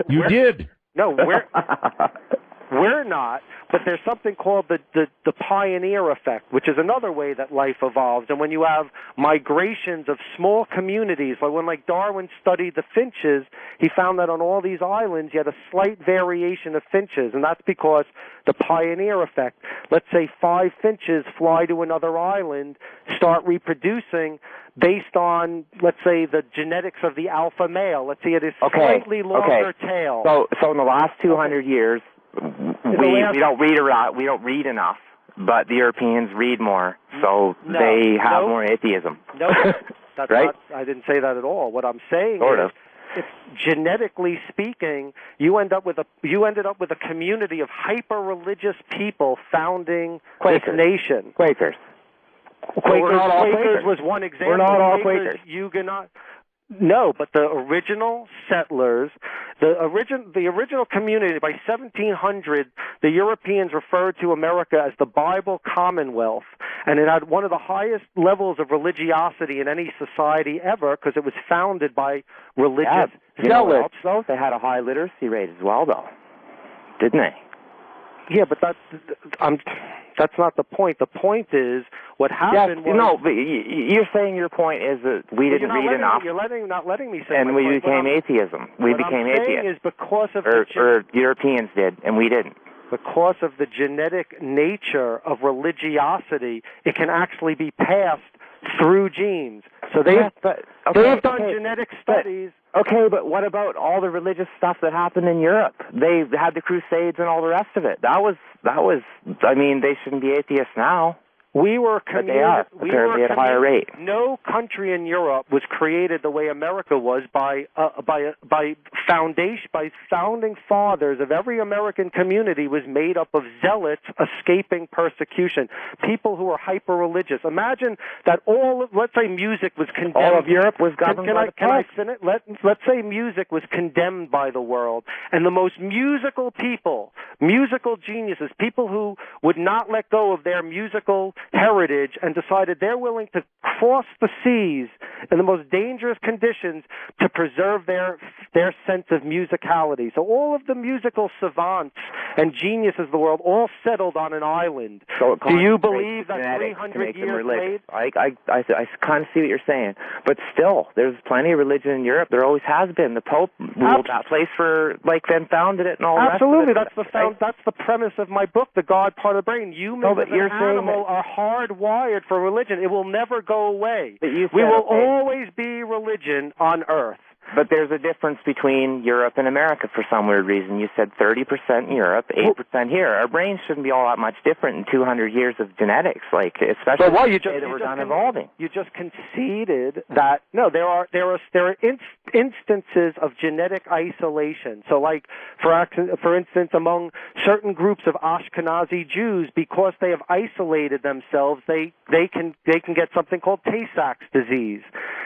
B: You did.
C: No, we're not. But there's something called the pioneer effect, which is another way that life evolves. And when you have migrations of small communities, like when Darwin studied the finches, he found that on all these islands you had a slight variation of finches, and that's because the pioneer effect. Let's say 5 finches fly to another island, start reproducing based on, let's say, the genetics of the alpha male. Let's say it is slightly longer tail.
E: So in the last 200 years, we don't read enough, but the Europeans read more, so they have more atheism.
C: No, that's
E: right?
C: not, I didn't say that at all. What I'm saying
E: is,
C: if genetically speaking, you ended up with a community of hyper-religious people founding this nation.
E: Quakers.
C: Quakers was one example.
E: We're not all Quakers.
C: Huguenot. No, but the original settlers, the original community, by 1700, the Europeans referred to America as the Bible Commonwealth, and it had one of the highest levels of religiosity in any society ever because it was founded by religious zealots.
E: They had a high literacy rate as well, though, didn't they?
C: Yeah, but that's not the point. The point is what happened was...
E: No, but you're saying your point is that we didn't read enough.
C: You're not letting me say
E: and we became atheism. We became atheists.
C: What I'm saying is because of
E: or Europeans did, and we didn't.
C: Because of the genetic nature of religiosity, it can actually be passed through genes. So they've done genetic studies.
E: But what about all the religious stuff that happened in Europe? They had the Crusades and all the rest of it. That was. I mean, they shouldn't be atheists now.
C: We were
E: but they are apparently at a higher rate.
C: No country in Europe was created the way America was by founding fathers of every American community was made up of zealots escaping persecution, people who were hyper-religious. Imagine that let's say music was condemned.
E: All of Europe was governed by the Pope.
C: Can I finish? Let's say music was condemned by the world, and the most musical people, musical geniuses, people who would not let go of their musical heritage and decided they're willing to cross the seas in the most dangerous conditions to preserve their sense of musicality. So all of the musical savants and geniuses of the world all settled on an island.
E: So
C: do you believe that 300 years later?
E: I kind of see what you're saying, but still, there's plenty of religion in Europe. There always has been. The Pope ruled that place for then founded it and all that.
C: Absolutely, that's the premise of my book, The God Part of the Brain. Humans as an animal are hardwired for religion. It will never go away. We will always be religion on Earth.
E: But there's a difference between Europe and America for some weird reason. You said 30% in Europe, 8% here. Our brains shouldn't be all that much different in 200 years of genetics, like especially that we're done evolving.
C: You just conceded that there are instances of genetic isolation. So, like for instance, among certain groups of Ashkenazi Jews, because they have isolated themselves, they can get something called Tay-Sachs disease.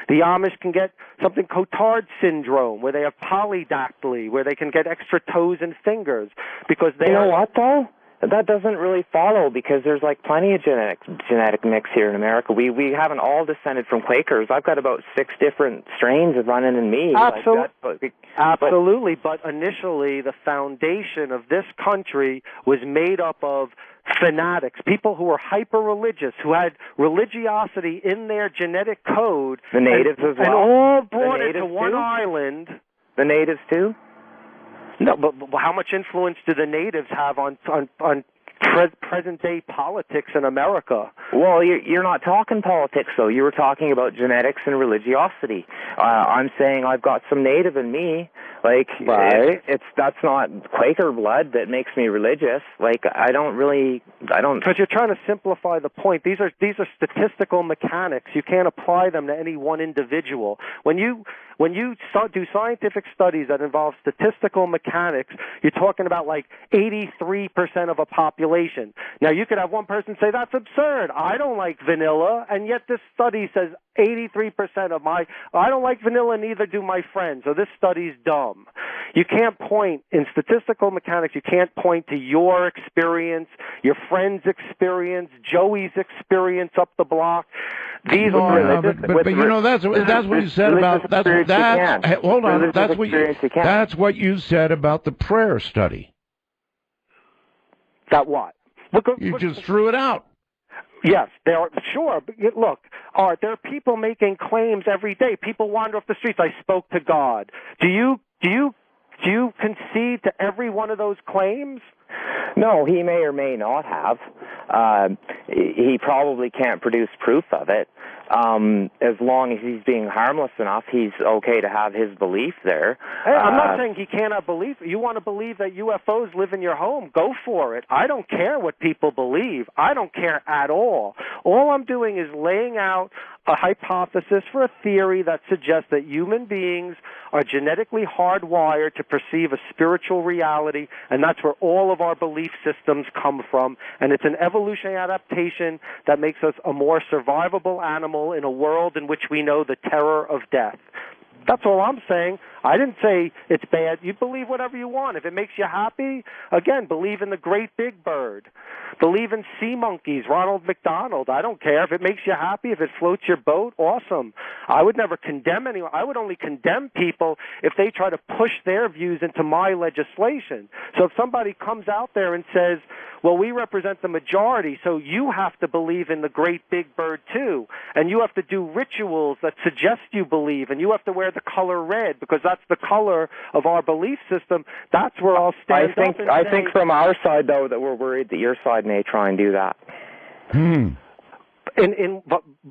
C: The Amish can get something Cotard syndrome, where they have polydactyly, where they can get extra toes and fingers because they.
E: You know what though? That doesn't really follow because there's like plenty of genetic mix here in America. We haven't all descended from Quakers. I've got about 6 different strains running in me.
C: Absolutely. But initially, the foundation of this country was made up of fanatics, people who were hyper-religious, who had religiosity in their genetic code.
E: The natives as well.
C: And all brought it to one island.
E: The natives too?
C: No, but how much influence do the natives have on present-day politics in America?
E: Well, you're not talking politics, though. You were talking about genetics and religiosity. I'm saying I've got some native in me. Like,
C: right.
E: That's not Quaker blood that makes me religious. Like, I don't. Because
C: you're trying to simplify the point. These are statistical mechanics. You can't apply them to any one individual. When you do scientific studies that involve statistical mechanics, you're talking about like 83% of a population. Now, you could have one person say, that's absurd. I don't like vanilla, and yet this study says 83% of I don't like vanilla, neither do my friends, so this study's dumb. You can't point, in statistical mechanics, you can't point to your experience, your friend's experience, Joey's experience up the block. These are
B: but you know that's what you said about hold on, that's what you said about the prayer study.
C: That what?
B: You just threw it out.
C: Yes, there are, sure. But look, Art, there are people making claims every day. People wander off the streets. I spoke to God. Do you concede to every one of those claims?
E: No, he may or may not have. He probably can't produce proof of it. As long as he's being harmless enough, he's okay to have his belief there.
C: Hey, I'm not saying he cannot believe. You want to believe that UFOs live in your home, go for it. I don't care what people believe. I don't care at all. All I'm doing is laying out a hypothesis for a theory that suggests that human beings are genetically hardwired to perceive a spiritual reality, and that's where all of our belief systems come from. And it's an evolutionary adaptation that makes us a more survivable animal in a world in which we know the terror of death. That's all I'm saying. I didn't say it's bad. You believe whatever you want. If it makes you happy, again, believe in the great big bird. Believe in sea monkeys, Ronald McDonald. I don't care. If it makes you happy, if it floats your boat, awesome. I would never condemn anyone. I would only condemn people if they try to push their views into my legislation. So if somebody comes out there and says, well, we represent the majority, so you have to believe in the great big bird too, and you have to do rituals that suggest you believe, and you have to wear the color red because that's the color of our belief system, that's where I'll stand up and say...
E: I think from our side, though, that we're worried that your side may try and do that.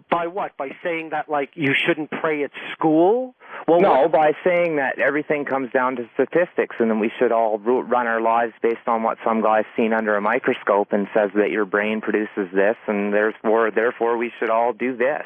C: By what? By saying that, like, you shouldn't pray at school?
E: Well, no, by saying that everything comes down to statistics, and then we should all run our lives based on what some guy's seen under a microscope and says that your brain produces this, and therefore we should all do this.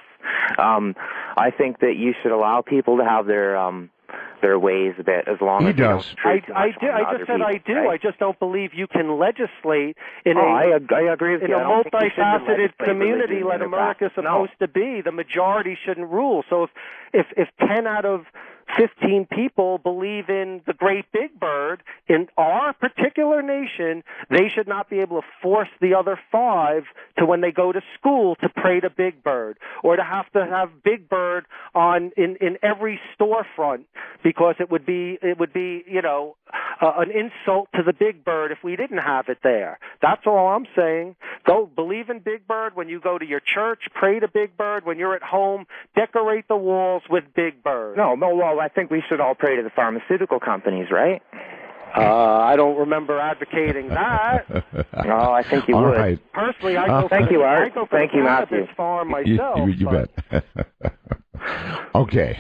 E: I think that you should allow people to have their ways a bit, as long as
C: I just said I do. Right? I just don't believe you can legislate in
E: I agree with
C: in
E: you.
C: a multifaceted community like America's supposed to be. The majority shouldn't rule. So if 10 out of 15 people believe in the great big bird in our particular nation, they should not be able to force the other 5 to, when they go to school, to pray to big bird, or to have big bird on in every storefront, because it would be an insult to the big bird if we didn't have it there. That's all I'm saying. Go believe in big bird when you go to your church, pray to big bird. When you're at home, decorate the walls with big bird.
E: Well, I think we should all pray to the pharmaceutical companies, right?
C: I don't remember advocating that.
E: No, I think you would.
B: Right.
C: Personally, I go for
E: thank you, Art.
C: I go for
E: Thank you, Matthew.
C: farm myself.
B: You bet. Okay.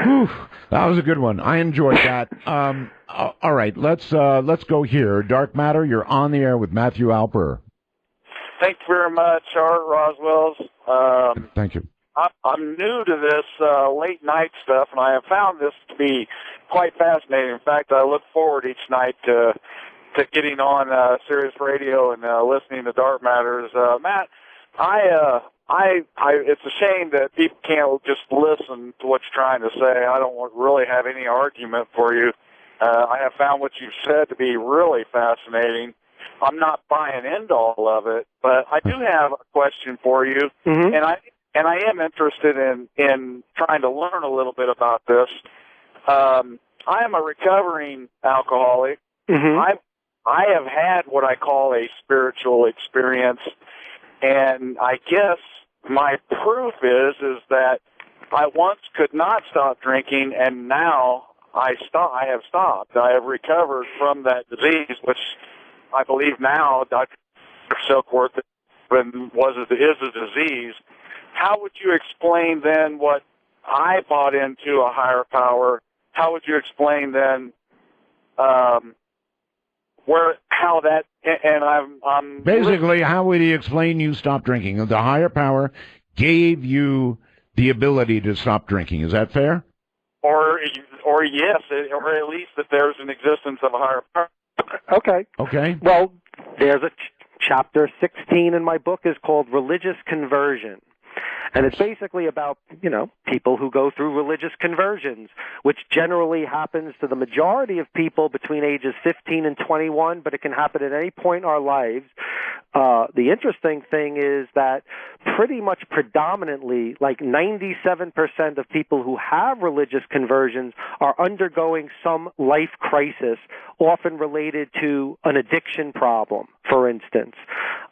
B: Whew, that was a good one. I enjoyed that. All right, let's go here. Dark Matter, you're on the air with Matthew Alper.
F: Thank you very much, Art Roswell's.
B: Thank you.
F: I'm new to this late night stuff, and I have found this to be quite fascinating. In fact, I look forward each night to getting on Sirius Radio and listening to Dark Matters. Matt, it's a shame that people can't just listen to what you're trying to say. I don't really have any argument for you. I have found what you've said to be really fascinating. I'm not buying into all of it, but I do have a question for you, and I am interested in trying to learn a little bit about this. I am a recovering alcoholic. I have had what I call a spiritual experience, and I guess my proof is that I once could not stop drinking, and now I have stopped. I have recovered from that disease, which I believe now Dr. Silkworth is a disease. How would you explain then what I bought into a higher power? How would you explain then I'm
B: basically, how would he explain you stopped drinking? The higher power gave you the ability to stop drinking. Is that fair?
F: Or yes, or at least that there's an existence of a higher power.
C: Okay. Well, there's a chapter 16 in my book is called Religious Conversion. And it's basically about, people who go through religious conversions, which generally happens to the majority of people between ages 15 and 21, but it can happen at any point in our lives. The interesting thing is that pretty much predominantly, like 97% of people who have religious conversions are undergoing some life crisis, often related to an addiction problem, for instance.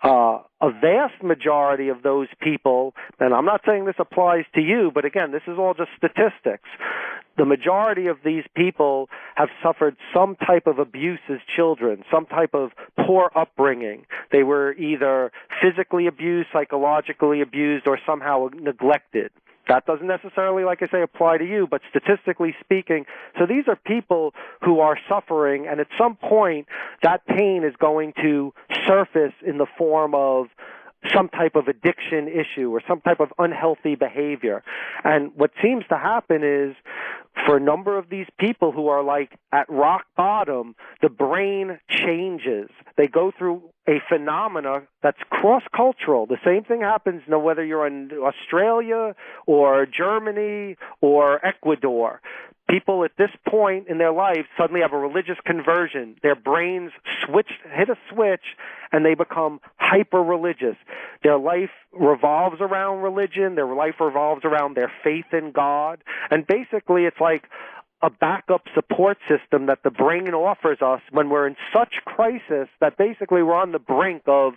C: A vast majority of those people, and I'm not saying this applies to you, but again, this is all just statistics. The majority of these people have suffered some type of abuse as children, some type of poor upbringing. They were either physically abused, psychologically abused, or somehow neglected. That doesn't necessarily, like I say, apply to you, but statistically speaking, so these are people who are suffering, and at some point, that pain is going to surface in the form of some type of addiction issue or some type of unhealthy behavior. And what seems to happen is, for a number of these people who are like at rock bottom, the brain changes. They go through a phenomena that's cross-cultural. The same thing happens whether you're in Australia or Germany or Ecuador. People at this point in their lives suddenly have a religious conversion. Their brains hit a switch, and they become hyper-religious. Their life revolves around religion. Their life revolves around their faith in God. And basically, it's like a backup support system that the brain offers us when we're in such crisis that basically we're on the brink of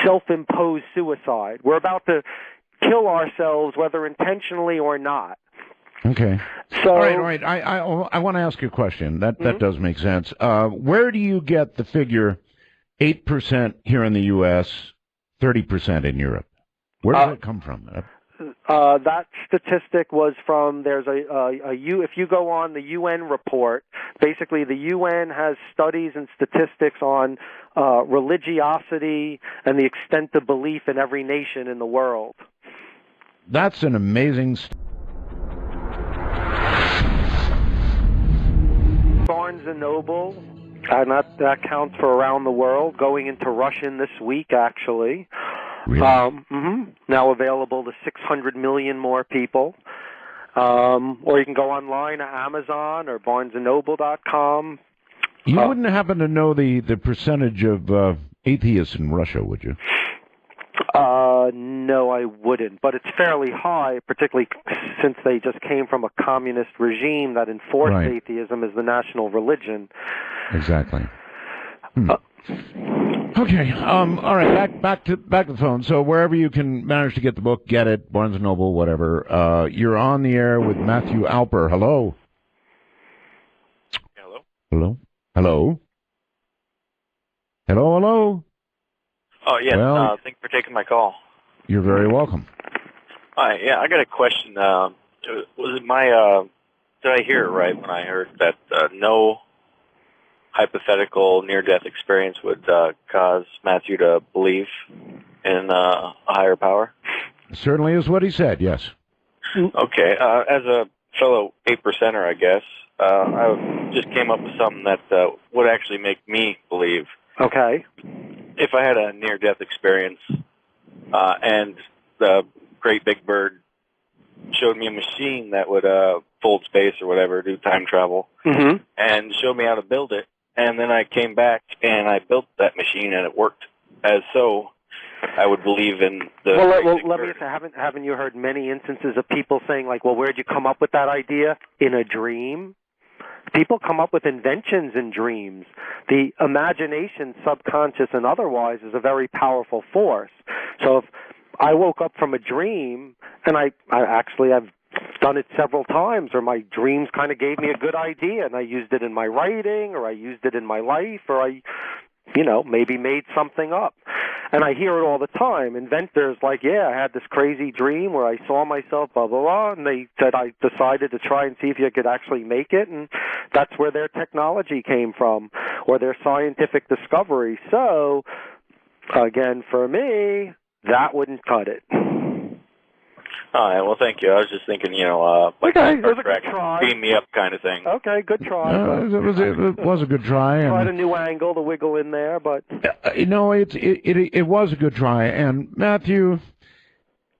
C: self-imposed suicide. We're about to kill ourselves, whether intentionally or not.
B: Okay.
C: So,
B: all right. I want to ask you a question. That does make sense. Where do you get the figure 8% here in the U.S., 30% in Europe? Where does that come from?
C: That statistic was from, if you go on the UN report, basically the UN has studies and statistics on religiosity and the extent of belief in every nation in the world.
B: That's an amazing
C: Barnes & Noble, and that counts for around the world, going into Russian this week, actually.
B: Really?
C: Now available to 600 million more people. Or you can go online at Amazon or BarnesandNoble.com.
B: You wouldn't happen to know the percentage of atheists in Russia, would you?
C: No, I wouldn't. But it's fairly high, particularly since they just came from a communist regime that enforced atheism as the national religion.
B: Exactly. Okay. All right. Back to the phone. So wherever you can manage to get the book, get it. Barnes & Noble, whatever. You're on the air with Matthew Alper. Hello. Hello. Hello. Hello. Hello.
G: Oh, yes.
B: Well,
G: thank you for taking my call.
B: You're very welcome.
G: Hi. Yeah, I got a question. Was it my did I hear it right when I heard that no hypothetical near-death experience would cause Matthew to believe in a higher power?
B: Certainly is what he said, yes.
G: Okay. As a fellow 8%er, I guess, I just came up with something that would actually make me believe.
C: Okay.
G: If I had a near-death experience and the great big bird showed me a machine that would fold space or whatever, do time travel, and showed me how to build it, and then I came back and I built that machine and it worked as so, I would believe in the...
C: Well, let me say, haven't you heard many instances of people saying, like, well, where'd you come up with that idea? In a dream? People come up with inventions in dreams. The imagination, subconscious and otherwise, is a very powerful force. So if I woke up from a dream, and I've done it several times, or my dreams kind of gave me a good idea, and I used it in my writing, or I used it in my life, or I maybe made something up. And I hear it all the time. Inventors like, yeah, I had this crazy dream where I saw myself, blah, blah, blah, and they said I decided to try and see if you could actually make it, and that's where their technology came from, or their scientific discovery. So, again, for me, that wouldn't cut it.
G: All right, well, thank you. I was just thinking, like
C: okay,
G: Star Trek, beam me up kind of thing.
C: Okay, good try.
B: It was a good try.
C: Tried a new angle to wiggle in there, but...
B: It was a good try. And, Matthew,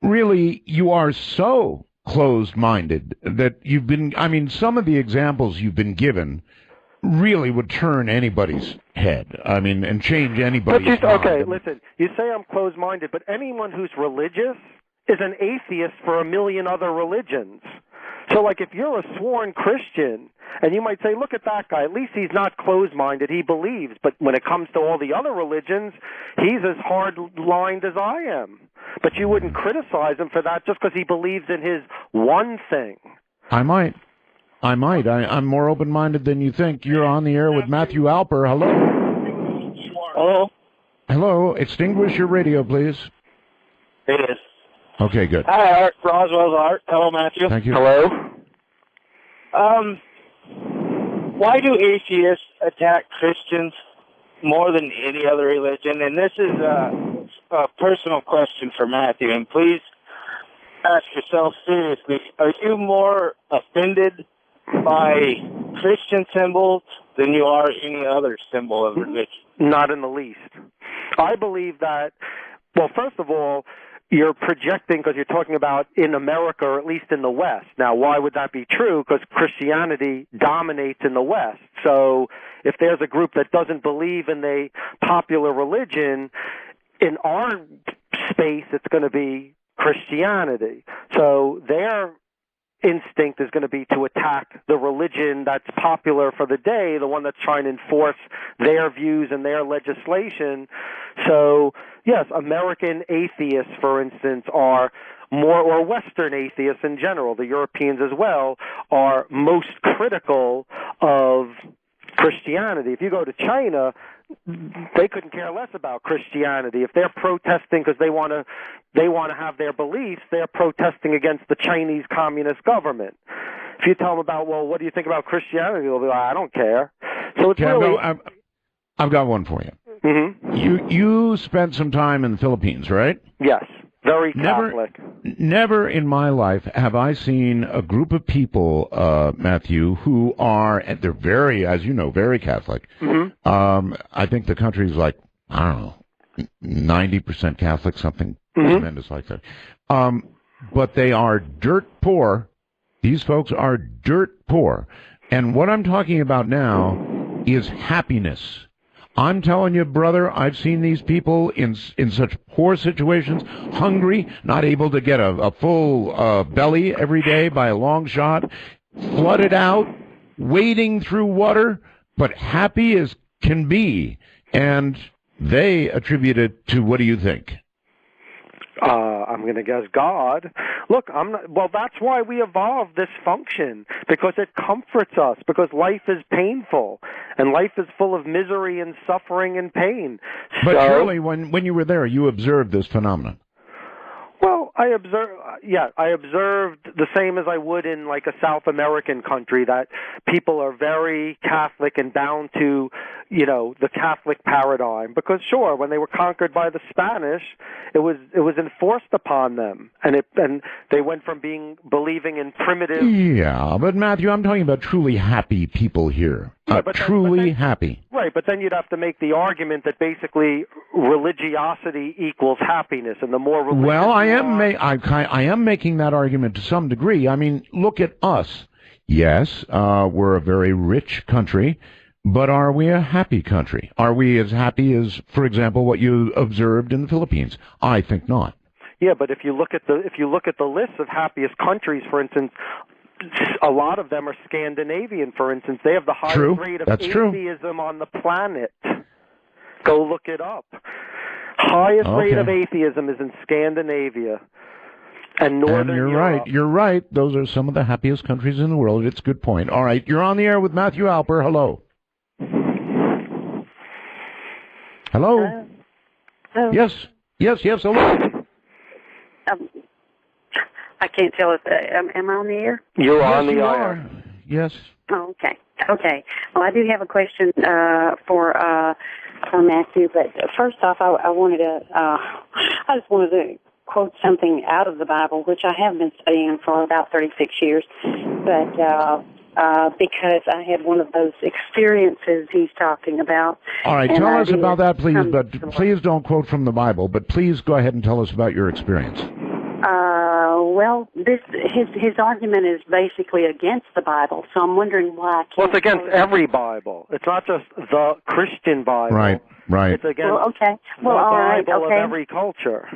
B: really, you are so closed-minded that you've been... I mean, some of the examples you've been given really would turn anybody's head. I mean, and change anybody's mind.
C: Okay, listen, you say I'm closed-minded, but anyone who's religious is an atheist for a million other religions. So, like, if you're a sworn Christian, and you might say, look at that guy, at least he's not closed-minded, he believes. But when it comes to all the other religions, he's as hard-lined as I am. But you wouldn't criticize him for that just because he believes in his one thing.
B: I might. I'm more open-minded than you think. You're on the air with Matthew Alper. Hello.
H: Hello.
B: Hello. Extinguish your radio, please.
H: It is.
B: Okay, good.
H: Hi, Art. Roswell's Art. Hello, Matthew.
B: Thank you.
C: Hello.
H: Why do atheists attack Christians more than any other religion? And this is a personal question for Matthew. And please ask yourself seriously, are you more offended by Christian symbols than you are any other symbol of religion?
C: Not in the least. I believe that, well, first of all, you're projecting because you're talking about in America, or at least in the West. Now, why would that be true? Because Christianity dominates in the West. So if there's a group that doesn't believe in the popular religion, in our space, it's going to be Christianity. So their instinct is going to be to attack the religion that's popular for the day, the one that's trying to enforce their views and their legislation. So, yes, American atheists, for instance, are more, or Western atheists in general, the Europeans as well, are most critical of Christianity. If you go to China, they couldn't care less about Christianity. If they're protesting because they want to have their beliefs, they're protesting against the Chinese Communist government. If you tell them about, well, what do you think about Christianity? They'll be like, I don't care. So it's really...
B: I've got one for you.
C: Mm-hmm.
B: You spent some time in the Philippines, right?
C: Yes. Very Catholic.
B: Never in my life have I seen a group of people, Matthew, who are, and they're very, as you know, very Catholic.
C: Mm-hmm.
B: I think the country's like, I don't know, 90% Catholic, something tremendous like that. But they are dirt poor. These folks are dirt poor. And what I'm talking about now is happiness. I'm telling you, brother, I've seen these people in such poor situations, hungry, not able to get a full belly every day by a long shot, flooded out, wading through water, but happy as can be. And they attribute it to, what do you think?
C: I'm going to guess God. Look, well, that's why we evolved this function, because it comforts us, because life is painful, and life is full of misery and suffering and pain.
B: But surely when you were there, you observed this phenomenon.
C: Well, I observed the same as I would in like a South American country, that people are very Catholic and bound to, the Catholic paradigm. Because sure, when they were conquered by the Spanish, it was enforced upon them, and they went from believing in primitive.
B: Yeah, but Matthew, I'm talking about truly happy people here. Truly happy.
C: Right, but then you'd have to make the argument that basically religiosity equals happiness, and the more religious.
B: Well, I am making that argument to some degree. I mean, look at us. Yes, we're a very rich country, but are we a happy country? Are we as happy as, for example, what you observed in the Philippines? I think not.
C: Yeah, but if you look at the list of happiest countries, for instance, a lot of them are Scandinavian, for instance. They have the highest rate of atheism on the planet. Go look it up. Highest rate of atheism is in Scandinavia and Northern Europe.
B: You're right. Those are some of the happiest countries in the world. It's a good point. All right, you're on the air with Matthew Alper. Hello. Hello?
I: Hello?
B: Yes, hello.
I: I can't tell if am I on the air?
C: You're on the air.
B: Yes.
I: Oh, okay. Well, I do have a question for Matthew, but first off, I just wanted to quote something out of the Bible, which I have been studying for about 36 years, but because I had one of those experiences he's talking about.
B: All right, tell us about that, please, but please don't quote from the Bible, but please go ahead and tell us about your experience.
I: Well, his argument is basically against the Bible, so I'm wondering why I can't.
C: Well, it's against every Bible. It's not just the Christian Bible.
B: Right.
C: It's against the Bible of every culture.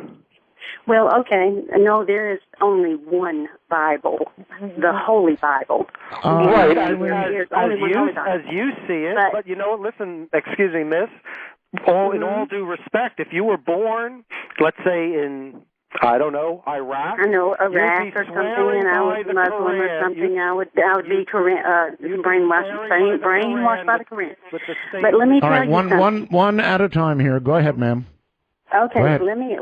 I: Well, okay. No, there is only one Bible, the Holy Bible.
C: Right, as you see it. But you know what? Listen, excuse me, miss. In all due respect, if you were born, let's say in, I don't know, Iraq.
I: I know, Iraq or something, and I was Muslim or something. I would be brainwashed by the Quran. But let me tell you something.
B: One at a time here. Go ahead, ma'am.
I: Okay, let me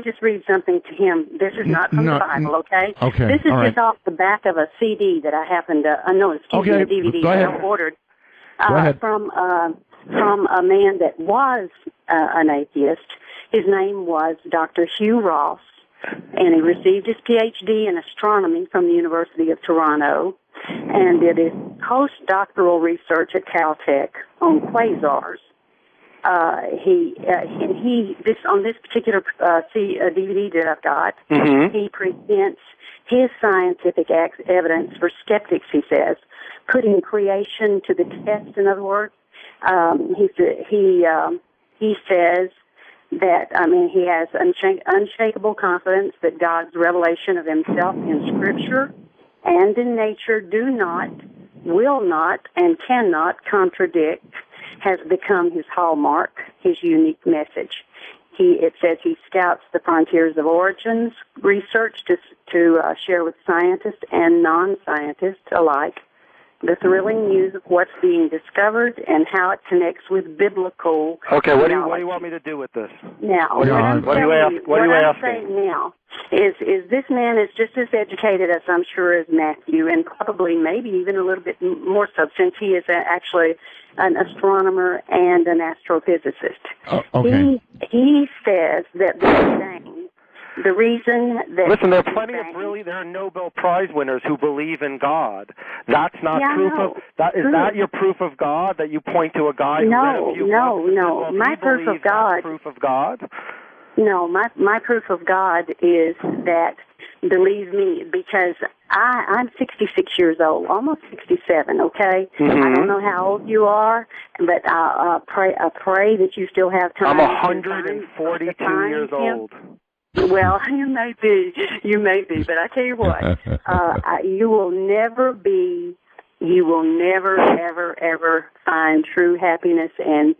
I: just read something to him. This is not from the Bible, okay?
B: Okay.
I: This is just off the back of a CD that I happened to, a DVD that I ordered from a man that was an atheist. His name was Dr. Hugh Ross, and he received his PhD in astronomy from the University of Toronto, and did his postdoctoral research at Caltech on quasars. On this particular DVD that I've got, he presents his scientific evidence for skeptics, he says, putting creation to the test. In other words, he says that, he has unshakable confidence that God's revelation of himself in Scripture and in nature do not, will not, and cannot contradict, has become his hallmark, his unique message. It says he scouts the frontiers of origins research to share with scientists and non-scientists alike the thrilling news of what's being discovered and how it connects with biblical.
C: Okay, what do you want me to do with this?
I: Now, what I'm saying now is this man is just as educated as I'm sure as Matthew, and probably maybe even a little bit more so, since he is actually an astronomer and an astrophysicist.
B: Okay.
I: He says that the reason that...
C: Listen, there are Nobel Prize winners who believe in God. That's not proof of... Is that your proof of God, that you point to a guy who read a few books?
I: No. My proof of God...
C: proof of God?
I: No, my proof of God is that, believe me, because I'm 66 years old, almost 67, okay? I don't know how old you are, but I pray that you still have time.
C: I'm 142 years old.
I: Well, you may be, but I tell you what, you will never, ever find true happiness, and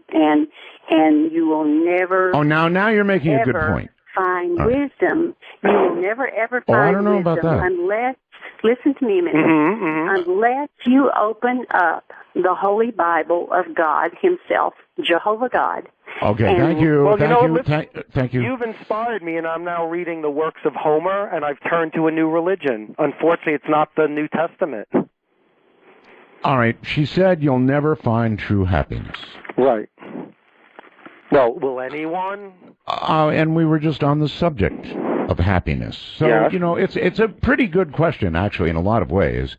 I: you will never.
B: Oh, now you're making a good point.
I: Find wisdom. You will never ever find wisdom unless. listen to me a minute. Unless you open up the Holy Bible of God Himself, Jehovah God.
B: Okay, thank you.
C: Well,
B: Thank you.
C: You've inspired me, and I'm now reading the works of Homer, and I've turned to a new religion. Unfortunately, it's not the New Testament.
B: All right, she said you'll never find true happiness.
C: Right. Well, will anyone?
B: And we were just on the subject of happiness. So,
C: yes.
B: It's a pretty good question, actually, in a lot of ways.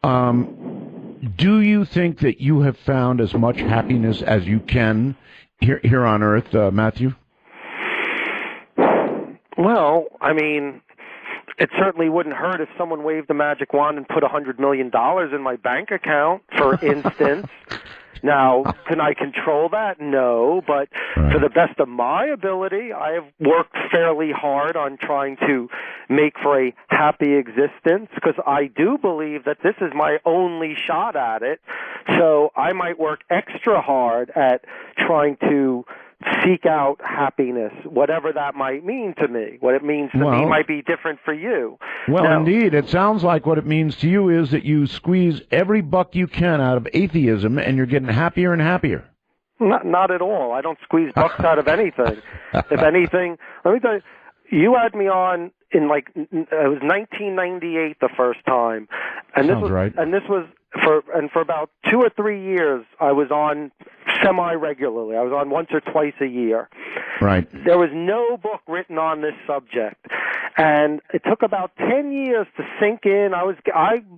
B: Do you think that you have found as much happiness as you can here on Earth, Matthew?
C: Well, I mean, it certainly wouldn't hurt if someone waved a magic wand and put $100 million in my bank account, for instance. Now, can I control that? No, but to the best of my ability, I have worked fairly hard on trying to make for a happy existence, because I do believe that this is my only shot at it. So I might work extra hard at trying to seek out happiness, whatever that might mean to me. What it means to me might be different for you.
B: Well, indeed, it sounds like what it means to you is that you squeeze every buck you can out of atheism, and you're getting happier and happier.
C: Not at all. I don't squeeze bucks out of anything. If anything, let me tell you, you had me on in it was 1998 the first time, and
B: Sounds right.
C: And this was for about 2 or 3 years I was on semi-regularly. I was on once or twice a year.
B: Right.
C: There was no book written on this subject, and it took about 10 years to sink in.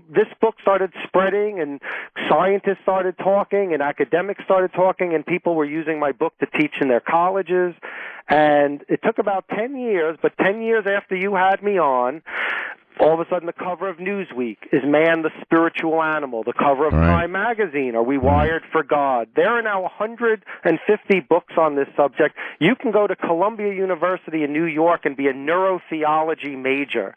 C: This book started spreading, and scientists started talking, and academics started talking, and people were using my book to teach in their colleges. And it took about 10 years, but 10 years after you had me on, all of a sudden the cover of Newsweek is Man the Spiritual Animal. The cover of Time Magazine, Are We Wired for God? There are now 150 books on this subject. You can go to Columbia University in New York and be a neurotheology major.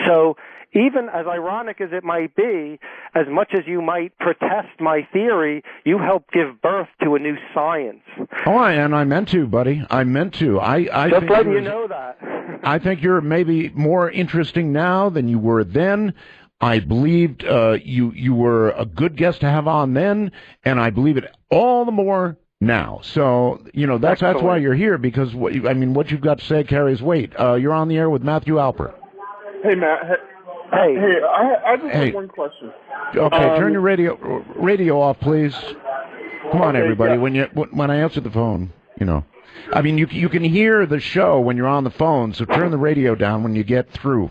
C: So even as ironic as it might be, as much as you might protest my theory, you helped give birth to a new science.
B: Oh, and I meant to, buddy. I meant to. I
C: just letting you know that.
B: I think you're maybe more interesting now than you were then. I believed you were a good guest to have on then, and I believe it all the more now. So, that's why you're here, because what you've got to say carries weight. You're on the air with Matthew Alper.
J: Hey, Matt.
C: Hey,
J: I just have one question.
B: Okay, turn your radio off, please. Come on, everybody. Yeah. When I answer the phone, you can hear the show when you're on the phone. So turn the radio down when you get through.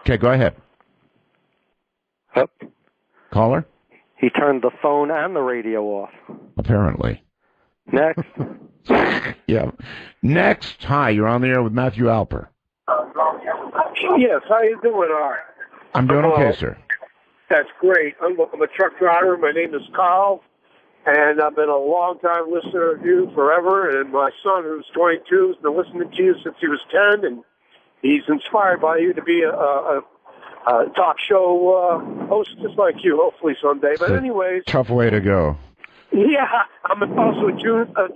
B: Okay, go ahead.
C: Yep.
B: Caller?
C: He turned the phone and the radio off.
B: Apparently.
C: Next.
B: Yeah. Next. Hi, you're on the air with Matthew Alper.
J: Yes, how you doing, Art?
B: I'm doing okay, sir.
J: That's great. I'm a truck driver. My name is Carl, and I've been a long-time listener of you forever, and my son, who's 22, has been listening to you since he was 10, and he's inspired by you to be a talk show host just like you, hopefully someday. But anyways...
B: Tough way to go.
J: Yeah, I'm also a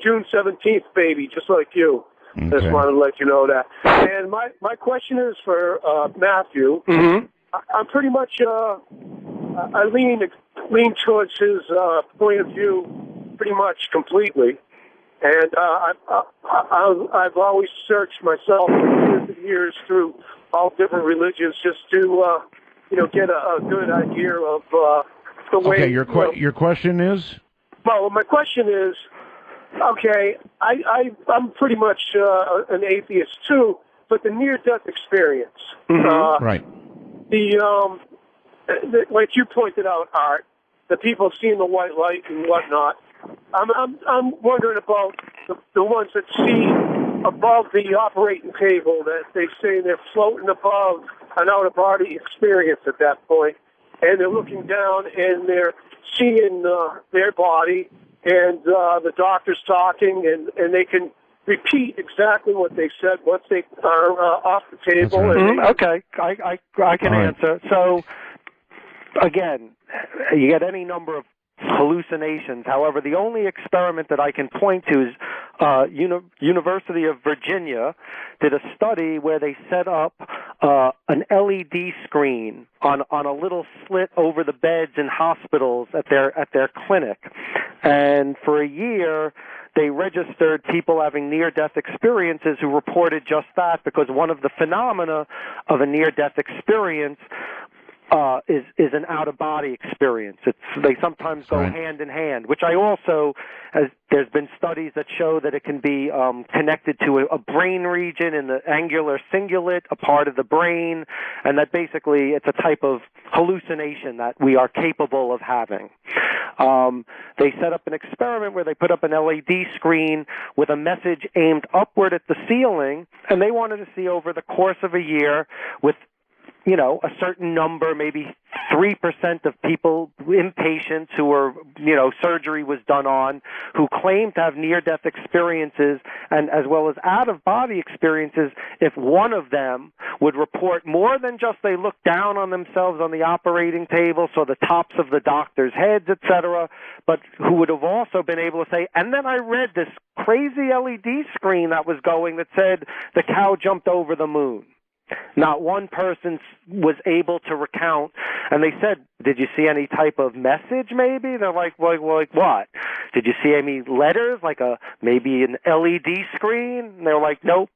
J: June 17th baby, just like you. Okay. Just wanted to let you know that. And my question is for Matthew.
C: Mm-hmm.
J: I'm pretty much I lean towards his point of view pretty much completely. And I've always searched myself for years and years through all different religions just to get a good idea of the way.
B: Okay, your question is?
J: Well, my question is, okay, I'm pretty much an atheist too, but the near-death experience,
B: right?
J: Like you pointed out, Art, the people seeing the white light and whatnot. I'm wondering about the ones that see above the operating table, that they say they're floating above an out-of-body experience at that point, and they're looking down and they're seeing their body. And the doctor's talking, and they can repeat exactly what they said once they are off the table.
C: Okay, I can answer. So, again, you get any number of hallucinations. However, the only experiment that I can point to is University of Virginia did a study where they set up an LED screen on a little slit over the beds in hospitals at their clinic, and for a year they registered people having near-death experiences who reported just that, because one of the phenomena of a near-death experience is an out-of-body experience. They sometimes go hand in hand, which I also, there's been studies that show that it can be connected to a brain region in the angular cingulate, a part of the brain, and that basically it's a type of hallucination that we are capable of having. They set up an experiment where they put up an LED screen with a message aimed upward at the ceiling, and they wanted to see over the course of a year with a certain number, maybe 3% of people, inpatients who were, surgery was done on, who claimed to have near-death experiences and as well as out-of-body experiences, if one of them would report more than just they looked down on themselves on the operating table, so the tops of the doctors' heads, etc., but who would have also been able to say, and then I read this crazy LED screen that was going that said the cow jumped over the moon. Not one person was able to recount, and they said, did you see any type of message maybe? They're like what? Did you see any letters, like maybe an LED screen? And they're like, nope.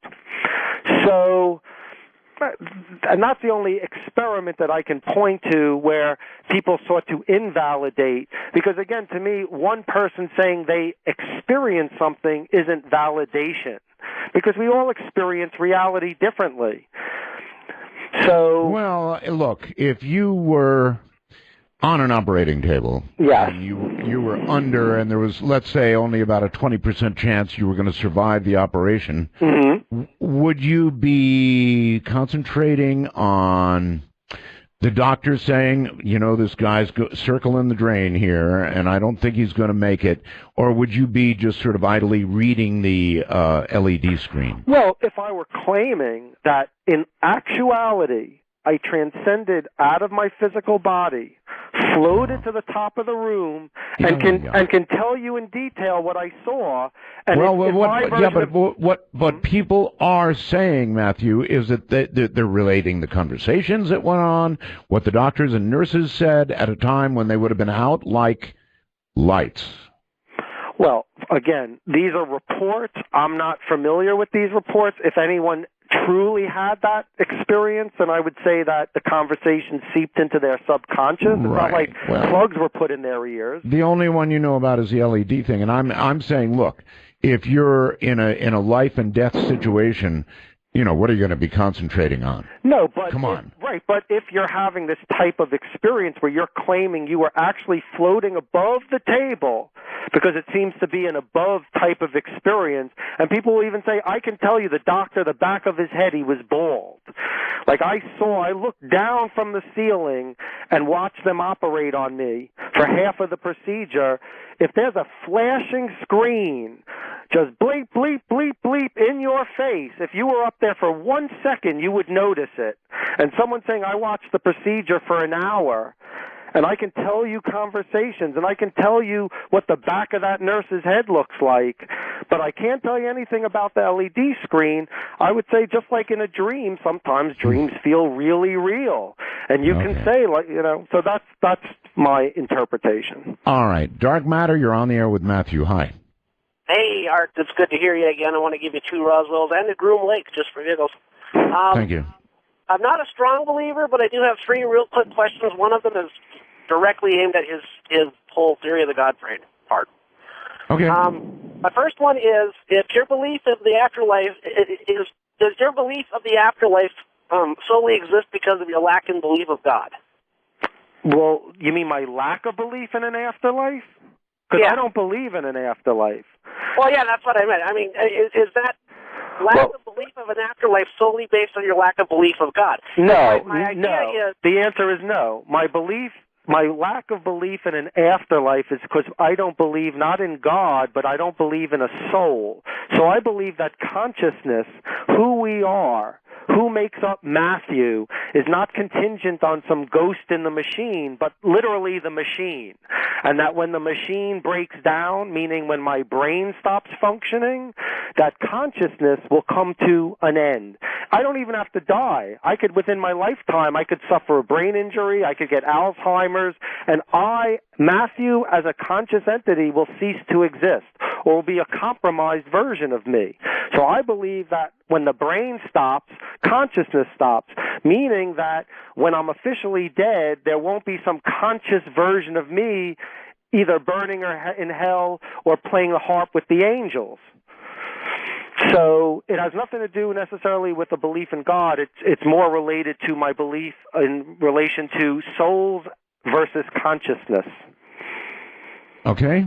C: So, and that's the only experiment that I can point to where people sought to invalidate, because again, to me, one person saying they experienced something isn't validation, because we all experience reality differently. So,
B: well, look, if you were on an operating table, and you were under, and there was, let's say, only about a 20% chance you were going to survive the operation, would you be concentrating on the doctor saying, this guy's circling the drain here, and I don't think he's going to make it, or would you be just sort of idly reading the LED screen?
C: Well, if I were claiming that in actuality I transcended out of my physical body, floated to the top of the room, and can tell you in detail what I saw. And what
B: people are saying, Matthew, is that they're relating the conversations that went on, what the doctors and nurses said at a time when they would have been out like lights.
C: Well, again, these are reports. I'm not familiar with these reports. If anyone truly had that experience, then I would say that the conversation seeped into their subconscious. It's not like plugs were put in their ears.
B: The only one you know about is the LED thing, and I'm saying, look, if you're in a life and death situation, what are you going to be concentrating on?
C: No, but
B: come on.
C: Right, but if you're having this type of experience where you're claiming you were actually floating above the table, because it seems to be an above type of experience, and people will even say, I can tell you the doctor, the back of his head, he was bald. Like I looked down from the ceiling and watched them operate on me for half of the procedure. If there's a flashing screen, just bleep, bleep, bleep, bleep in your face, if you were up there for 1 second, you would notice it. And someone saying, I watched the procedure for an hour, and I can tell you conversations, and I can tell you what the back of that nurse's head looks like, but I can't tell you anything about the LED screen. I would say, just like in a dream, sometimes dreams feel really real, and you can say, so that's my interpretation.
B: All right. Dark Matter, you're on the air with Matthew. Hi.
K: Hey, Art, it's good to hear you again. I want to give you 2 Roswells and a Groom Lake just for giggles.
B: Thank you.
K: I'm not a strong believer, but I do have 3 real quick questions. One of them is directly aimed at his whole theory of the God part.
B: Okay.
K: My first one is, if your belief of the afterlife does your belief of the afterlife solely exist because of your lack in belief of God?
C: Well, you mean my lack of belief in an afterlife? Because I don't believe in an afterlife.
K: Well, yeah, that's what I meant. I mean, is that lack of belief of an afterlife solely based on your lack of belief of God?
C: No,
K: my idea is,
C: the answer is no. My lack of belief in an afterlife is because I don't believe not in God, but I don't believe in a soul. So I believe that consciousness, who we are, who makes up Matthew, is not contingent on some ghost in the machine, but literally the machine. And that when the machine breaks down, meaning when my brain stops functioning, that consciousness will come to an end. I don't even have to die. I could, within my lifetime, I could suffer a brain injury, I could get Alzheimer's, and I, Matthew, as a conscious entity, will cease to exist, or will be a compromised version of me. So I believe that when the brain stops, consciousness stops, meaning that when I'm officially dead, there won't be some conscious version of me either burning or in hell or playing a harp with the angels. So it has nothing to do necessarily with a belief in God. It's more related to my belief in relation to souls versus consciousness.
B: Okay.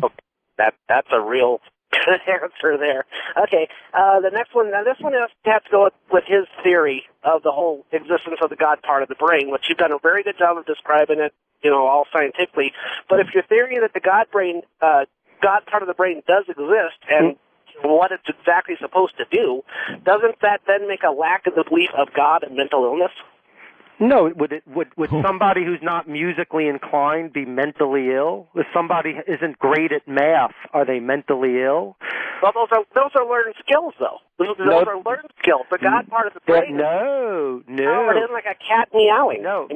K: That's a real good answer there. Okay, the next one. Now, this one has to go with his theory of the whole existence of the God part of the brain, which you've done a very good job of describing it, all scientifically. But if your theory that the God part of the brain does exist and what it's exactly supposed to do, doesn't that then make a lack of the belief of God and mental illness?
C: No, would somebody who's not musically inclined be mentally ill? If somebody isn't great at math, are they mentally ill?
K: Well, those are learned skills, though. Those are learned skills. The God part of the brain.
C: No.
K: Powered in like a cat meowing.
C: No,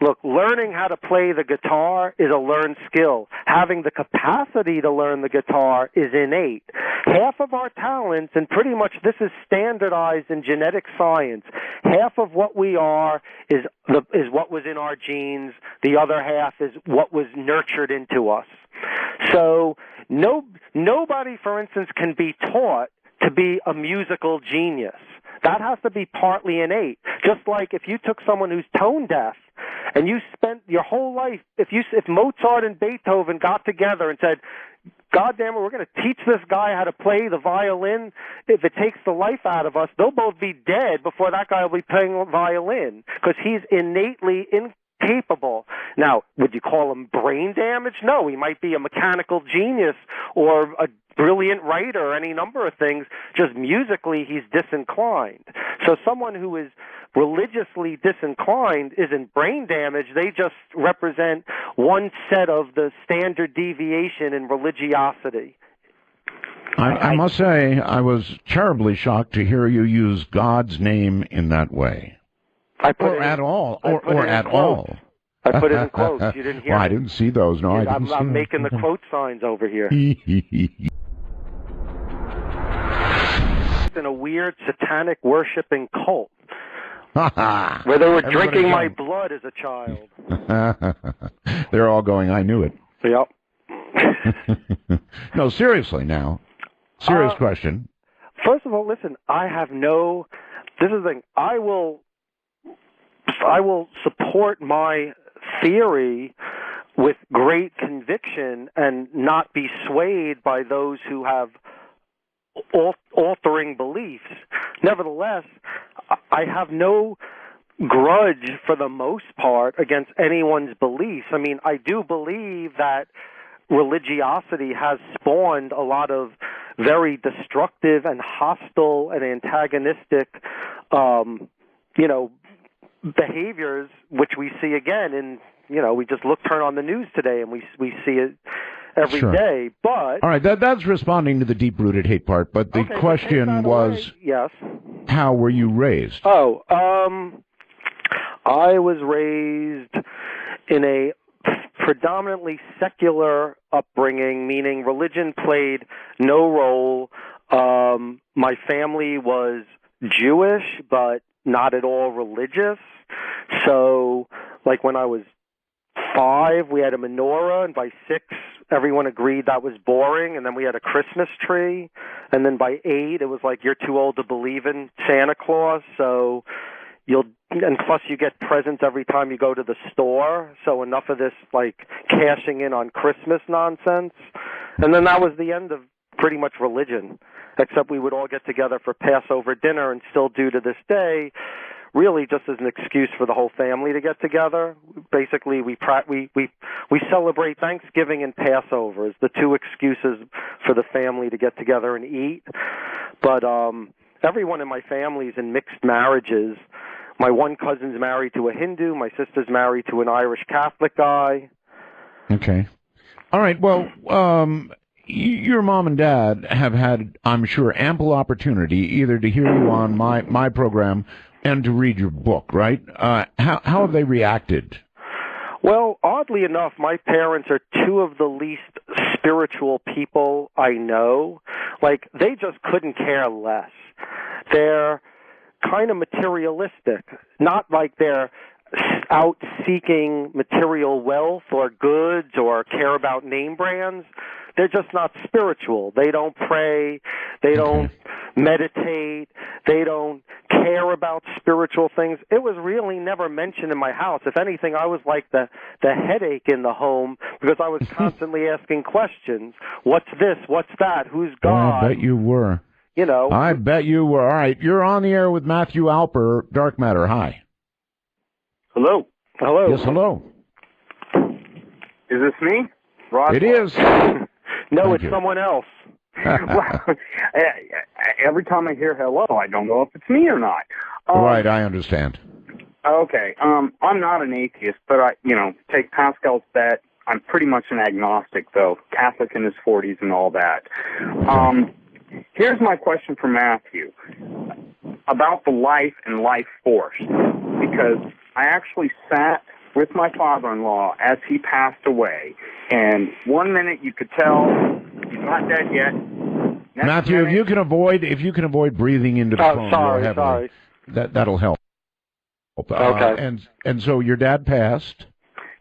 C: Look, learning how to play the guitar is a learned skill. Having the capacity to learn the guitar is innate. Half of our talents, and pretty much this is standardized in genetic science, half of what we are is what was in our genes. The other half is what was nurtured into us. So nobody, for instance, can be taught to be a musical genius. That has to be partly innate. Just like if you took someone who's tone deaf and you spent your whole life, if Mozart and Beethoven got together and said, God damn it, we're going to teach this guy how to play the violin. If it takes the life out of us, they'll both be dead before that guy will be playing violin because he's innately incapable. Now, would you call him brain damage? No, he might be a mechanical genius or a brilliant writer or any number of things. Just musically, he's disinclined. So someone who is religiously disinclined isn't brain damage. They just represent one set of the standard deviation in religiosity.
B: I must say, I was terribly shocked to hear you use God's name in that way. I put it at all. I
C: put it in quotes. You didn't hear
B: well,
C: me.
B: I didn't see those. No, I didn't see
C: I'm making the quote signs over here. In a weird satanic worshiping cult where they were drinking my blood as a child.
B: They're all going, I knew it.
C: Yep.
B: No, seriously now. Serious question.
C: First of all, listen, this is the thing. I will support my theory with great conviction and not be swayed by those who have altering beliefs. Nevertheless, I have no grudge for the most part against anyone's beliefs. I mean, I do believe that religiosity has spawned a lot of very destructive and hostile and antagonistic, behaviors, which we see again in, we just turn on the news today and we see it every day. But
B: all right, that's responding to the deep-rooted hate part. But the question was,
C: yes,
B: how were you raised?
C: I was raised in a predominantly secular upbringing, meaning religion played no role. My family was Jewish, but not at all religious. So, like when I was 5, we had a menorah, and by 6, everyone agreed that was boring, and then we had a Christmas tree, and then by 8, it was like, you're too old to believe in Santa Claus, so and plus you get presents every time you go to the store, so enough of this, like, cashing in on Christmas nonsense. And then that was the end of pretty much religion, except we would all get together for Passover dinner and still do to this day, really just as an excuse for the whole family to get together. Basically, we celebrate Thanksgiving and Passover as the two excuses for the family to get together and eat. But everyone in my family is in mixed marriages. My one cousin's married to a Hindu. My sister's married to an Irish Catholic guy.
B: Okay. All right. Well, your mom and dad have had, I'm sure, ample opportunity either to hear you on my program and to read your book, right? How have they reacted?
C: Well, oddly enough, my parents are two of the least spiritual people I know. Like, they just couldn't care less. They're kind of materialistic. Not like they're out seeking material wealth or goods or care about name brands. They're just not spiritual. They don't pray. They don't meditate. They don't care about spiritual things. It was really never mentioned in my house. If anything, I was like the headache in the home because I was constantly asking questions. What's this? What's that? Who's God?
B: I bet you were.
C: You know.
B: I bet you were. All right, you're on the air with Matthew Alper, Dark Matter. Hi.
L: Hello.
C: Hello.
B: Yes, hello.
L: Is this me? Rod?
B: It is.
C: No, it's someone else.
L: Well, every time I hear hello, I don't know if it's me or not.
B: Right, I understand.
L: Okay. I'm not an atheist, but take Pascal's bet. I'm pretty much an agnostic, though. Catholic in his 40s and all that. Here's my question for Matthew about the life and life force, because I actually sat with my father-in-law as he passed away, and 1 minute you could tell he's not dead yet.
B: Matthew,
L: minute,
B: if you can avoid breathing into the phone more heavily, that'll help.
C: Okay.
B: And so your dad passed.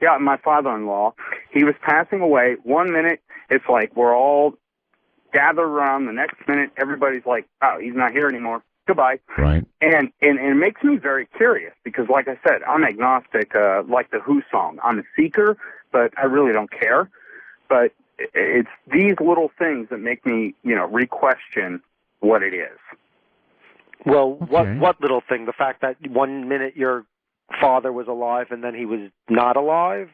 L: Yeah, my father-in-law, he was passing away. 1 minute, it's like we're all gathered around. The next minute, everybody's like, "Oh, he's not here anymore. Goodbye."
B: Right.
L: And it makes me very curious because, like I said, I'm agnostic, like the Who song. I'm a seeker, but I really don't care. But it's these little things that make me, re-question what it is.
C: Well, what little thing? The fact that 1 minute your father was alive and then he was not alive?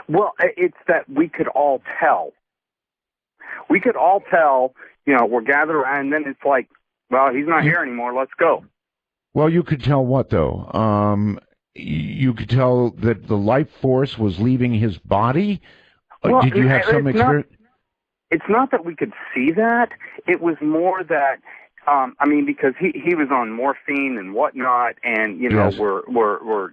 L: Well, it's that we could all tell. We could all tell, we're gathered around, and then it's like, well, he's not here anymore, let's go.
B: Well, you could tell what, though? You could tell that the life force was leaving his body?
L: Well,
B: did you have some experience?
L: It's not that we could see that. It was more that, because he was on morphine and whatnot, and,
B: Yes.
L: we're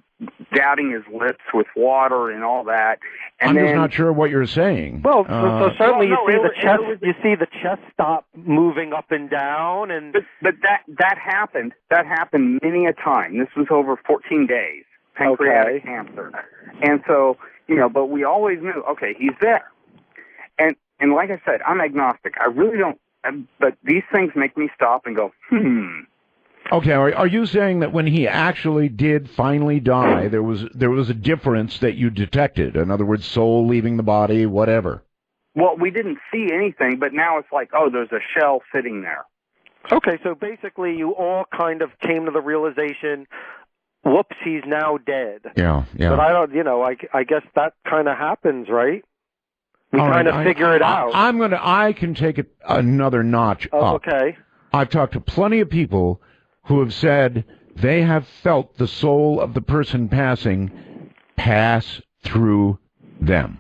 L: doubting his lips with water and all that. And
B: I'm
L: then,
B: just not sure what you're saying.
C: Well, so certainly you see the chest stop moving up and down, and
L: but that happened. That happened many a time. This was over 14 days. Pancreatic cancer, and so but we always knew. Okay, he's there, and like I said, I'm agnostic. I really don't. But these things make me stop and go,
B: Okay, are you saying that when he actually did finally die, there was a difference that you detected? In other words, soul leaving the body, whatever.
L: Well, we didn't see anything, but now it's like, oh, there's a shell sitting there.
C: Okay, so basically you all kind of came to the realization, whoops, he's now dead.
B: Yeah.
C: But I don't, I guess that kind of happens, right? We kind of figure it out.
B: I can take it another notch up.
C: Okay.
B: I've talked to plenty of people who have said they have felt the soul of the person passing pass through them.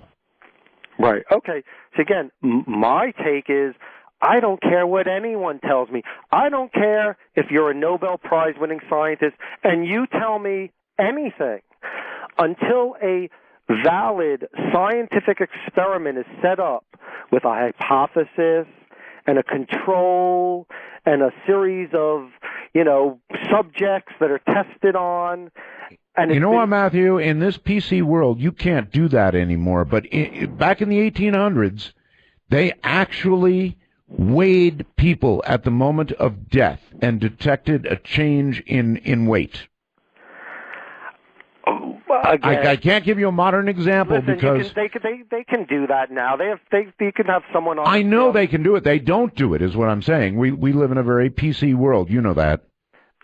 C: Right. Okay. So again, my take is I don't care what anyone tells me. I don't care if you're a Nobel Prize winning scientist and you tell me anything until a valid scientific experiment is set up with a hypothesis and a control and a series of, subjects that are tested on. And
B: you know what, Matthew? In this PC world, you can't do that anymore. But back in the 1800s, they actually weighed people at the moment of death and detected a change in weight.
C: Again,
B: I can't give you a modern example because
C: they can do that now. You can have someone on.
B: I know they can do it. They don't do it, is what I'm saying. We live in a very PC world. You know that.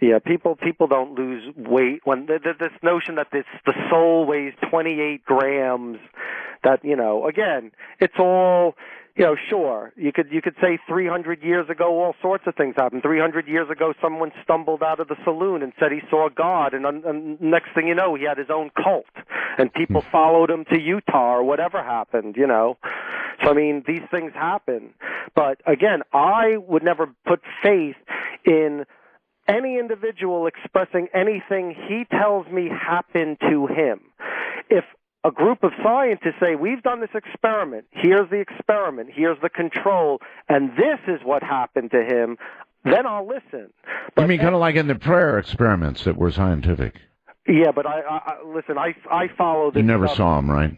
C: Yeah, people don't lose weight when this notion that the soul weighs 28 grams. That again, it's all Sure. You could say 300 years ago all sorts of things happened. 300 years ago someone stumbled out of the saloon and said he saw God, and next thing you know he had his own cult, and people followed him to Utah or whatever happened, So, I mean, these things happen. But, again, I would never put faith in any individual expressing anything he tells me happened to him. If a group of scientists say, we've done this experiment, here's the experiment, here's the control, and this is what happened to him, then I'll listen. But
B: you mean kind of like in the prayer experiments that were scientific?
C: Yeah, but listen, I follow this.
B: You never
C: stuff.
B: saw them, right?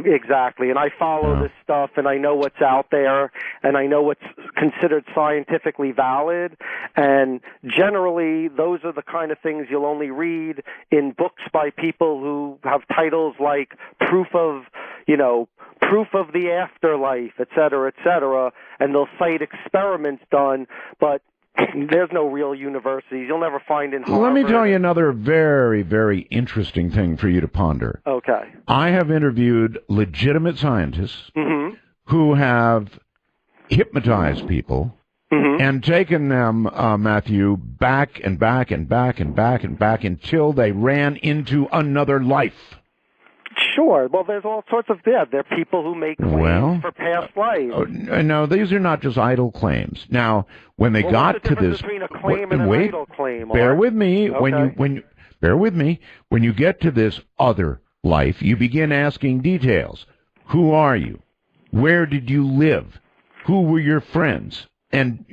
C: Exactly, and I follow this stuff, and I know what's out there, and I know what's considered scientifically valid, and generally those are the kind of things you'll only read in books by people who have titles like proof of the afterlife, et cetera, and they'll cite experiments done, but there's no real universities. You'll never find in Harvard.
B: Let me tell you another very, very interesting thing for you to ponder.
C: Okay.
B: I have interviewed legitimate scientists who have hypnotized people and taken them, Matthew, back and back and back and back and back until they ran into another life.
C: Sure. Well, there's all sorts of there are people who make claims for past lives.
B: No, these are not just idle claims. Now, when they got to this,
C: between a claim and an idle claim.
B: Bear with me.
C: Okay.
B: Bear with me. When you get to this other life, you begin asking details. Who are you? Where did you live? Who were your friends? And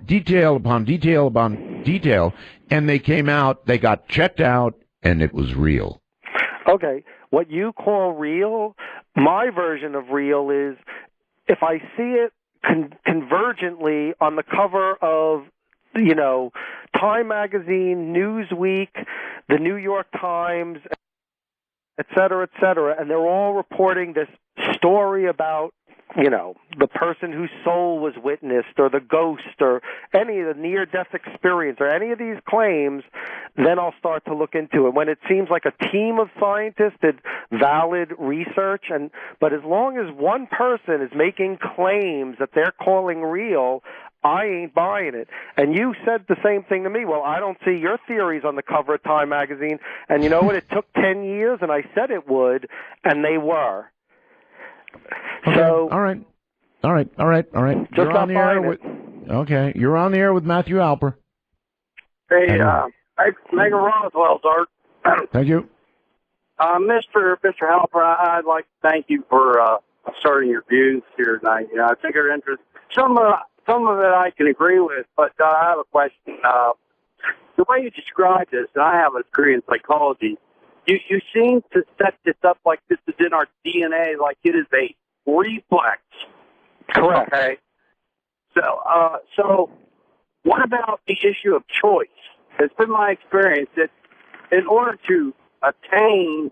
B: detail upon detail upon detail. And they came out. They got checked out, and it was real.
C: Okay. What you call real, my version of real is if I see it convergently on the cover of, Time Magazine, Newsweek, the New York Times, et cetera, and they're all reporting this story about, the person whose soul was witnessed or the ghost or any of the near-death experience or any of these claims, then I'll start to look into it. When it seems like a team of scientists did valid research, but as long as one person is making claims that they're calling real, I ain't buying it. And you said the same thing to me. Well, I don't see your theories on the cover of Time Magazine. And you know what? It took 10 years, and I said it would, and they were.
B: Okay.
C: So,
B: all right.
C: Just
B: You're on the air with. Okay, you're on the air with Matthew Alper.
H: Hey, Megan Roswell's Art.
B: Thank you.
H: Mr. Halper, I'd like to thank you for starting your views here tonight. I think they're interesting. Some of it I can agree with, but I have a question. The way you describe this, and I have a degree in psychology, you seem to set this up like this is in our DNA, like it is a reflex.
C: Correct.
H: Okay. So what about the issue of choice? It's been my experience that in order to attain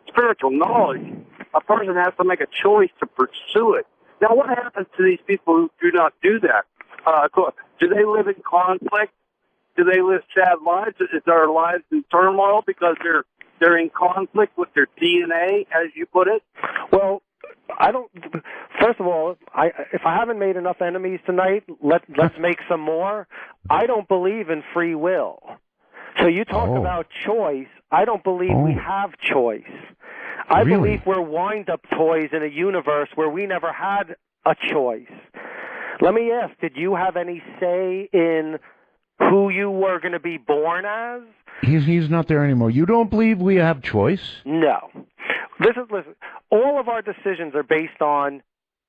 H: spiritual knowledge, a person has to make a choice to pursue it. Now, what happens to these people who do not do that? Do they live in conflict? Do they live sad lives? Is their lives in turmoil because they're in conflict with their DNA, as you put it?
C: Well, I don't. First of all, if I haven't made enough enemies tonight, let's make some more. I don't believe in free will. So you talk about choice. I don't believe we have choice. I believe we're wind-up toys in a universe where we never had a choice. Let me ask, did you have any say in who you were going to be born as?
B: He's not there anymore. You don't believe we have choice?
C: No. Listen. All of our decisions are based on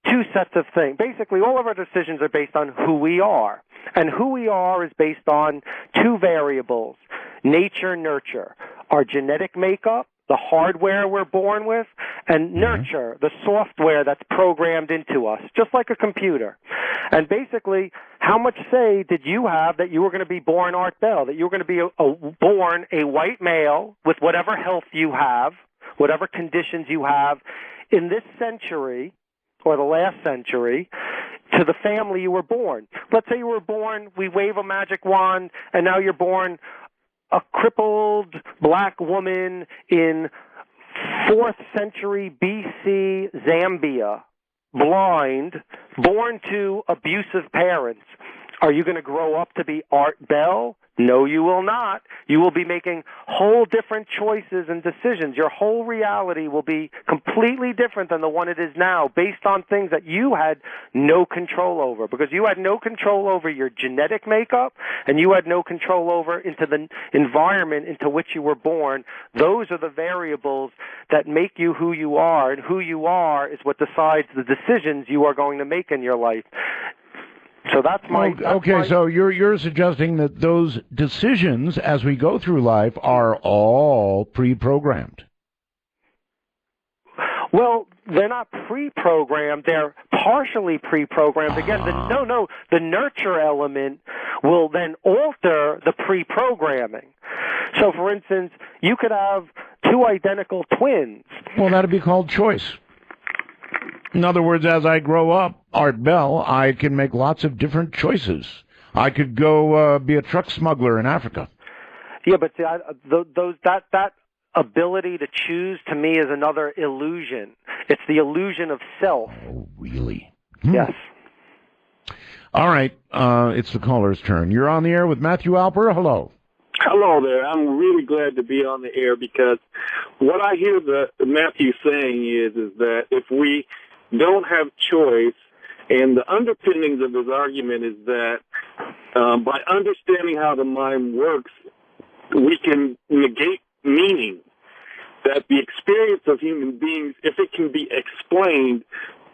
C: two sets of things. Basically, all of our decisions are based on who we are. And who we are is based on two variables, nature, nurture. Our genetic makeup, the hardware we're born with, and nurture, the software that's programmed into us, just like a computer. And basically, how much say did you have that you were going to be born Art Bell, that you were going to be born a white male with whatever health you have, whatever conditions you have in this century or the last century to the family you were born? Let's say you were born, we wave a magic wand, and now you're born a crippled black woman in 4th century BC Zambia, blind, born to abusive parents. Are you going to grow up to be Art Bell? No, you will not. You will be making whole different choices and decisions. Your whole reality will be completely different than the one it is now, based on things that you had no control over, because you had no control over your genetic makeup, and you had no control over into the environment into which you were born. Those are the variables that make you who you are, and who you are is what decides the decisions you are going to make in your life. So that's my...
B: So you're suggesting that those decisions as we go through life are all pre-programmed?
C: Well, they're not pre-programmed. They're partially pre-programmed. Again, the nurture element will then alter the pre-programming. So, for instance, you could have two identical twins.
B: Well, that would be called choice. In other words, as I grow up, Art Bell, I can make lots of different choices. I could go be a truck smuggler in Africa.
C: Yeah, but that ability to choose, to me, is another illusion. It's the illusion of self.
B: Oh, really?
C: Yes.
B: All right. It's the caller's turn. You're on the air with Matthew Alper. Hello.
M: Hello there. I'm really glad to be on the air, because what I hear Matthew saying is that if we don't have choice, and the underpinnings of his argument is that by understanding how the mind works, we can negate meaning. That the experience of human beings, if it can be explained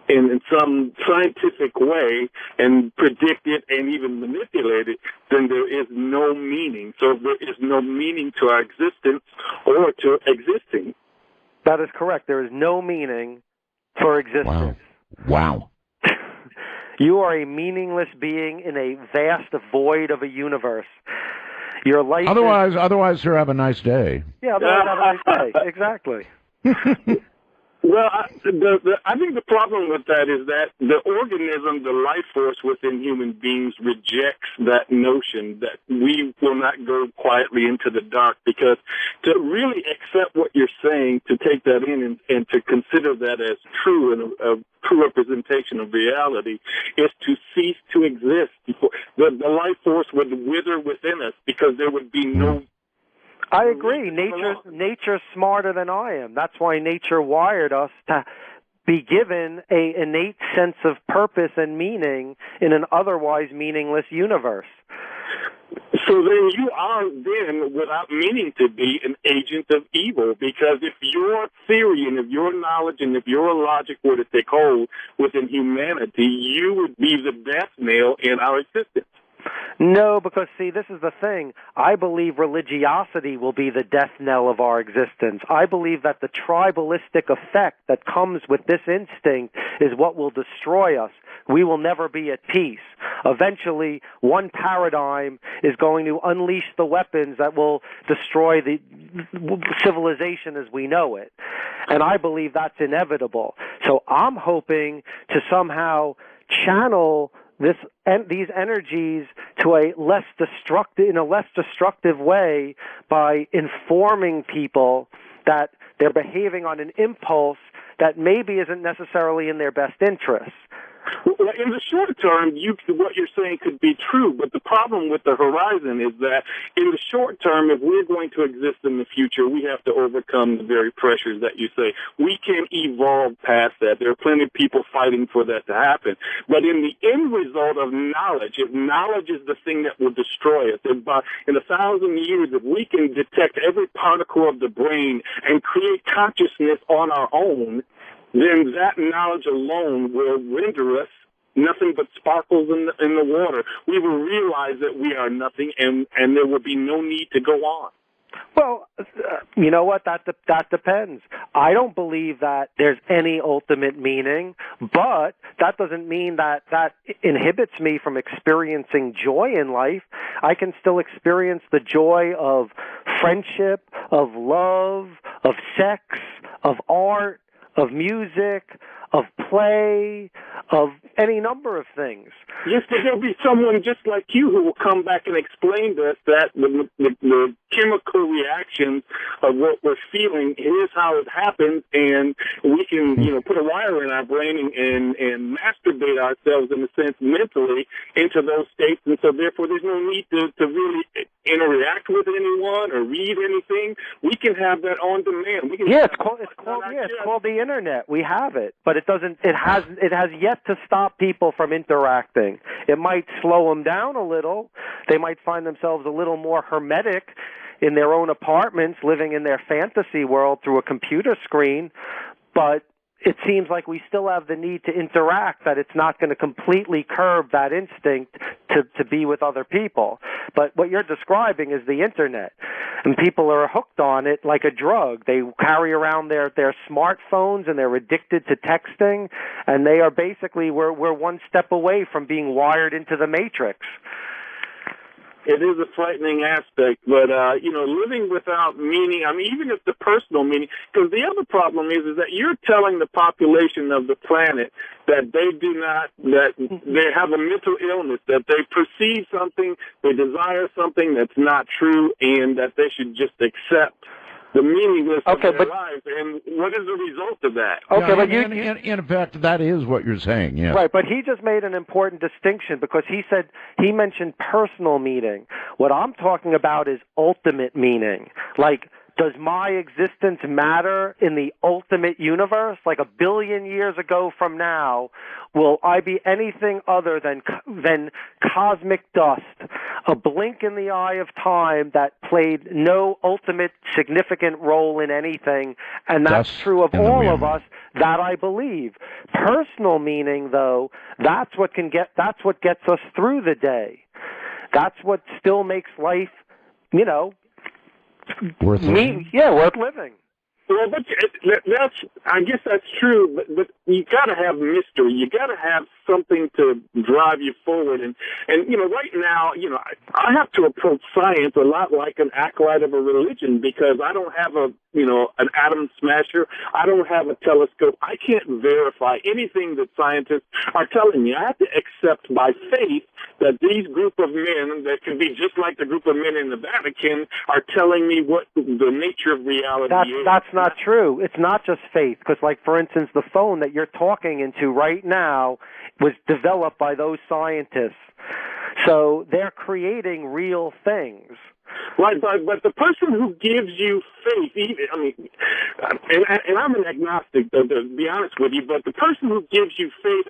M: in some scientific way and predicted and even manipulated, then there is no meaning. So there is no meaning to our existence or to existing.
C: That is correct. There is no meaning for existence.
B: Wow.
C: You are a meaningless being in a vast void of a universe. Your life.
B: Otherwise, sir, have a nice day.
C: Yeah, otherwise have a nice day. Exactly.
M: Well, I think the problem with that is that the organism, the life force within human beings rejects that notion that we will not go quietly into the dark, because to really accept what you're saying, to take that in and to consider that as true and a true representation of reality, is to cease to exist. The life force would wither within us, because there would be no...
C: I agree. Nature's smarter than I am. That's why nature wired us to be given an innate sense of purpose and meaning in an otherwise meaningless universe.
M: So then you are then, without meaning to be, an agent of evil, because if your theory and if your knowledge and if your logic were to take hold within humanity, you would be the death nail in our existence.
C: No, because, see, this is the thing. I believe religiosity will be the death knell of our existence. I believe that the tribalistic effect that comes with this instinct is what will destroy us. We will never be at peace. Eventually, one paradigm is going to unleash the weapons that will destroy the civilization as we know it. And I believe that's inevitable. So I'm hoping to somehow channel these energies to a less destructive way by informing people that they're behaving on an impulse that maybe isn't necessarily in their best interests.
M: Well, in the short term, what you're saying could be true, but the problem with the horizon is that in the short term, if we're going to exist in the future, we have to overcome the very pressures that you say. We can evolve past that. There are plenty of people fighting for that to happen. But in the end result of knowledge, if knowledge is the thing that will destroy us, in 1,000 years, if we can detect every particle of the brain and create consciousness on our own, then that knowledge alone will render us nothing but sparkles in the water. We will realize that we are nothing, and there will be no need to go on.
C: Well, you know what? That depends. I don't believe that there's any ultimate meaning, but that doesn't mean that inhibits me from experiencing joy in life. I can still experience the joy of friendship, of love, of sex, of art, of music, of play, of any number of things.
M: Yes, but there'll be someone just like you who will come back and explain to us that the chemical reactions of what we're feeling, here's how it happens, and we can, put a wire in our brain and masturbate ourselves, in a sense, mentally into those states, and so therefore there's no need to really interact with anyone or read anything. We can have that on demand. We can
C: it's called the internet. We have it, but it has yet to stop people from interacting. It might slow them down a little. They might find themselves a little more hermetic in their own apartments, living in their fantasy world through a computer screen, but it seems like we still have the need to interact, that it's not going to completely curb that instinct to be with other people. But what you're describing is the internet, and people are hooked on it like a drug. They carry around their smartphones, and they're addicted to texting, and they are basically, we're one step away from being wired into the matrix.
M: It is a frightening aspect, but, living without meaning, even if the personal meaning, because the other problem is that you're telling the population of the planet that that they have a mental illness, that they perceive something, they desire something that's not true, and that they should just accept the meaningless of their lives. And what is the result of that?
B: Okay, but in effect, that is what you're saying, yes.
C: Right, but he just made an important distinction, because he mentioned personal meaning. What I'm talking about is ultimate meaning. Like, does my existence matter in the ultimate universe? Like 1 billion years ago from now, will I be anything other than cosmic dust, a blink in the eye of time that played no ultimate significant role in anything? And that's true of all of us. That I believe. Personal meaning, though, that's what gets us through the day. That's what still makes life,
B: worth living.
C: Worth living.
M: Well, but I guess that's true, but you got to have mystery. You got to have something to drive you forward. And right now, I have to approach science a lot like an acolyte of a religion, because I don't have an atom smasher. I don't have a telescope. I can't verify anything that scientists are telling me. I have to accept by faith that these group of men that can be just like the group of men in the Vatican are telling me what the nature of reality is.
C: That's not true. It's not just faith, because, like, for instance, the phone that you're talking into right now was developed by those scientists. So they're creating real things.
M: Right, but the person who gives you faith, and I'm an agnostic, to be honest with you, but the person who gives you faith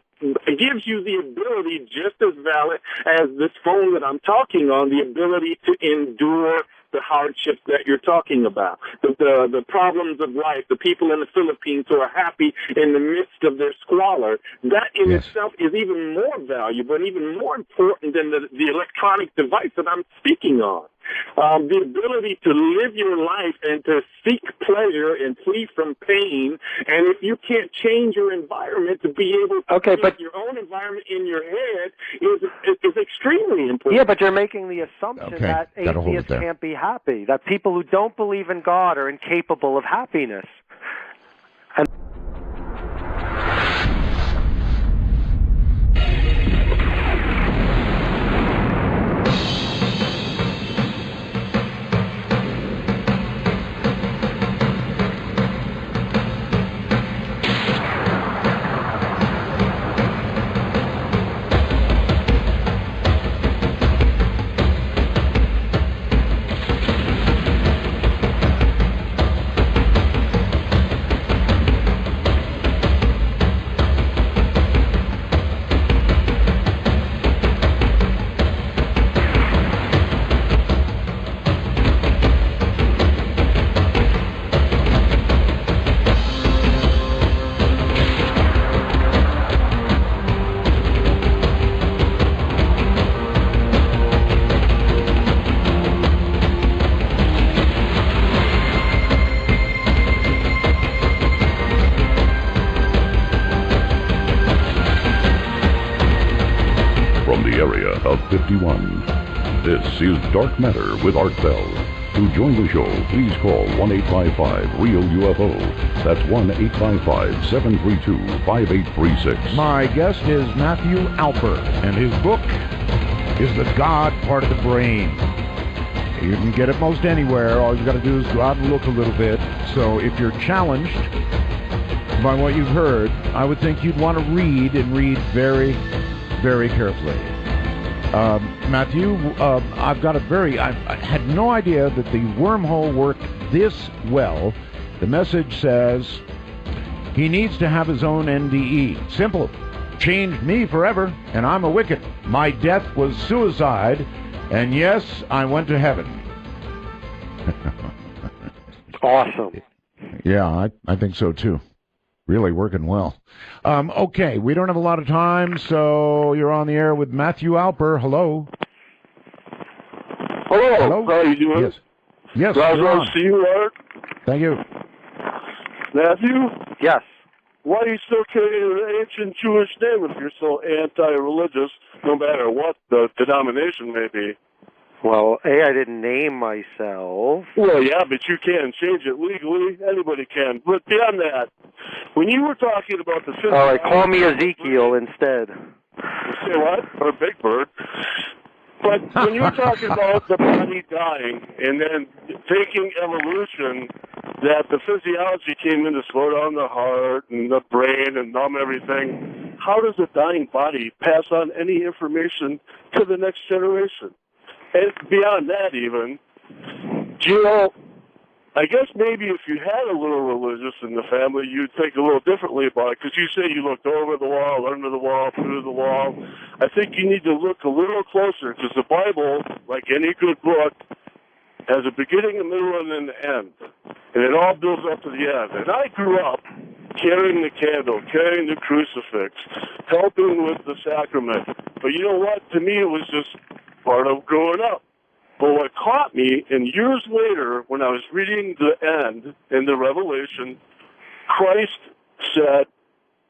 M: gives you the ability, just as valid as this phone that I'm talking on, the ability to endure the hardships that you're talking about, the problems of life, the people in the Philippines who are happy in the midst of their squalor. That in itself is even more valuable and even more important than the electronic device that I'm speaking on. The ability to live your life and to seek pleasure and flee from pain, and if you can't change your environment, to be able to change your own environment in your head is extremely important.
C: Yeah, but you're making the assumption that atheists can't be happy, that people who don't believe in God are incapable of happiness. And
N: Area of 51. This is Dark Matter with Art Bell. To join the show, please call 1-855-REAL-UFO. That's 1-855-732-5836.
B: My guest is Matthew Alper, and his book is The God Part of the Brain. You can get it most anywhere. All you got to do is go out and look a little bit. So if you're challenged by what you've heard, I would think you'd want to read, and read very, very carefully. Matthew, I've got I had no idea that the wormhole worked this well. The message says he needs to have his own NDE. Simple. Changed me forever, and I'm a wicked. My death was suicide, and yes, I went to heaven.
C: Awesome.
B: Yeah, I think so too. Really working well. Okay, we don't have a lot of time, so you're on the air with Matthew Alper. Hello.
O: Hello. How are you doing?
B: Yes. Yes.
O: Glad to see you, Art.
B: Thank you.
O: Matthew?
C: Yes.
O: Why are you still carrying an ancient Jewish name if you're so anti-religious, no matter what the denomination may be?
C: Well, I didn't name myself.
O: Well, yeah, but you can change it legally. Anybody can. But beyond that, when you were talking about the...
C: All right, call me Ezekiel instead.
O: Say what? Or Big Bird. But when you were talking about the body dying and then taking evolution, that the physiology came in to slow down the heart and the brain and numb everything, how does a dying body pass on any information to the next generation? And beyond that even, I guess maybe if you had a little religious in the family, you'd think a little differently about it, because you say you looked over the wall, under the wall, through the wall. I think you need to look a little closer, because the Bible, like any good book, has a beginning, a middle, and an end. And it all builds up to the end. And I grew up carrying the candle, carrying the crucifix, helping with the sacrament. But you know what? To me, it was just part of growing up. But what caught me, and years later, when I was reading the end in the Revelation, Christ said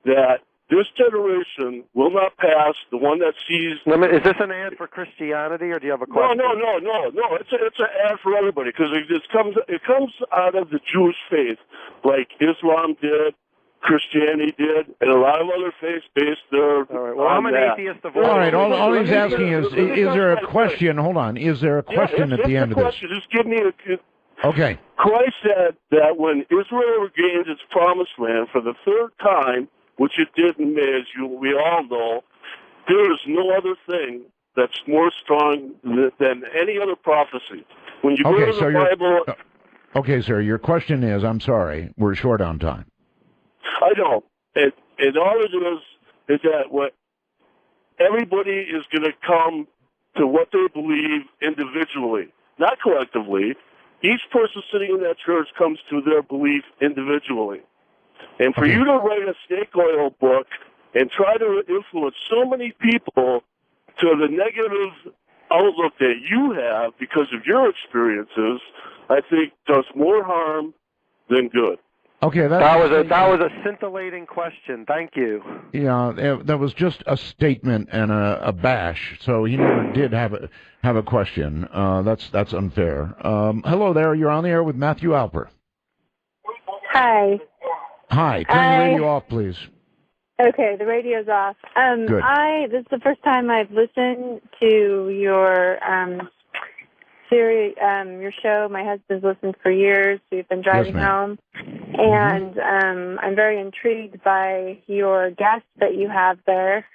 O: that this generation will not pass, the one that sees...
C: Is this an ad for Christianity, or do you have a question?
O: No. It's an ad for everybody, because it comes out of the Jewish faith, like Islam did, Christianity did, and a lot of other faiths based their...
C: All right, well, I'm an atheist of all.
B: All right, all he's asking is there a question? Hold on. Is there a question at the end of this?
O: Just give me a...
B: Okay.
O: Christ said that when Israel regained its promised land for the third time, which it did in May, as we all know, there is no other thing that's more strong than any other prophecy. When you go to the Bible...
B: Okay, sir, your question is, I'm sorry, we're short on time.
O: I know. And all it is that what everybody is going to come to what they believe individually, not collectively. Each person sitting in that church comes to their belief individually. And for you to write a snake oil book and try to influence so many people to the negative outlook that you have because of your experiences, I think does more harm than good.
B: Okay,
C: that was a scintillating question. Thank you.
B: Yeah, that was just a statement and a bash. So he never did have a question. That's unfair. Hello there. You're on the air with Matthew Alper.
P: Hi.
B: Hi. Turn the radio off, please.
P: Okay, the radio's off.
B: Good.
P: This is the first time I've listened to your series, your show. My husband's listened for years. We've been driving home, and I'm very intrigued by your guest that you have there,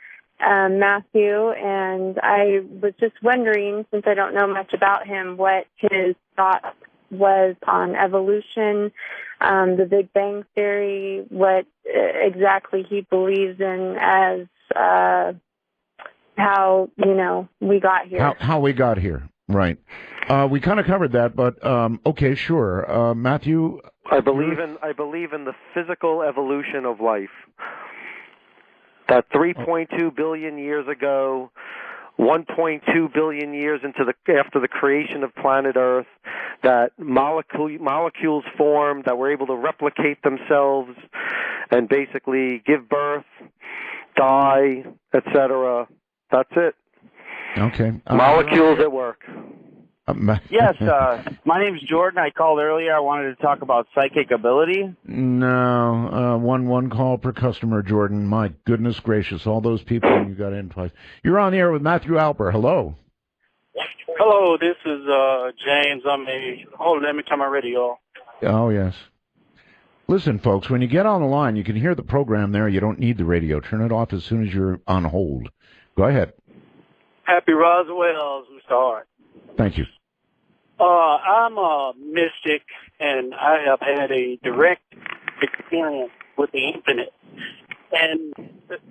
P: Matthew. And I was just wondering, since I don't know much about him, what his thought was on evolution, the Big Bang Theory, what exactly he believes in as how we got here.
B: How we got here, right? We kind of covered that, but okay, sure, Matthew.
C: I believe in the physical evolution of life. That 3.2 billion years ago, 1.2 billion years after the creation of planet Earth, that molecules formed that were able to replicate themselves and basically give birth, die, etc. That's it.
B: Okay.
C: Molecules at work.
Q: Yes, my name's Jordan. I called earlier. I wanted to talk about psychic ability.
B: No, one call per customer, Jordan. My goodness gracious, all those people you got in twice. You're on the air with Matthew Alper. Hello.
R: Hello, this is James. Let me turn my radio.
B: Oh, yes. Listen, folks, when you get on the line, you can hear the program there. You don't need the radio. Turn it off as soon as you're on hold. Go ahead.
R: Happy Roswell's, Mr. Hart.
B: Thank you.
R: I'm a mystic, and I have had a direct experience with the infinite. And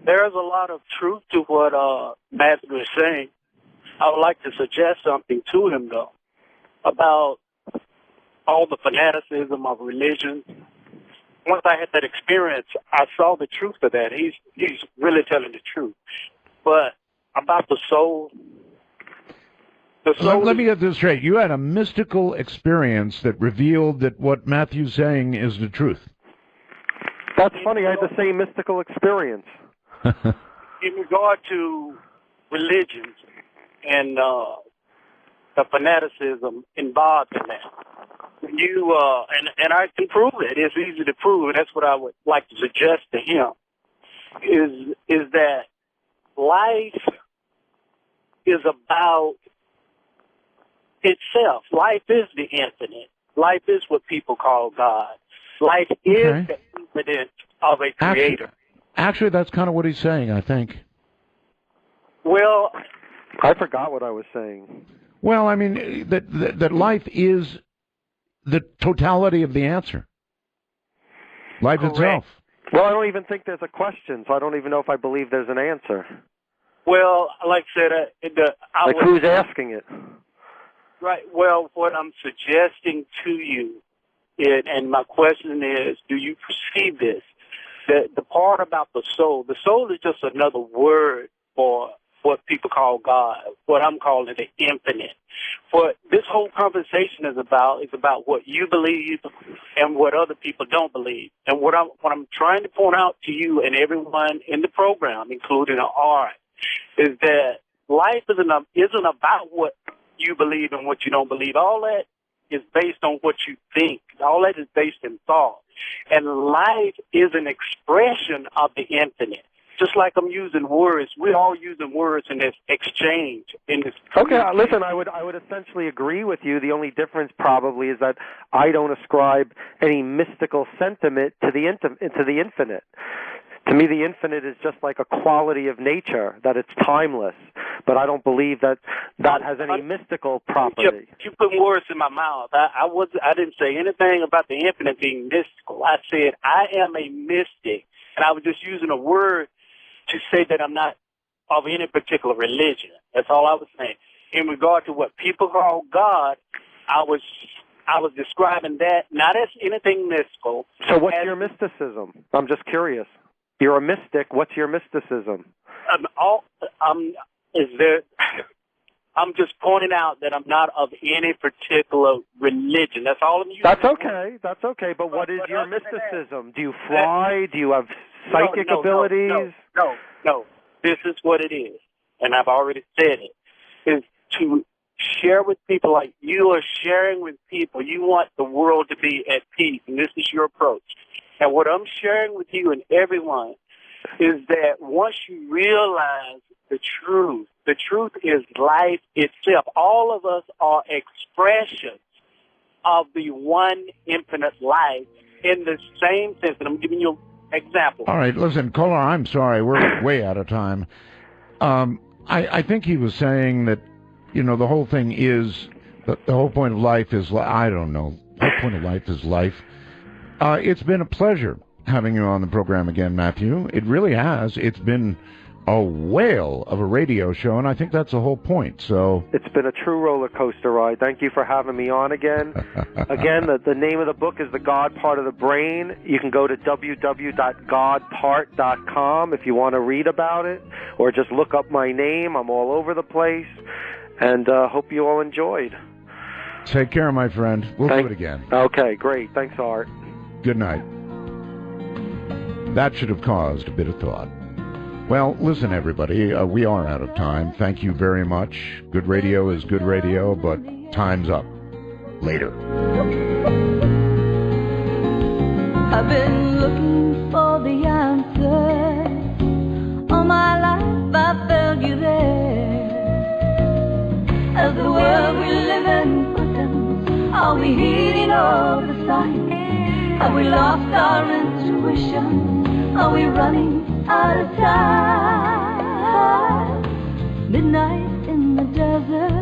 R: there's a lot of truth to what Matthew is saying. I would like to suggest something to him, though, about all the fanaticism of religion. Once I had that experience, I saw the truth of that. He's really telling the truth. But about the soul...
B: Let me get this straight. You had a mystical experience that revealed that what Matthew's saying is the truth.
C: That's funny. I had the same mystical experience.
R: In regard to religions and the fanaticism involved in that, you and I can prove it. It's easy to prove, and that's what I would like to suggest to him. Is that life is about itself. Life is the infinite. Life is what people call God. Life is the infinite of a creator.
B: Actually, that's kind of what he's saying, I think.
R: Well,
C: I forgot what I was saying.
B: Well, I mean, that life is the totality of the answer. Life itself.
C: Well, I don't even think there's a question, so I don't even know if I believe there's an answer.
R: Well, like I said,
C: who's asking it?
R: Right. Well, what I'm suggesting to you, and my question is, do you perceive this? That the part about the soul is just another word for what people call God, what I'm calling the infinite. What this whole conversation is about what you believe and what other people don't believe. And what I'm trying to point out to you and everyone in the program, including Art, is that life isn't about what you believe and what you don't believe. All that is based on what you think. All that is based in thought. And life is an expression of the infinite. Just like I'm using words, we're all using words in this exchange.
C: Okay, listen, I would essentially agree with you. The only difference probably is that I don't ascribe any mystical sentiment to the infinite. To me, the infinite is just like a quality of nature, that it's timeless. But I don't believe that has any mystical property.
R: You put words in my mouth. I didn't say anything about the infinite being mystical. I said I am a mystic, and I was just using a word to say that I'm not of any particular religion. That's all I was saying. In regard to what people call God, I was describing that not as anything mystical.
C: So what's your mysticism? I'm just curious. You're a mystic. What's your mysticism?
R: I'm just pointing out that I'm not of any particular religion. That's all I'm using.
C: That's okay. But what is your mysticism? Do you fly? Do you have psychic abilities?
R: No. This is what it is, and I've already said it, is to share with people like you are sharing with people. You want the world to be at peace, and this is your approach. And what I'm sharing with you and everyone is that once you realize the truth is life itself. All of us are expressions of the one infinite life in the same sense. And I'm giving you an example.
B: All right, listen, caller, I'm sorry. We're way out of time. I think he was saying that, the whole thing is, the whole point of life is, I don't know, the whole point of life is life. It's been a pleasure having you on the program again, Matthew. It really has. It's been a whale of a radio show, and I think that's the whole point. So
C: it's been a true roller coaster ride. Thank you for having me on again. Again, the name of the book is The God Part of the Brain. You can go to www.godpart.com if you want to read about it, or just look up my name. I'm all over the place, and hope you all enjoyed.
B: Take care, my friend. We'll do it again.
C: Okay, great. Thanks, Art.
B: Good night. That should have caused a bit of thought. Well, listen, everybody, we are out of time. Thank you very much. Good radio is good radio, but Time's up. Later.
S: I've been looking for the answer. All my life I felt you there. As the world we live in quickens, are we heeding all the signs? Have we lost our intuition? Are we running out of time? Midnight in the desert.